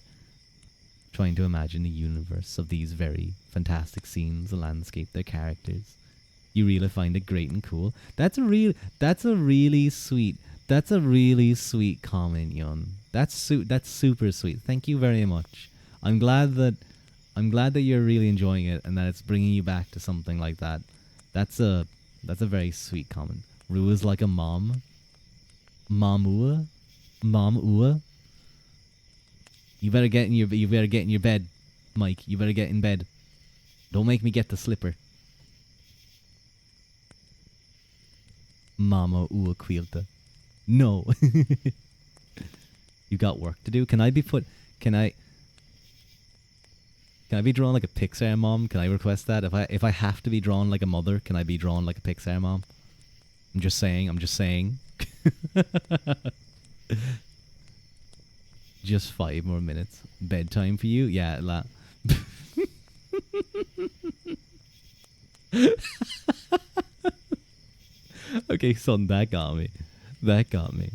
Trying to imagine the universe of these very fantastic scenes, the landscape, their characters. You really find it great and cool. That's a really sweet comment, Yon. That's super sweet. Thank you very much. I'm glad that you're really enjoying it and that it's bringing you back to something like that. That's a very sweet comment. Rue is like a mom. Mom Ua. You better get in your bed, Mike. You better get in bed. Don't make me get the slipper. Mama Ua Quilta. No. You got work to do. Can I be drawn like a Pixar mom? Can I request that? If I have to be drawn like a mother, can I be drawn like a Pixar mom? I'm just saying. Just 5 more minutes. Bedtime for you? Yeah, Okay, son, that got me.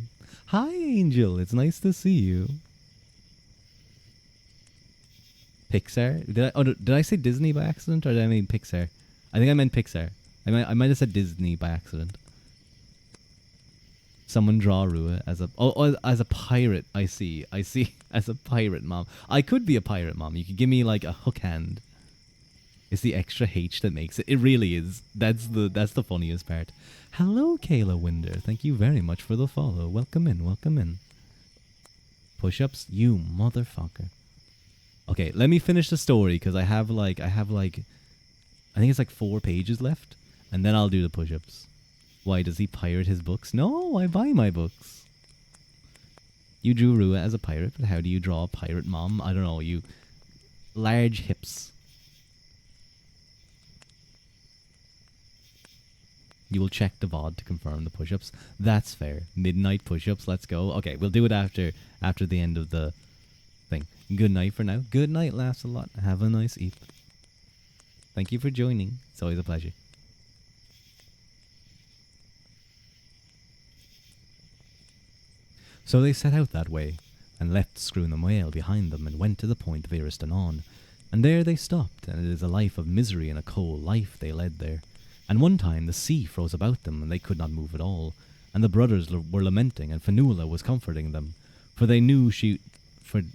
Hi, Angel. It's nice to see you. Pixar? Did I say Disney by accident, or did I mean Pixar? I think I meant Pixar. I might have said Disney by accident. Someone draw Rua as a pirate. I see. As a pirate mom. I could be a pirate mom. You could give me like a hook hand. It's the extra H that makes it. It really is. That's the funniest part. Hello, Kayla Winder. Thank you very much for the follow. Welcome in. Push-ups, you motherfucker. Okay, let me finish the story because I have like I think it's like 4 pages left, and then I'll do the push-ups. Why does he pirate his books? No, I buy my books. You drew Rua as a pirate, but how do you draw a pirate mom? I don't know. You large hips. You will check the VOD to confirm the push-ups. That's fair. Midnight push-ups. Let's go. Okay, we'll do it after the end of the thing. Good night for now. Good night, laughs a lot. Have a nice eat. Thank you for joining. It's always a pleasure. So they set out that way, and left Scroon the Whale behind them, and went to the point of Iristanon. And there they stopped, and it is a life of misery and a cold life they led there. And one time the sea froze about them, and they could not move at all. And the brothers were lamenting, and Fanula was comforting them, for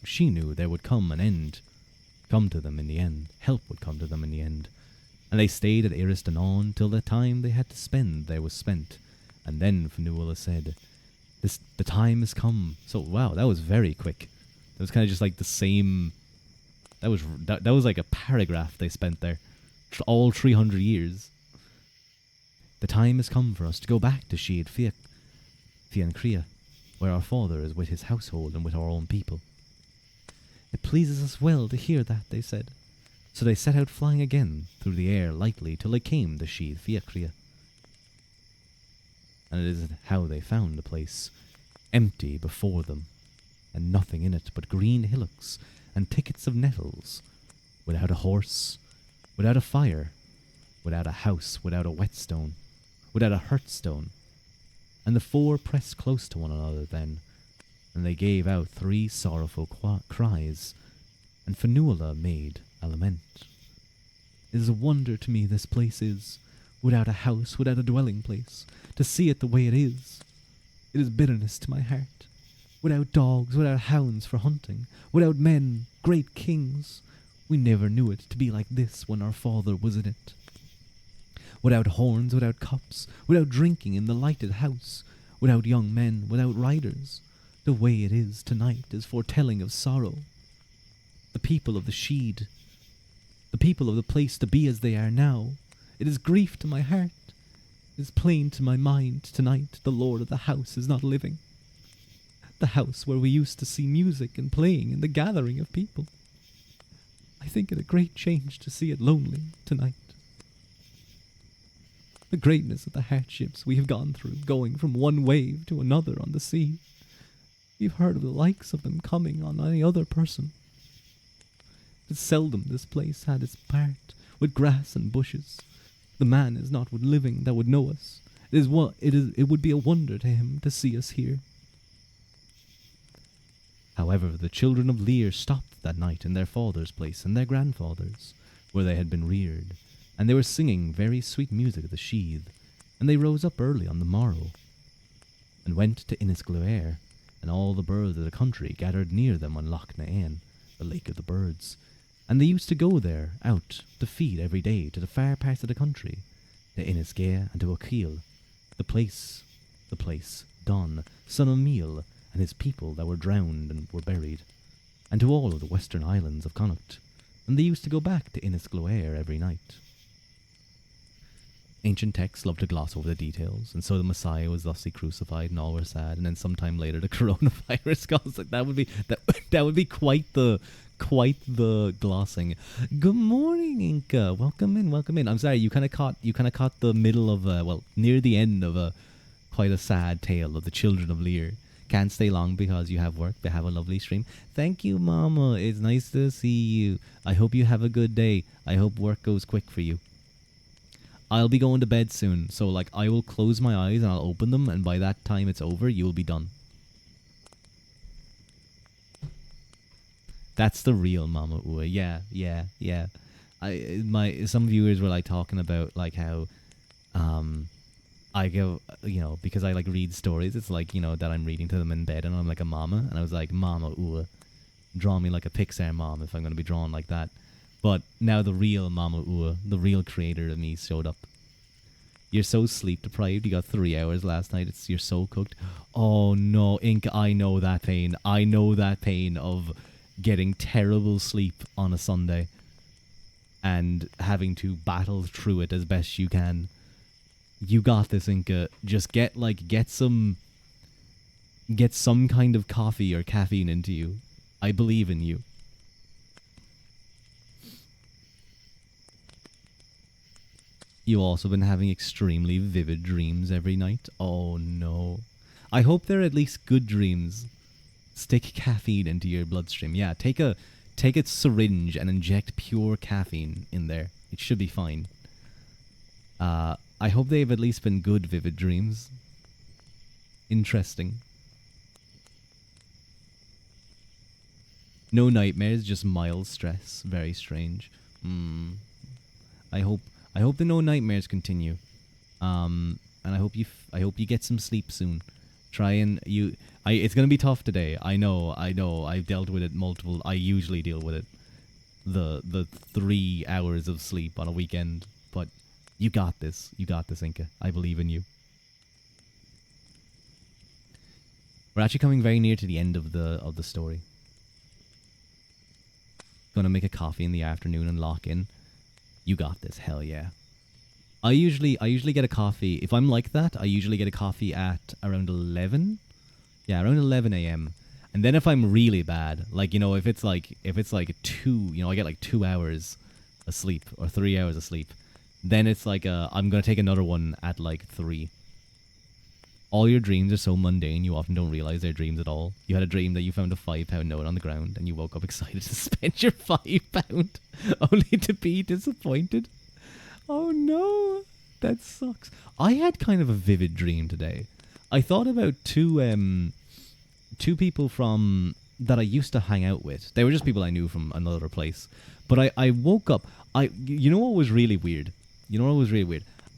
she knew there would come to them in the end. Help would come to them in the end. And they stayed at Iristanon till the time they had to spend there was spent. And then Fanula said, the time has come. So wow, that was very quick. That was kind of just like the same. That was like a paragraph they spent there, all 300 years. The time has come for us to go back to Sheed Fiancria, where our father is with his household and with our own people. It pleases us well to hear that, they said. So they set out flying again through the air lightly till they came to Sheed Fiancria. And it is how they found the place, empty before them, and nothing in it but green hillocks and thickets of nettles, without a horse, without a fire, without a house, without a whetstone, without a hearthstone. And the 4 pressed close to one another then, and they gave out 3 sorrowful cries, and Fanula made a lament. It is a wonder to me this place is, without a house, without a dwelling place, to see it the way it is. It is bitterness to my heart. Without dogs, without hounds for hunting, without men, great kings, we never knew it to be like this when our father was in it. Without horns, without cups, without drinking in the lighted house, without young men, without riders, the way it is tonight is foretelling of sorrow. The people of the Sheed, the people of the place to be as they are now, it is grief to my heart. It is plain to my mind tonight the lord of the house is not living. The house where we used to see music and playing and the gathering of people. I think it a great change to see it lonely tonight. The greatness of the hardships we have gone through, going from one wave to another on the sea. We've heard of the likes of them coming on any other person. But seldom this place had its part, with grass and bushes, The man is not living that would know us. It would be a wonder to him to see us here. However, the children of Lear stopped that night in their father's place and their grandfather's, where they had been reared, and they were singing very sweet music at the sheath, and they rose up early on the morrow, and went to Innisglare, and all the birds of the country gathered near them on Loch Na'an, the lake of the birds, and they used to go there out to feed every day to the far parts of the country, to Innisgea and to O'Keel, the place, Don, son of Meal, and his people that were drowned and were buried, and to all of the western islands of Connacht, and they used to go back to Innisglare every night. Ancient texts love to gloss over the details, and so the Messiah was thusly crucified, and all were sad, and then sometime later the coronavirus caused like that would be quite the glossing. Good morning, Inca. Welcome in. I'm sorry, you kind of caught the middle of near the end of quite a sad tale of the children of Lear. Can't stay long because you have work, but have a lovely stream. Thank you, Mama. It's nice to see you. I hope you have a good day. I hope work goes quick for you. I'll be going to bed soon, so I will close my eyes and I'll open them, and by that time it's over, you will be done. That's the real Mama Ua. Yeah. Some viewers were talking about how I go, because I read stories, it's that I'm reading to them in bed and I'm like a mama, and I was like, Mama Ua, draw me like a Pixar mom if I'm going to be drawn like that. But now the real Mama Ua, the real creator of me, showed up. You're so sleep deprived. You got 3 hours last night. You're so cooked. Oh no, Ink, I know that pain. I know that pain of getting terrible sleep on a Sunday and having to battle through it as best you can. You got this, Inca. Just get some kind of coffee or caffeine into you. I believe in you. You also been having extremely vivid dreams every night. Oh no. I hope they're at least good dreams. Stick caffeine into your bloodstream. Yeah, take a syringe and inject pure caffeine in there. It should be fine. I hope they've at least been good vivid dreams. Interesting. No nightmares, just mild stress. Very strange. I hope the no nightmares continue. And I hope you get some sleep soon. It's gonna be tough today. I know. I've dealt with it multiple. I usually deal with it. The 3 hours of sleep on a weekend, but you got this. You got this, Inca. I believe in you. We're actually coming very near to the end of the story. Gonna make a coffee in the afternoon and lock in. You got this. Hell yeah. I usually get a coffee. If I'm like that, I usually get a coffee at around 11. Yeah, around 11 a.m. And then if I'm really bad, if it's like 2, I get 2 hours of sleep or 3 hours of sleep, then it's I'm going to take another one at 3. All your dreams are so mundane, you often don't realize they're dreams at all. You had a dream that you found a £5 note on the ground and you woke up excited to spend your £5 only to be disappointed. Oh no, that sucks. I had kind of a vivid dream today. I thought about two people from that I used to hang out with. They were just people I knew from another place. But I woke up. You know what was really weird?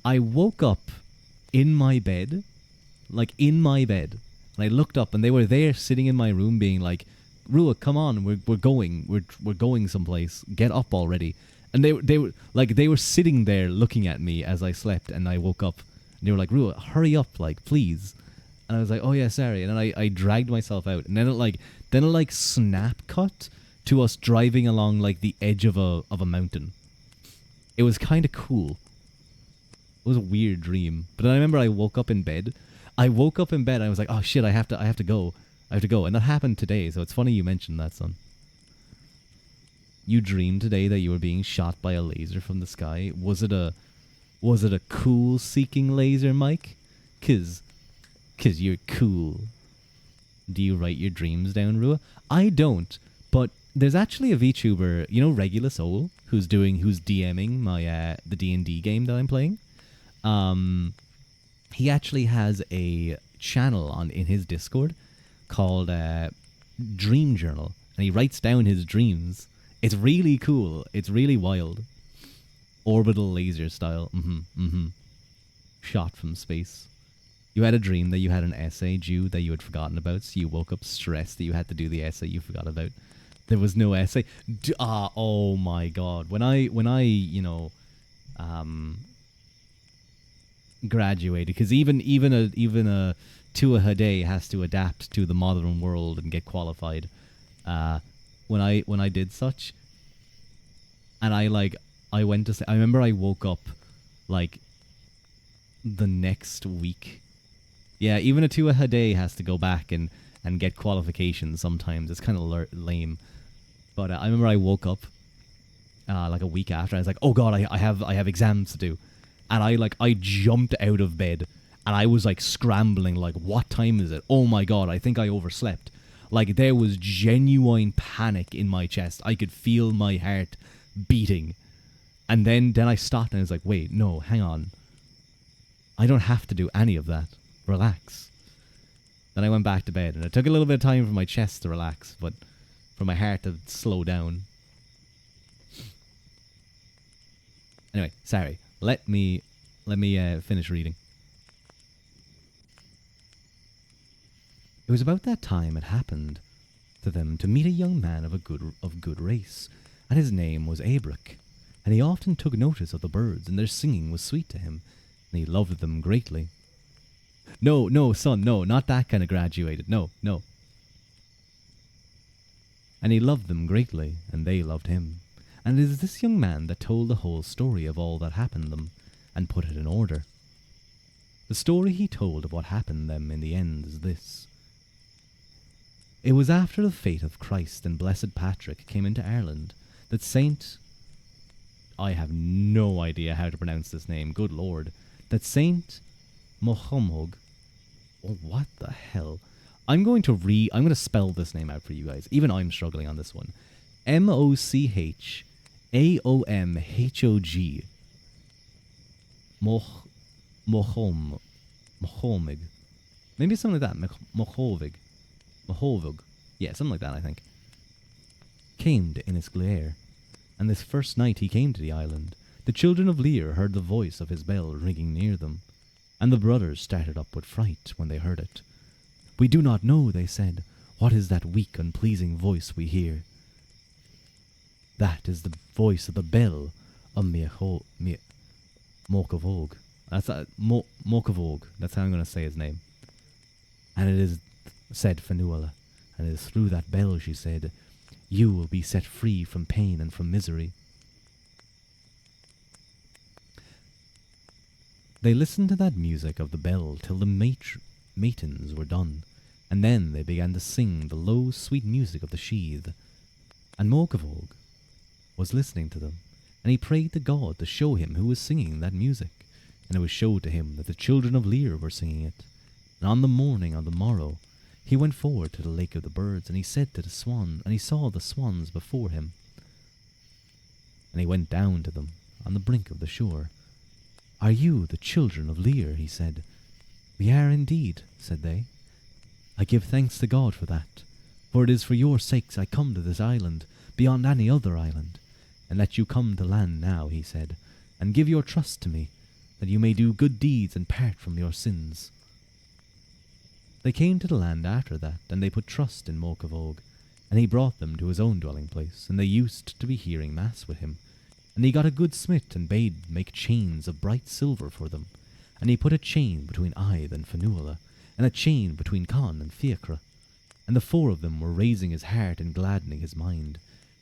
I woke up in my bed, and I looked up and they were there sitting in my room, being like, "Ruadh, come on, we're going someplace. Get up already." And they were sitting there looking at me as I slept, and I woke up. And they were like, "Ruadh, hurry up, please." And I was like, "Oh yeah, sorry." And then I dragged myself out, and then it snap cut to us driving along the edge of a mountain. It was kind of cool. It was a weird dream. But then I remember I woke up in bed. And I was like, "Oh shit, I have to go. And that happened today, so it's funny you mentioned that, son. You dreamed today that you were being shot by a laser from the sky. Was it a cool seeking laser, Mike? Cause you're cool. Do you write your dreams down, Ruadh? I don't, but There's actually a VTuber, you know, Regulus Owl, who's DMing my the D&D game that I'm playing. Um, he actually has a channel on in his Discord called Dream Journal, and he writes down his dreams. It's really cool. It's really wild. Orbital laser style. Shot from space. You had a dream that you had an essay due that you had forgotten about, so you woke up stressed that you had to do the essay you forgot about. There was no essay. Oh my god. When I graduated, because even a Tua Hade has to adapt to the modern world and get qualified. When I did such, and I went to say, I remember I woke up like the next week. Yeah, even a Tua Hade has to go back and get qualifications sometimes. It's kind of lame. But I remember I woke up like a week after. I was like, "Oh God, I have exams to do," and I jumped out of bed and I was like scrambling, like, "What time is it? Oh my God, I think I overslept." Like there was genuine panic in my chest. I could feel my heart beating, and then I stopped and I was like, "Wait, no, hang on. I don't have to do any of that. Relax." Then I went back to bed, and it took a little bit of time for my chest to relax, but for my heart to slow down. Anyway, sorry. Let me finish reading. It was about that time it happened to them to meet a young man of good race, and his name was Abric, and he often took notice of the birds, and their singing was sweet to him, and he loved them greatly. No, son, no, not that kind of graduated. No. And he loved them greatly, and they loved him. And it is this young man that told the whole story of all that happened them, and put it in order. The story he told of what happened them in the end is this. It was after the fate of Christ and Blessed Patrick came into Ireland that Saint... I have no idea how to pronounce this name, good lord. That Saint Mochomhog... Oh, what the hell? I'm going to spell this name out for you guys. Even I'm struggling on this one. Mochaomhog. Mochomig. Maybe something like that. Mohovig. Yeah, something like that, I think. Came to Innisglare, and this first night he came to the island, the children of Lear heard the voice of his bell ringing near them, and the brothers started up with fright when they heard it. We do not know, they said, what is that weak, unpleasing voice we hear. That is the voice of the bell of Morkavog. That's Morkavog. That's how I'm going to say his name. And it is, said Fionnuala, and it is through that bell, she said, you will be set free from pain and from misery. They listened to that music of the bell till the matins were done, and then they began to sing the low, sweet music of the sheath. And Morkavog was listening to them, and he prayed to God to show him who was singing that music, and it was showed to him that the children of Lear were singing it. And on the morning of the morrow, he went forward to the lake of the birds, and he said to the swan, and he saw the swans before him. And he went down to them on the brink of the shore. Are you the children of Lear? He said. We are indeed, said they. I give thanks to God for that, for it is for your sakes I come to this island, beyond any other island, and let you come to land now, he said, and give your trust to me, that you may do good deeds and part from your sins. They came to the land after that, and they put trust in Morkavog, and he brought them to his own dwelling place, and they used to be hearing mass with him. And he got a good smith, and bade make chains of bright silver for them, and he put a chain between Ide and Fionnuala, and a chain between Con and Fiacre, and the four of them were raising his heart and gladdening his mind,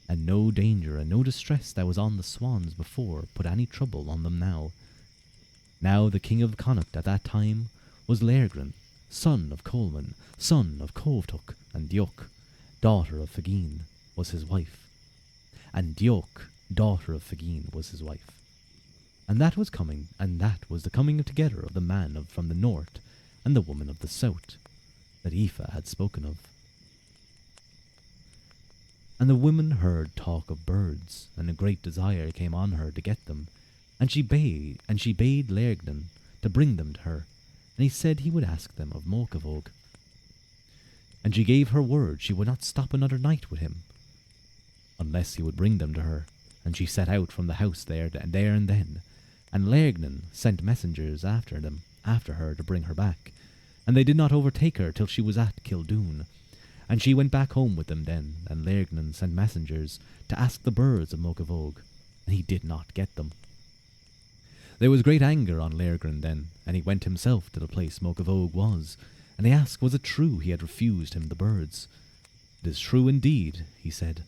and no danger and no distress that was on the swans before put any trouble on them now. Now the king of Connacht at that time was Lairgren, son of Coleman, son of Covetuck, and Diok, daughter of Fagin, was his wife. And Diok, daughter of Fagin, was his wife. And that was the coming together of the man from the north and the woman of the south, that Aoife had spoken of. And the woman heard talk of birds, and a great desire came on her to get them, and she bade Lergnan to bring them to her, and he said he would ask them of Molkavog. And she gave her word she would not stop another night with him, unless he would bring them to her, and she set out from the house there and then, and Lergnan sent messengers after her to bring her back, and they did not overtake her till she was at Kildoon. And she went back home with them then, and Lergnan sent messengers to ask the birds of Molkavog, and he did not get them. There was great anger on Lergnan then, and he went himself to the place Molkavog was, and he asked was it true he had refused him the birds. It is true indeed, he said.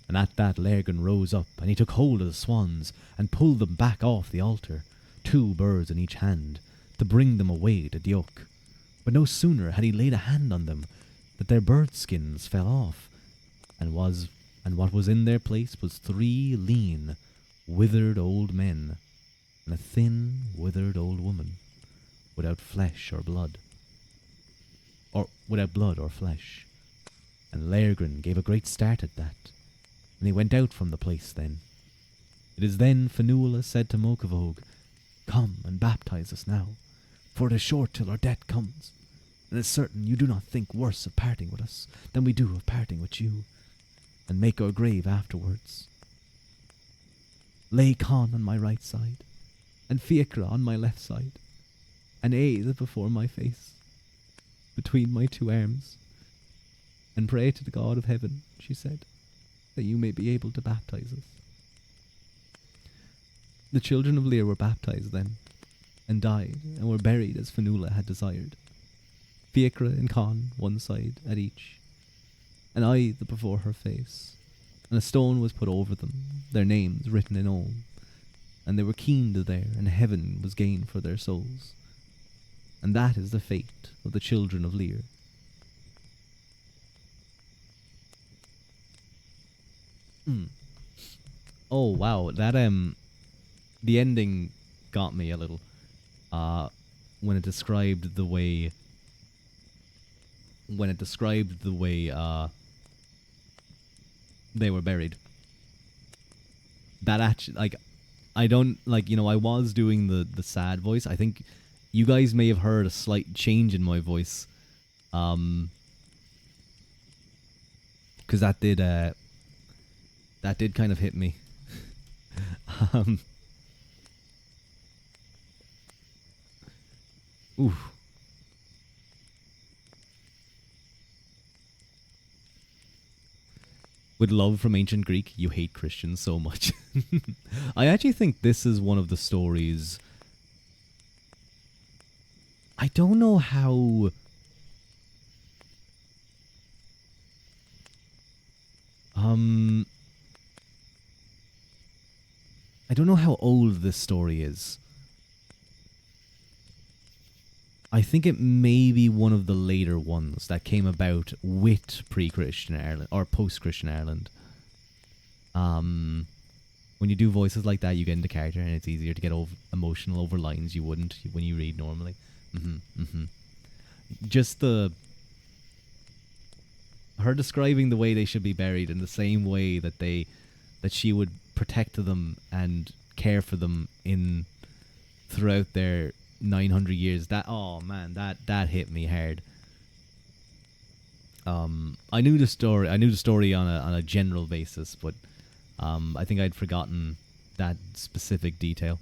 And at that Lergnan rose up, and he took hold of the swans, and pulled them back off the altar, 2 birds in each hand, to bring them away to Diok. But no sooner had he laid a hand on them, that their bird skins fell off, and what was in their place was 3 lean, withered old men, and a thin, withered old woman, without flesh or blood, or without blood or flesh. And Lergnan gave a great start at that, and he went out from the place then. It is then Fionnuala said to Molkavog, "Come and baptize us now, for it is short till our death comes, and it's certain you do not think worse of parting with us than we do of parting with you, and make our grave afterwards. Lay Con on my right side, and Fiacra on my left side, and Aid before my face, between my 2 arms, and pray to the God of heaven," she said, "that you may be able to baptize us." The children of Lear were baptized then, and died, and were buried as Fionnuala had desired. Fiacra and Con one side at each, and I the before her face, and a stone was put over them, their names written in Olm, and they were keened there, and heaven was gained for their souls. And that is the fate of the children of Lear. Oh wow, that the ending got me a little. When it described the way they were buried. That actually, like, I don't, like, I was doing the sad voice. I think you guys may have heard a slight change in my voice. Because that did kind of hit me. Ooh. With love from ancient Greek, you hate Christians so much. I actually think this is one of the stories. I don't know how. I don't know how old this story is. I think it may be one of the later ones that came about with pre-Christian Ireland or post-Christian Ireland. When you do voices like that, you get into character, and it's easier to get emotional over lines you wouldn't when you read normally. Just her describing the way they should be buried in the same way that she would protect them and care for them throughout their 900 years. That hit me hard. I knew the story on a general basis, but I think I'd forgotten that specific detail.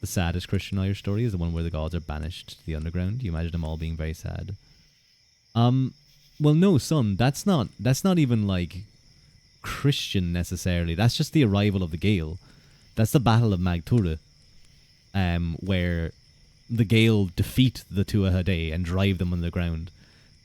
The saddest Christian Irish story is the one where the gods are banished to the underground. You imagine them all being very sad. Well, no, son, that's not even like Christian necessarily. That's just the arrival of the Gael. That's the Battle of Magtura, where the Gael defeat the Tuatha Dé and drive them underground.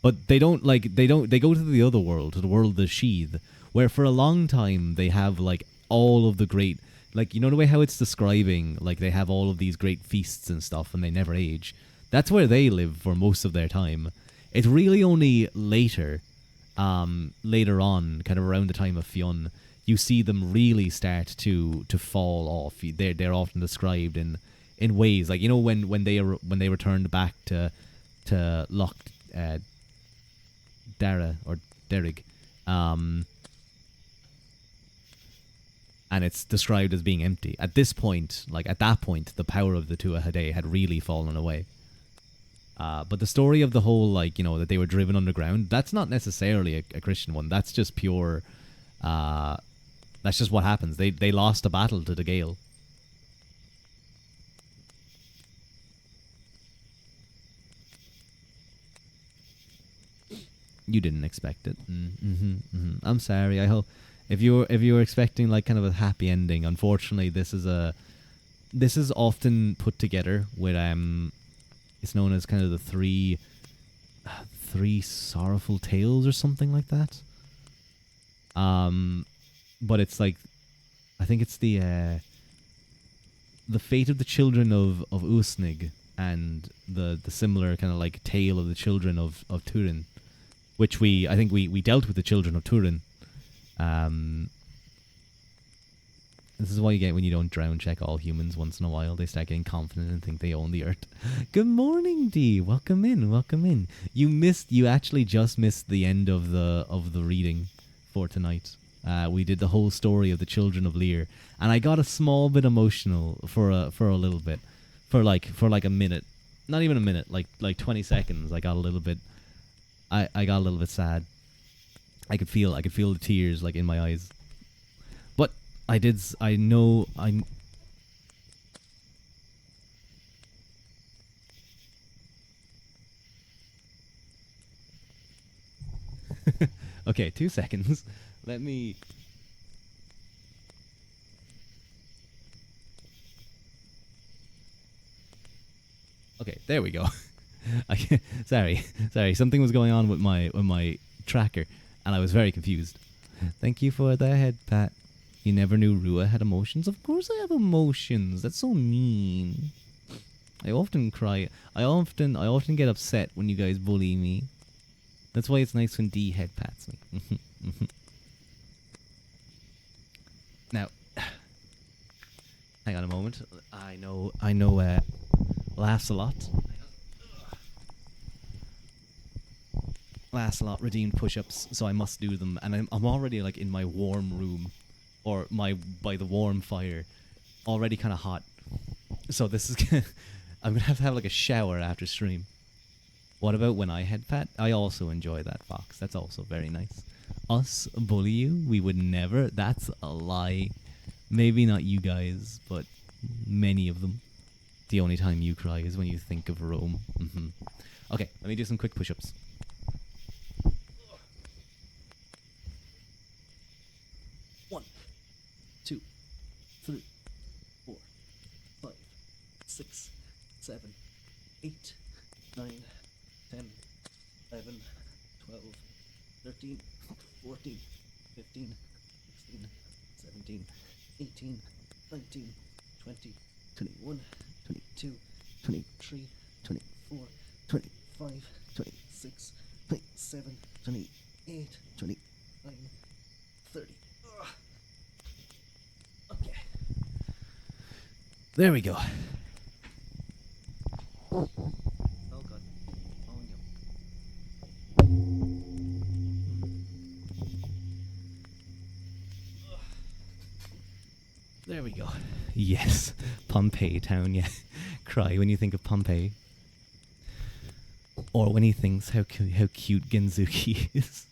But they go to the other world, to the world of the Sheath, where for a long time they have like all of the great, like, you know the way how it's describing, like they have all of these great feasts and stuff and they never age. That's where they live for most of their time. It's really only later on, kind of around the time of Fionn, you see them really start to fall off. They're often described in ways like, when they returned back to Loch Dara or Derig. Um, and it's described as being empty. At this point, like at that point, the power of the Tuatha had really fallen away. But the story of the whole, like, you know, that they were driven underground, that's not necessarily a Christian one. That's just pure. That's just what happens. They lost a battle to the Gale. You didn't expect it. I'm sorry. I hope if you were expecting like kind of a happy ending, unfortunately, this is often put together with it's known as kind of the three sorrowful tales or something like that. But it's like, I think it's the fate of the children of Usnig and the similar kind of like tale of the children of Turin, which I think we dealt with the children of Turin. This is what you get when you don't drown check all humans once in a while. They start getting confident and think they own the earth. Good morning, Dee. Welcome in. Welcome in. You actually just missed the end of the reading for tonight. We did the whole story of the children of Lear, and I got a small bit emotional for a little bit, for like a minute, not even a minute, like 20 seconds. I got a little bit sad. I could feel the tears like in my eyes. But I know. Okay, 2 seconds. Let me. Okay, there we go. Sorry. Something was going on with my tracker, and I was very confused. Thank you for the head pat. You never knew Ruadh had emotions. Of course I have emotions. That's so mean. I often cry. I often get upset when you guys bully me. That's why it's nice when D head pats me. Now, hang on a moment. I know. Laughs a lot. Laughs a lot. Redeemed push-ups, so I must do them. And I'm already like in my warm room, or by the warm fire, already kind of hot. So this is I'm gonna have to have like a shower after stream. What about when I head pat? I also enjoy that, Fox. That's also very nice. Us bully you? We would never. That's a lie. Maybe not you guys, but many of them. The only time you cry is when you think of Rome. Okay, let me do some quick push-ups. 1, 2, 3, 4, 5, 6, 7, 8, 9, 10, 11, 12, 13, 14, 15, 16, 17, 18, 19, 20, 21, 22, 23, 24, 25, 26, 27, 28, 29, 30. Okay. There we go. Oh god. Oh no. There we go. Yes. Pompeii town, yeah. Cry when you think of Pompeii. Or when he thinks how cute Genzuki is.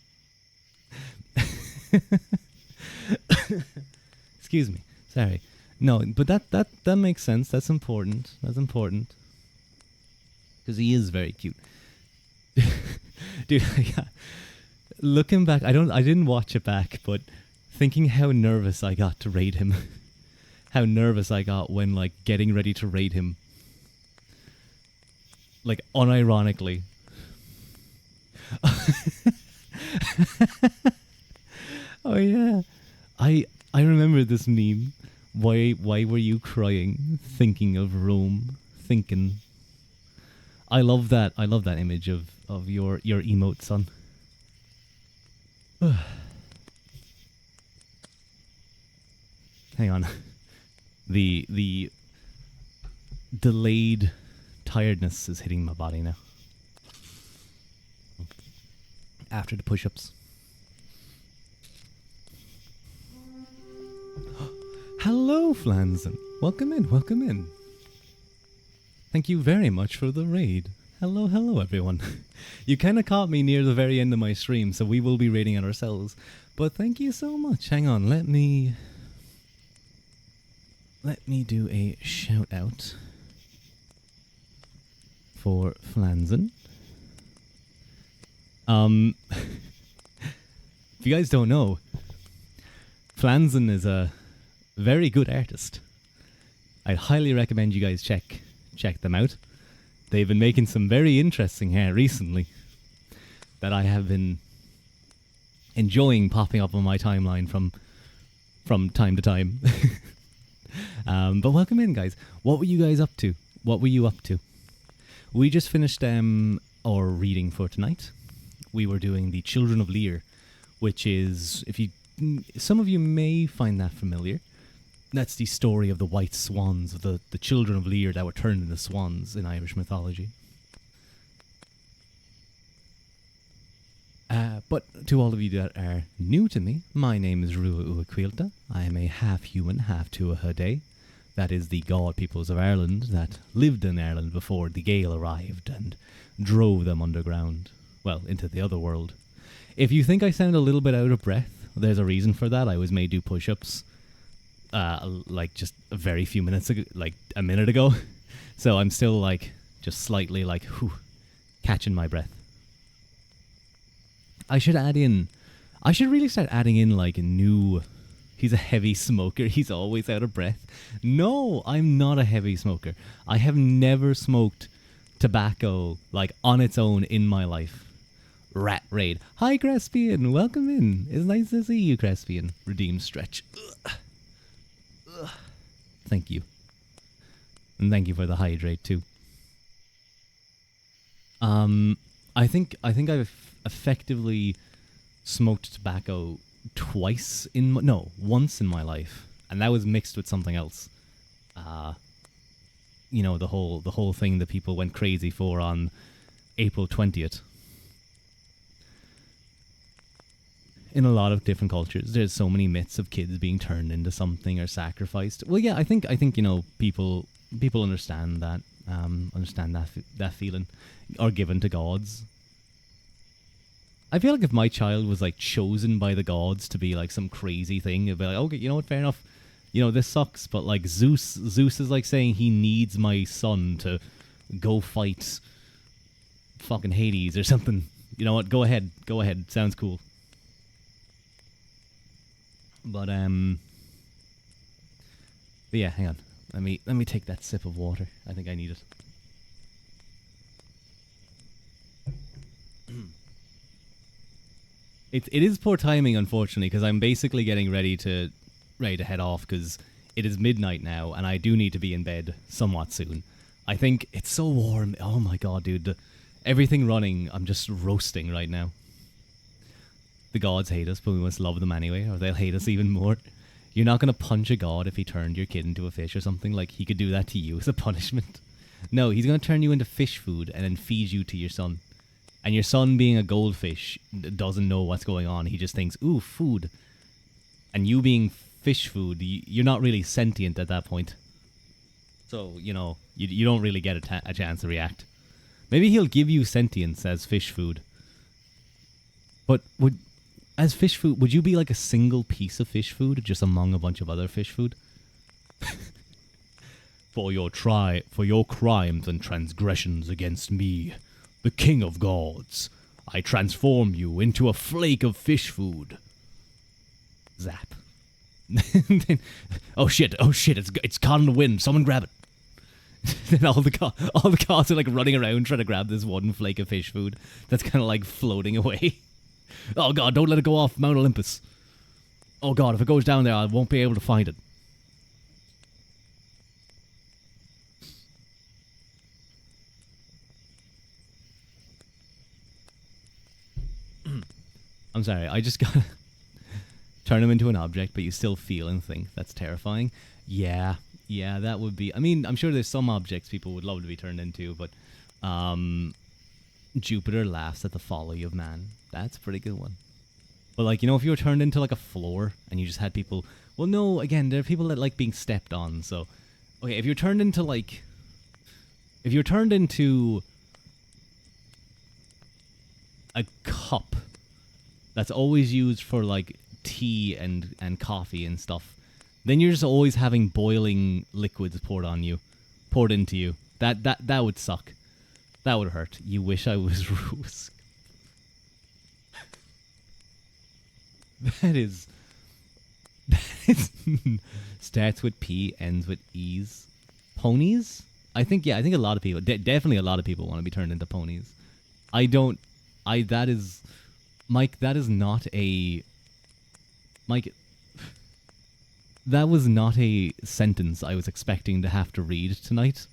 Excuse me. Sorry. No, but that makes sense. That's important. That's important. Because he is very cute. Dude, looking back, I didn't watch it back, but thinking how nervous I got to raid him. How nervous I got when, like, getting ready to raid him. Like, unironically. Oh, yeah. I remember this meme. Why were you crying? Thinking of Rome. Thinking. I love that image of your emote, son. Hang on. The delayed tiredness is hitting my body now. after the push-ups. Hello, Flanzen. Welcome in, welcome in. Thank you very much for the raid. Hello, hello, everyone. You kind of caught me near the very end of my stream, so we will be raiding it ourselves. But thank you so much. Hang on, let me do a shout out for Flanzen. If you guys don't know, Flanzen is a very good artist. I'd highly recommend you guys check them out. They've been making some very interesting hair recently that I have been enjoying popping up on my timeline from time to time. But welcome in, guys. What were you guys up to? What were you up to? We just finished our reading for tonight. We were doing the Children of Lear, which is, some of you may find that familiar. That's the story of the white swans, of the children of Lear that were turned into swans in Irish mythology. But to all of you that are new to me, my name is Ruadh. I am a half-human, half-Tuatha. That is the god peoples of Ireland that lived in Ireland before the Gale arrived and drove them underground, well, into the other world. If you think I sound a little bit out of breath, there's a reason for that. I was made do push-ups like just a very few minutes ago, like a minute ago. So I'm still like just slightly like catching my breath. I should really start adding in like a new, he's a heavy smoker, he's always out of breath. No, I'm not a heavy smoker. I have never smoked tobacco like on its own in my life. Rat raid. Hi Crespian, welcome in. It's nice to see you, Crespian. Redeem stretch. Ugh. Thank you. And thank you for the hydrate too. I think I've effectively smoked tobacco once in my life, and that was mixed with something else. You know, the whole thing that people went crazy for on April 20th. In a lot of different cultures, there's so many myths of kids being turned into something or sacrificed. Well, yeah, I think you know, people understand that that feeling, or given to gods. I feel like if my child was like chosen by the gods to be like some crazy thing, it'd be like, okay, you know what, fair enough. You know, this sucks, but like Zeus is like saying he needs my son to go fight fucking Hades or something. You know what? Go ahead. Sounds cool. But yeah, hang on. Let me take that sip of water. I think I need it. It is poor timing, unfortunately, because I'm basically getting ready to head off because it is midnight now, and I do need to be in bed somewhat soon. I think it's so warm. Oh my god, dude! Everything running, I'm just roasting right now. The gods hate us, but we must love them anyway, or they'll hate us even more. You're not going to punch a god if he turned your kid into a fish or something. Like, he could do that to you as a punishment. No, he's going to turn you into fish food and then feed you to your son. And your son, being a goldfish, doesn't know what's going on. He just thinks, ooh, food. And you being fish food, you're not really sentient at that point. So, you know, you don't really get a chance to react. Maybe he'll give you sentience as fish food. But as fish food, would you be like a single piece of fish food just among a bunch of other fish food? For your crimes and transgressions against me, the king of gods, I transform you into a flake of fish food. Zap. Oh shit, it's caught in the wind, someone grab it. Then all the gods are like running around trying to grab this one flake of fish food that's kind of like floating away. Oh god, don't let it go off Mount Olympus. Oh god, if it goes down there, I won't be able to find it. I'm sorry, I just gotta turn him into an object, but you still feel and think. That's terrifying. Yeah, that would be... I mean, I'm sure there's some objects people would love to be turned into, but... Jupiter laughs at the folly of man. That's a pretty good one. But like, if you were turned into like a floor and you just had people, well, no, again, there are people that like being stepped on. So, okay, if you're turned into a cup that's always used for like tea and coffee and stuff, then you're just always having boiling liquids poured into you. That would suck. That would hurt. You wish I was Rusk. That is starts with P, ends with E's. Ponies? I think a lot of people, definitely a lot of people want to be turned into ponies. That is Mike, that is not a Mike, that was not a sentence I was expecting to have to read tonight.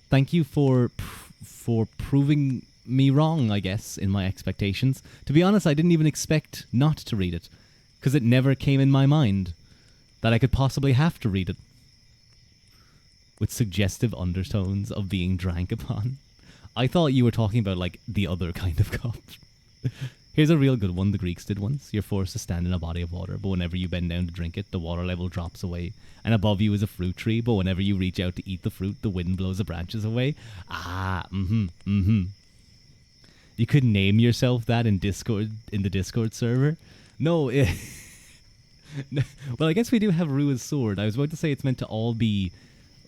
Thank you for proving me wrong, I guess, in my expectations. To be honest, I didn't even expect not to read it, because it never came in my mind that I could possibly have to read it. With suggestive undertones of being drank upon. I thought you were talking about, like, the other kind of cup. Here's a real good one the Greeks did once. You're forced to stand in a body of water, but whenever you bend down to drink it, the water level drops away. And above you is a fruit tree, but whenever you reach out to eat the fruit, the wind blows the branches away. You could name yourself that in the Discord server. No, well, I guess we do have Rua's sword. I was about to say it's meant to all be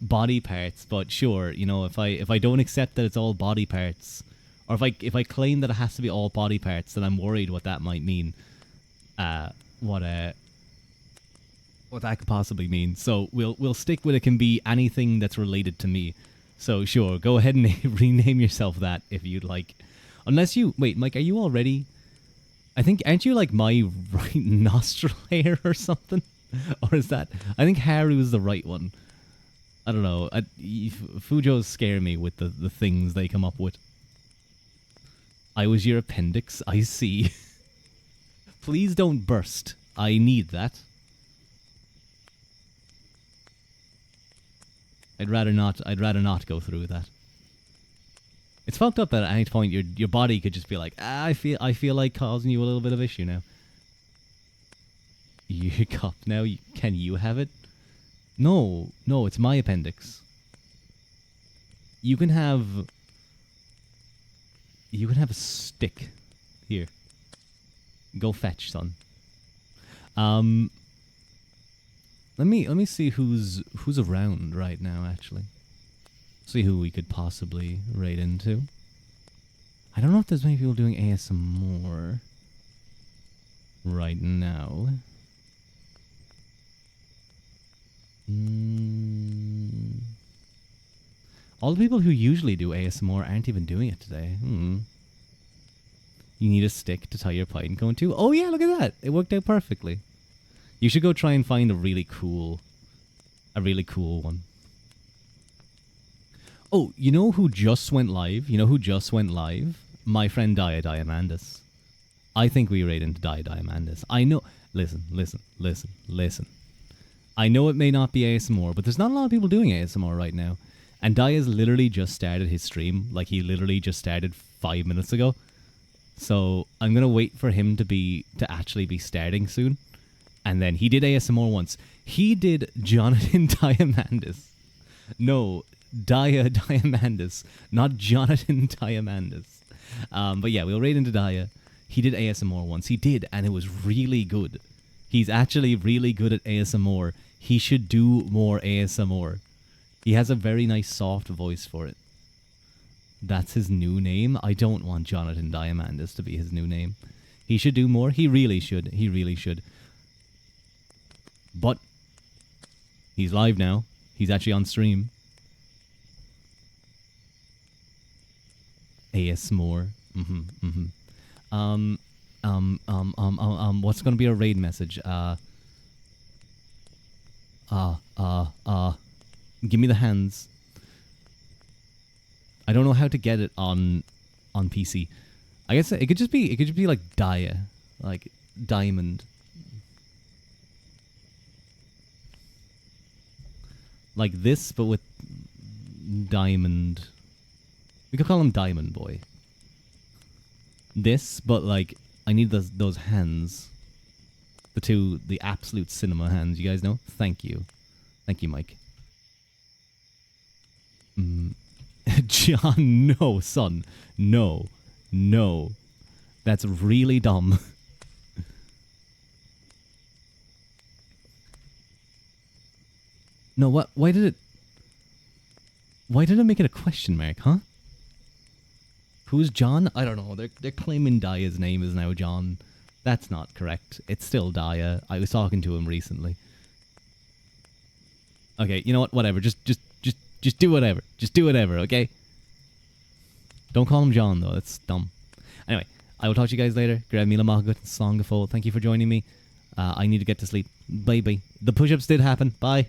body parts, but sure, if I don't accept that it's all body parts, or if I claim that it has to be all body parts, then I'm worried what that might mean. What that could possibly mean. So we'll stick with it can be anything that's related to me. So sure, go ahead and rename yourself that if you'd like. Unless you wait, Mike, are you already? I think aren't you like my right nostril hair or something? Or is that? I think Haru is the right one. I don't know. Fujos scare me with the things they come up with. I was your appendix. I see. Please don't burst. I need that. I'd rather not go through that. It's fucked up that at any point your body could just be like, I feel like causing you a little bit of issue now. You cup now. Can you have it? No, it's my appendix. You can have a stick. Here. Go fetch, son. Let me see who's around right now, actually. See who we could possibly raid into. I don't know if there's many people doing ASMR right now. All the people who usually do ASMR aren't even doing it today. You need a stick to tie your pine cone to? Oh yeah, look at that. It worked out perfectly. You should go try and find a really cool one. Oh, you know who just went live? My friend Diamandis. I think we raid into Diamandis. I know. Listen. I know it may not be ASMR, but there's not a lot of people doing ASMR right now. And Dia's literally just started his stream. Like, he literally just started 5 minutes ago. So I'm going to wait for him to actually be starting soon. And then he did ASMR once. He did Jonathan Diamandis. No, Diamandis, not Jonathan Diamandis. But yeah, we'll raid into Dia. He did ASMR once. He did, and it was really good. He's actually really good at ASMR. He should do more ASMR. He has a very nice soft voice for it. That's his new name. I don't want Jonathan Diamandis to be his new name. He should do more. He really should. But he's live now. He's actually on stream. ASMR. What's gonna be a raid message? Give me the hands. I don't know how to get it on PC. I guess it could just be like Dia, like diamond. Like this, but with diamond. We could call him Diamond Boy. this, but like I need those hands. The absolute cinema hands. You guys know? Thank you. Thank you, Mike. John, no, son. No. No. That's really dumb. No, what? Why did it make it a question mark, huh? Who's John? I don't know. They're claiming Daya's name is now John. That's not correct. It's still Daya. I was talking to him recently. Okay, you know what? Whatever. Just do whatever. Just do whatever, okay? Don't call him John, though. That's dumb. Anyway, I will talk to you guys later. Grab Mila Mahagut and Song the Fold. Thank you for joining me. I need to get to sleep. Bye-bye. The push-ups did happen. Bye.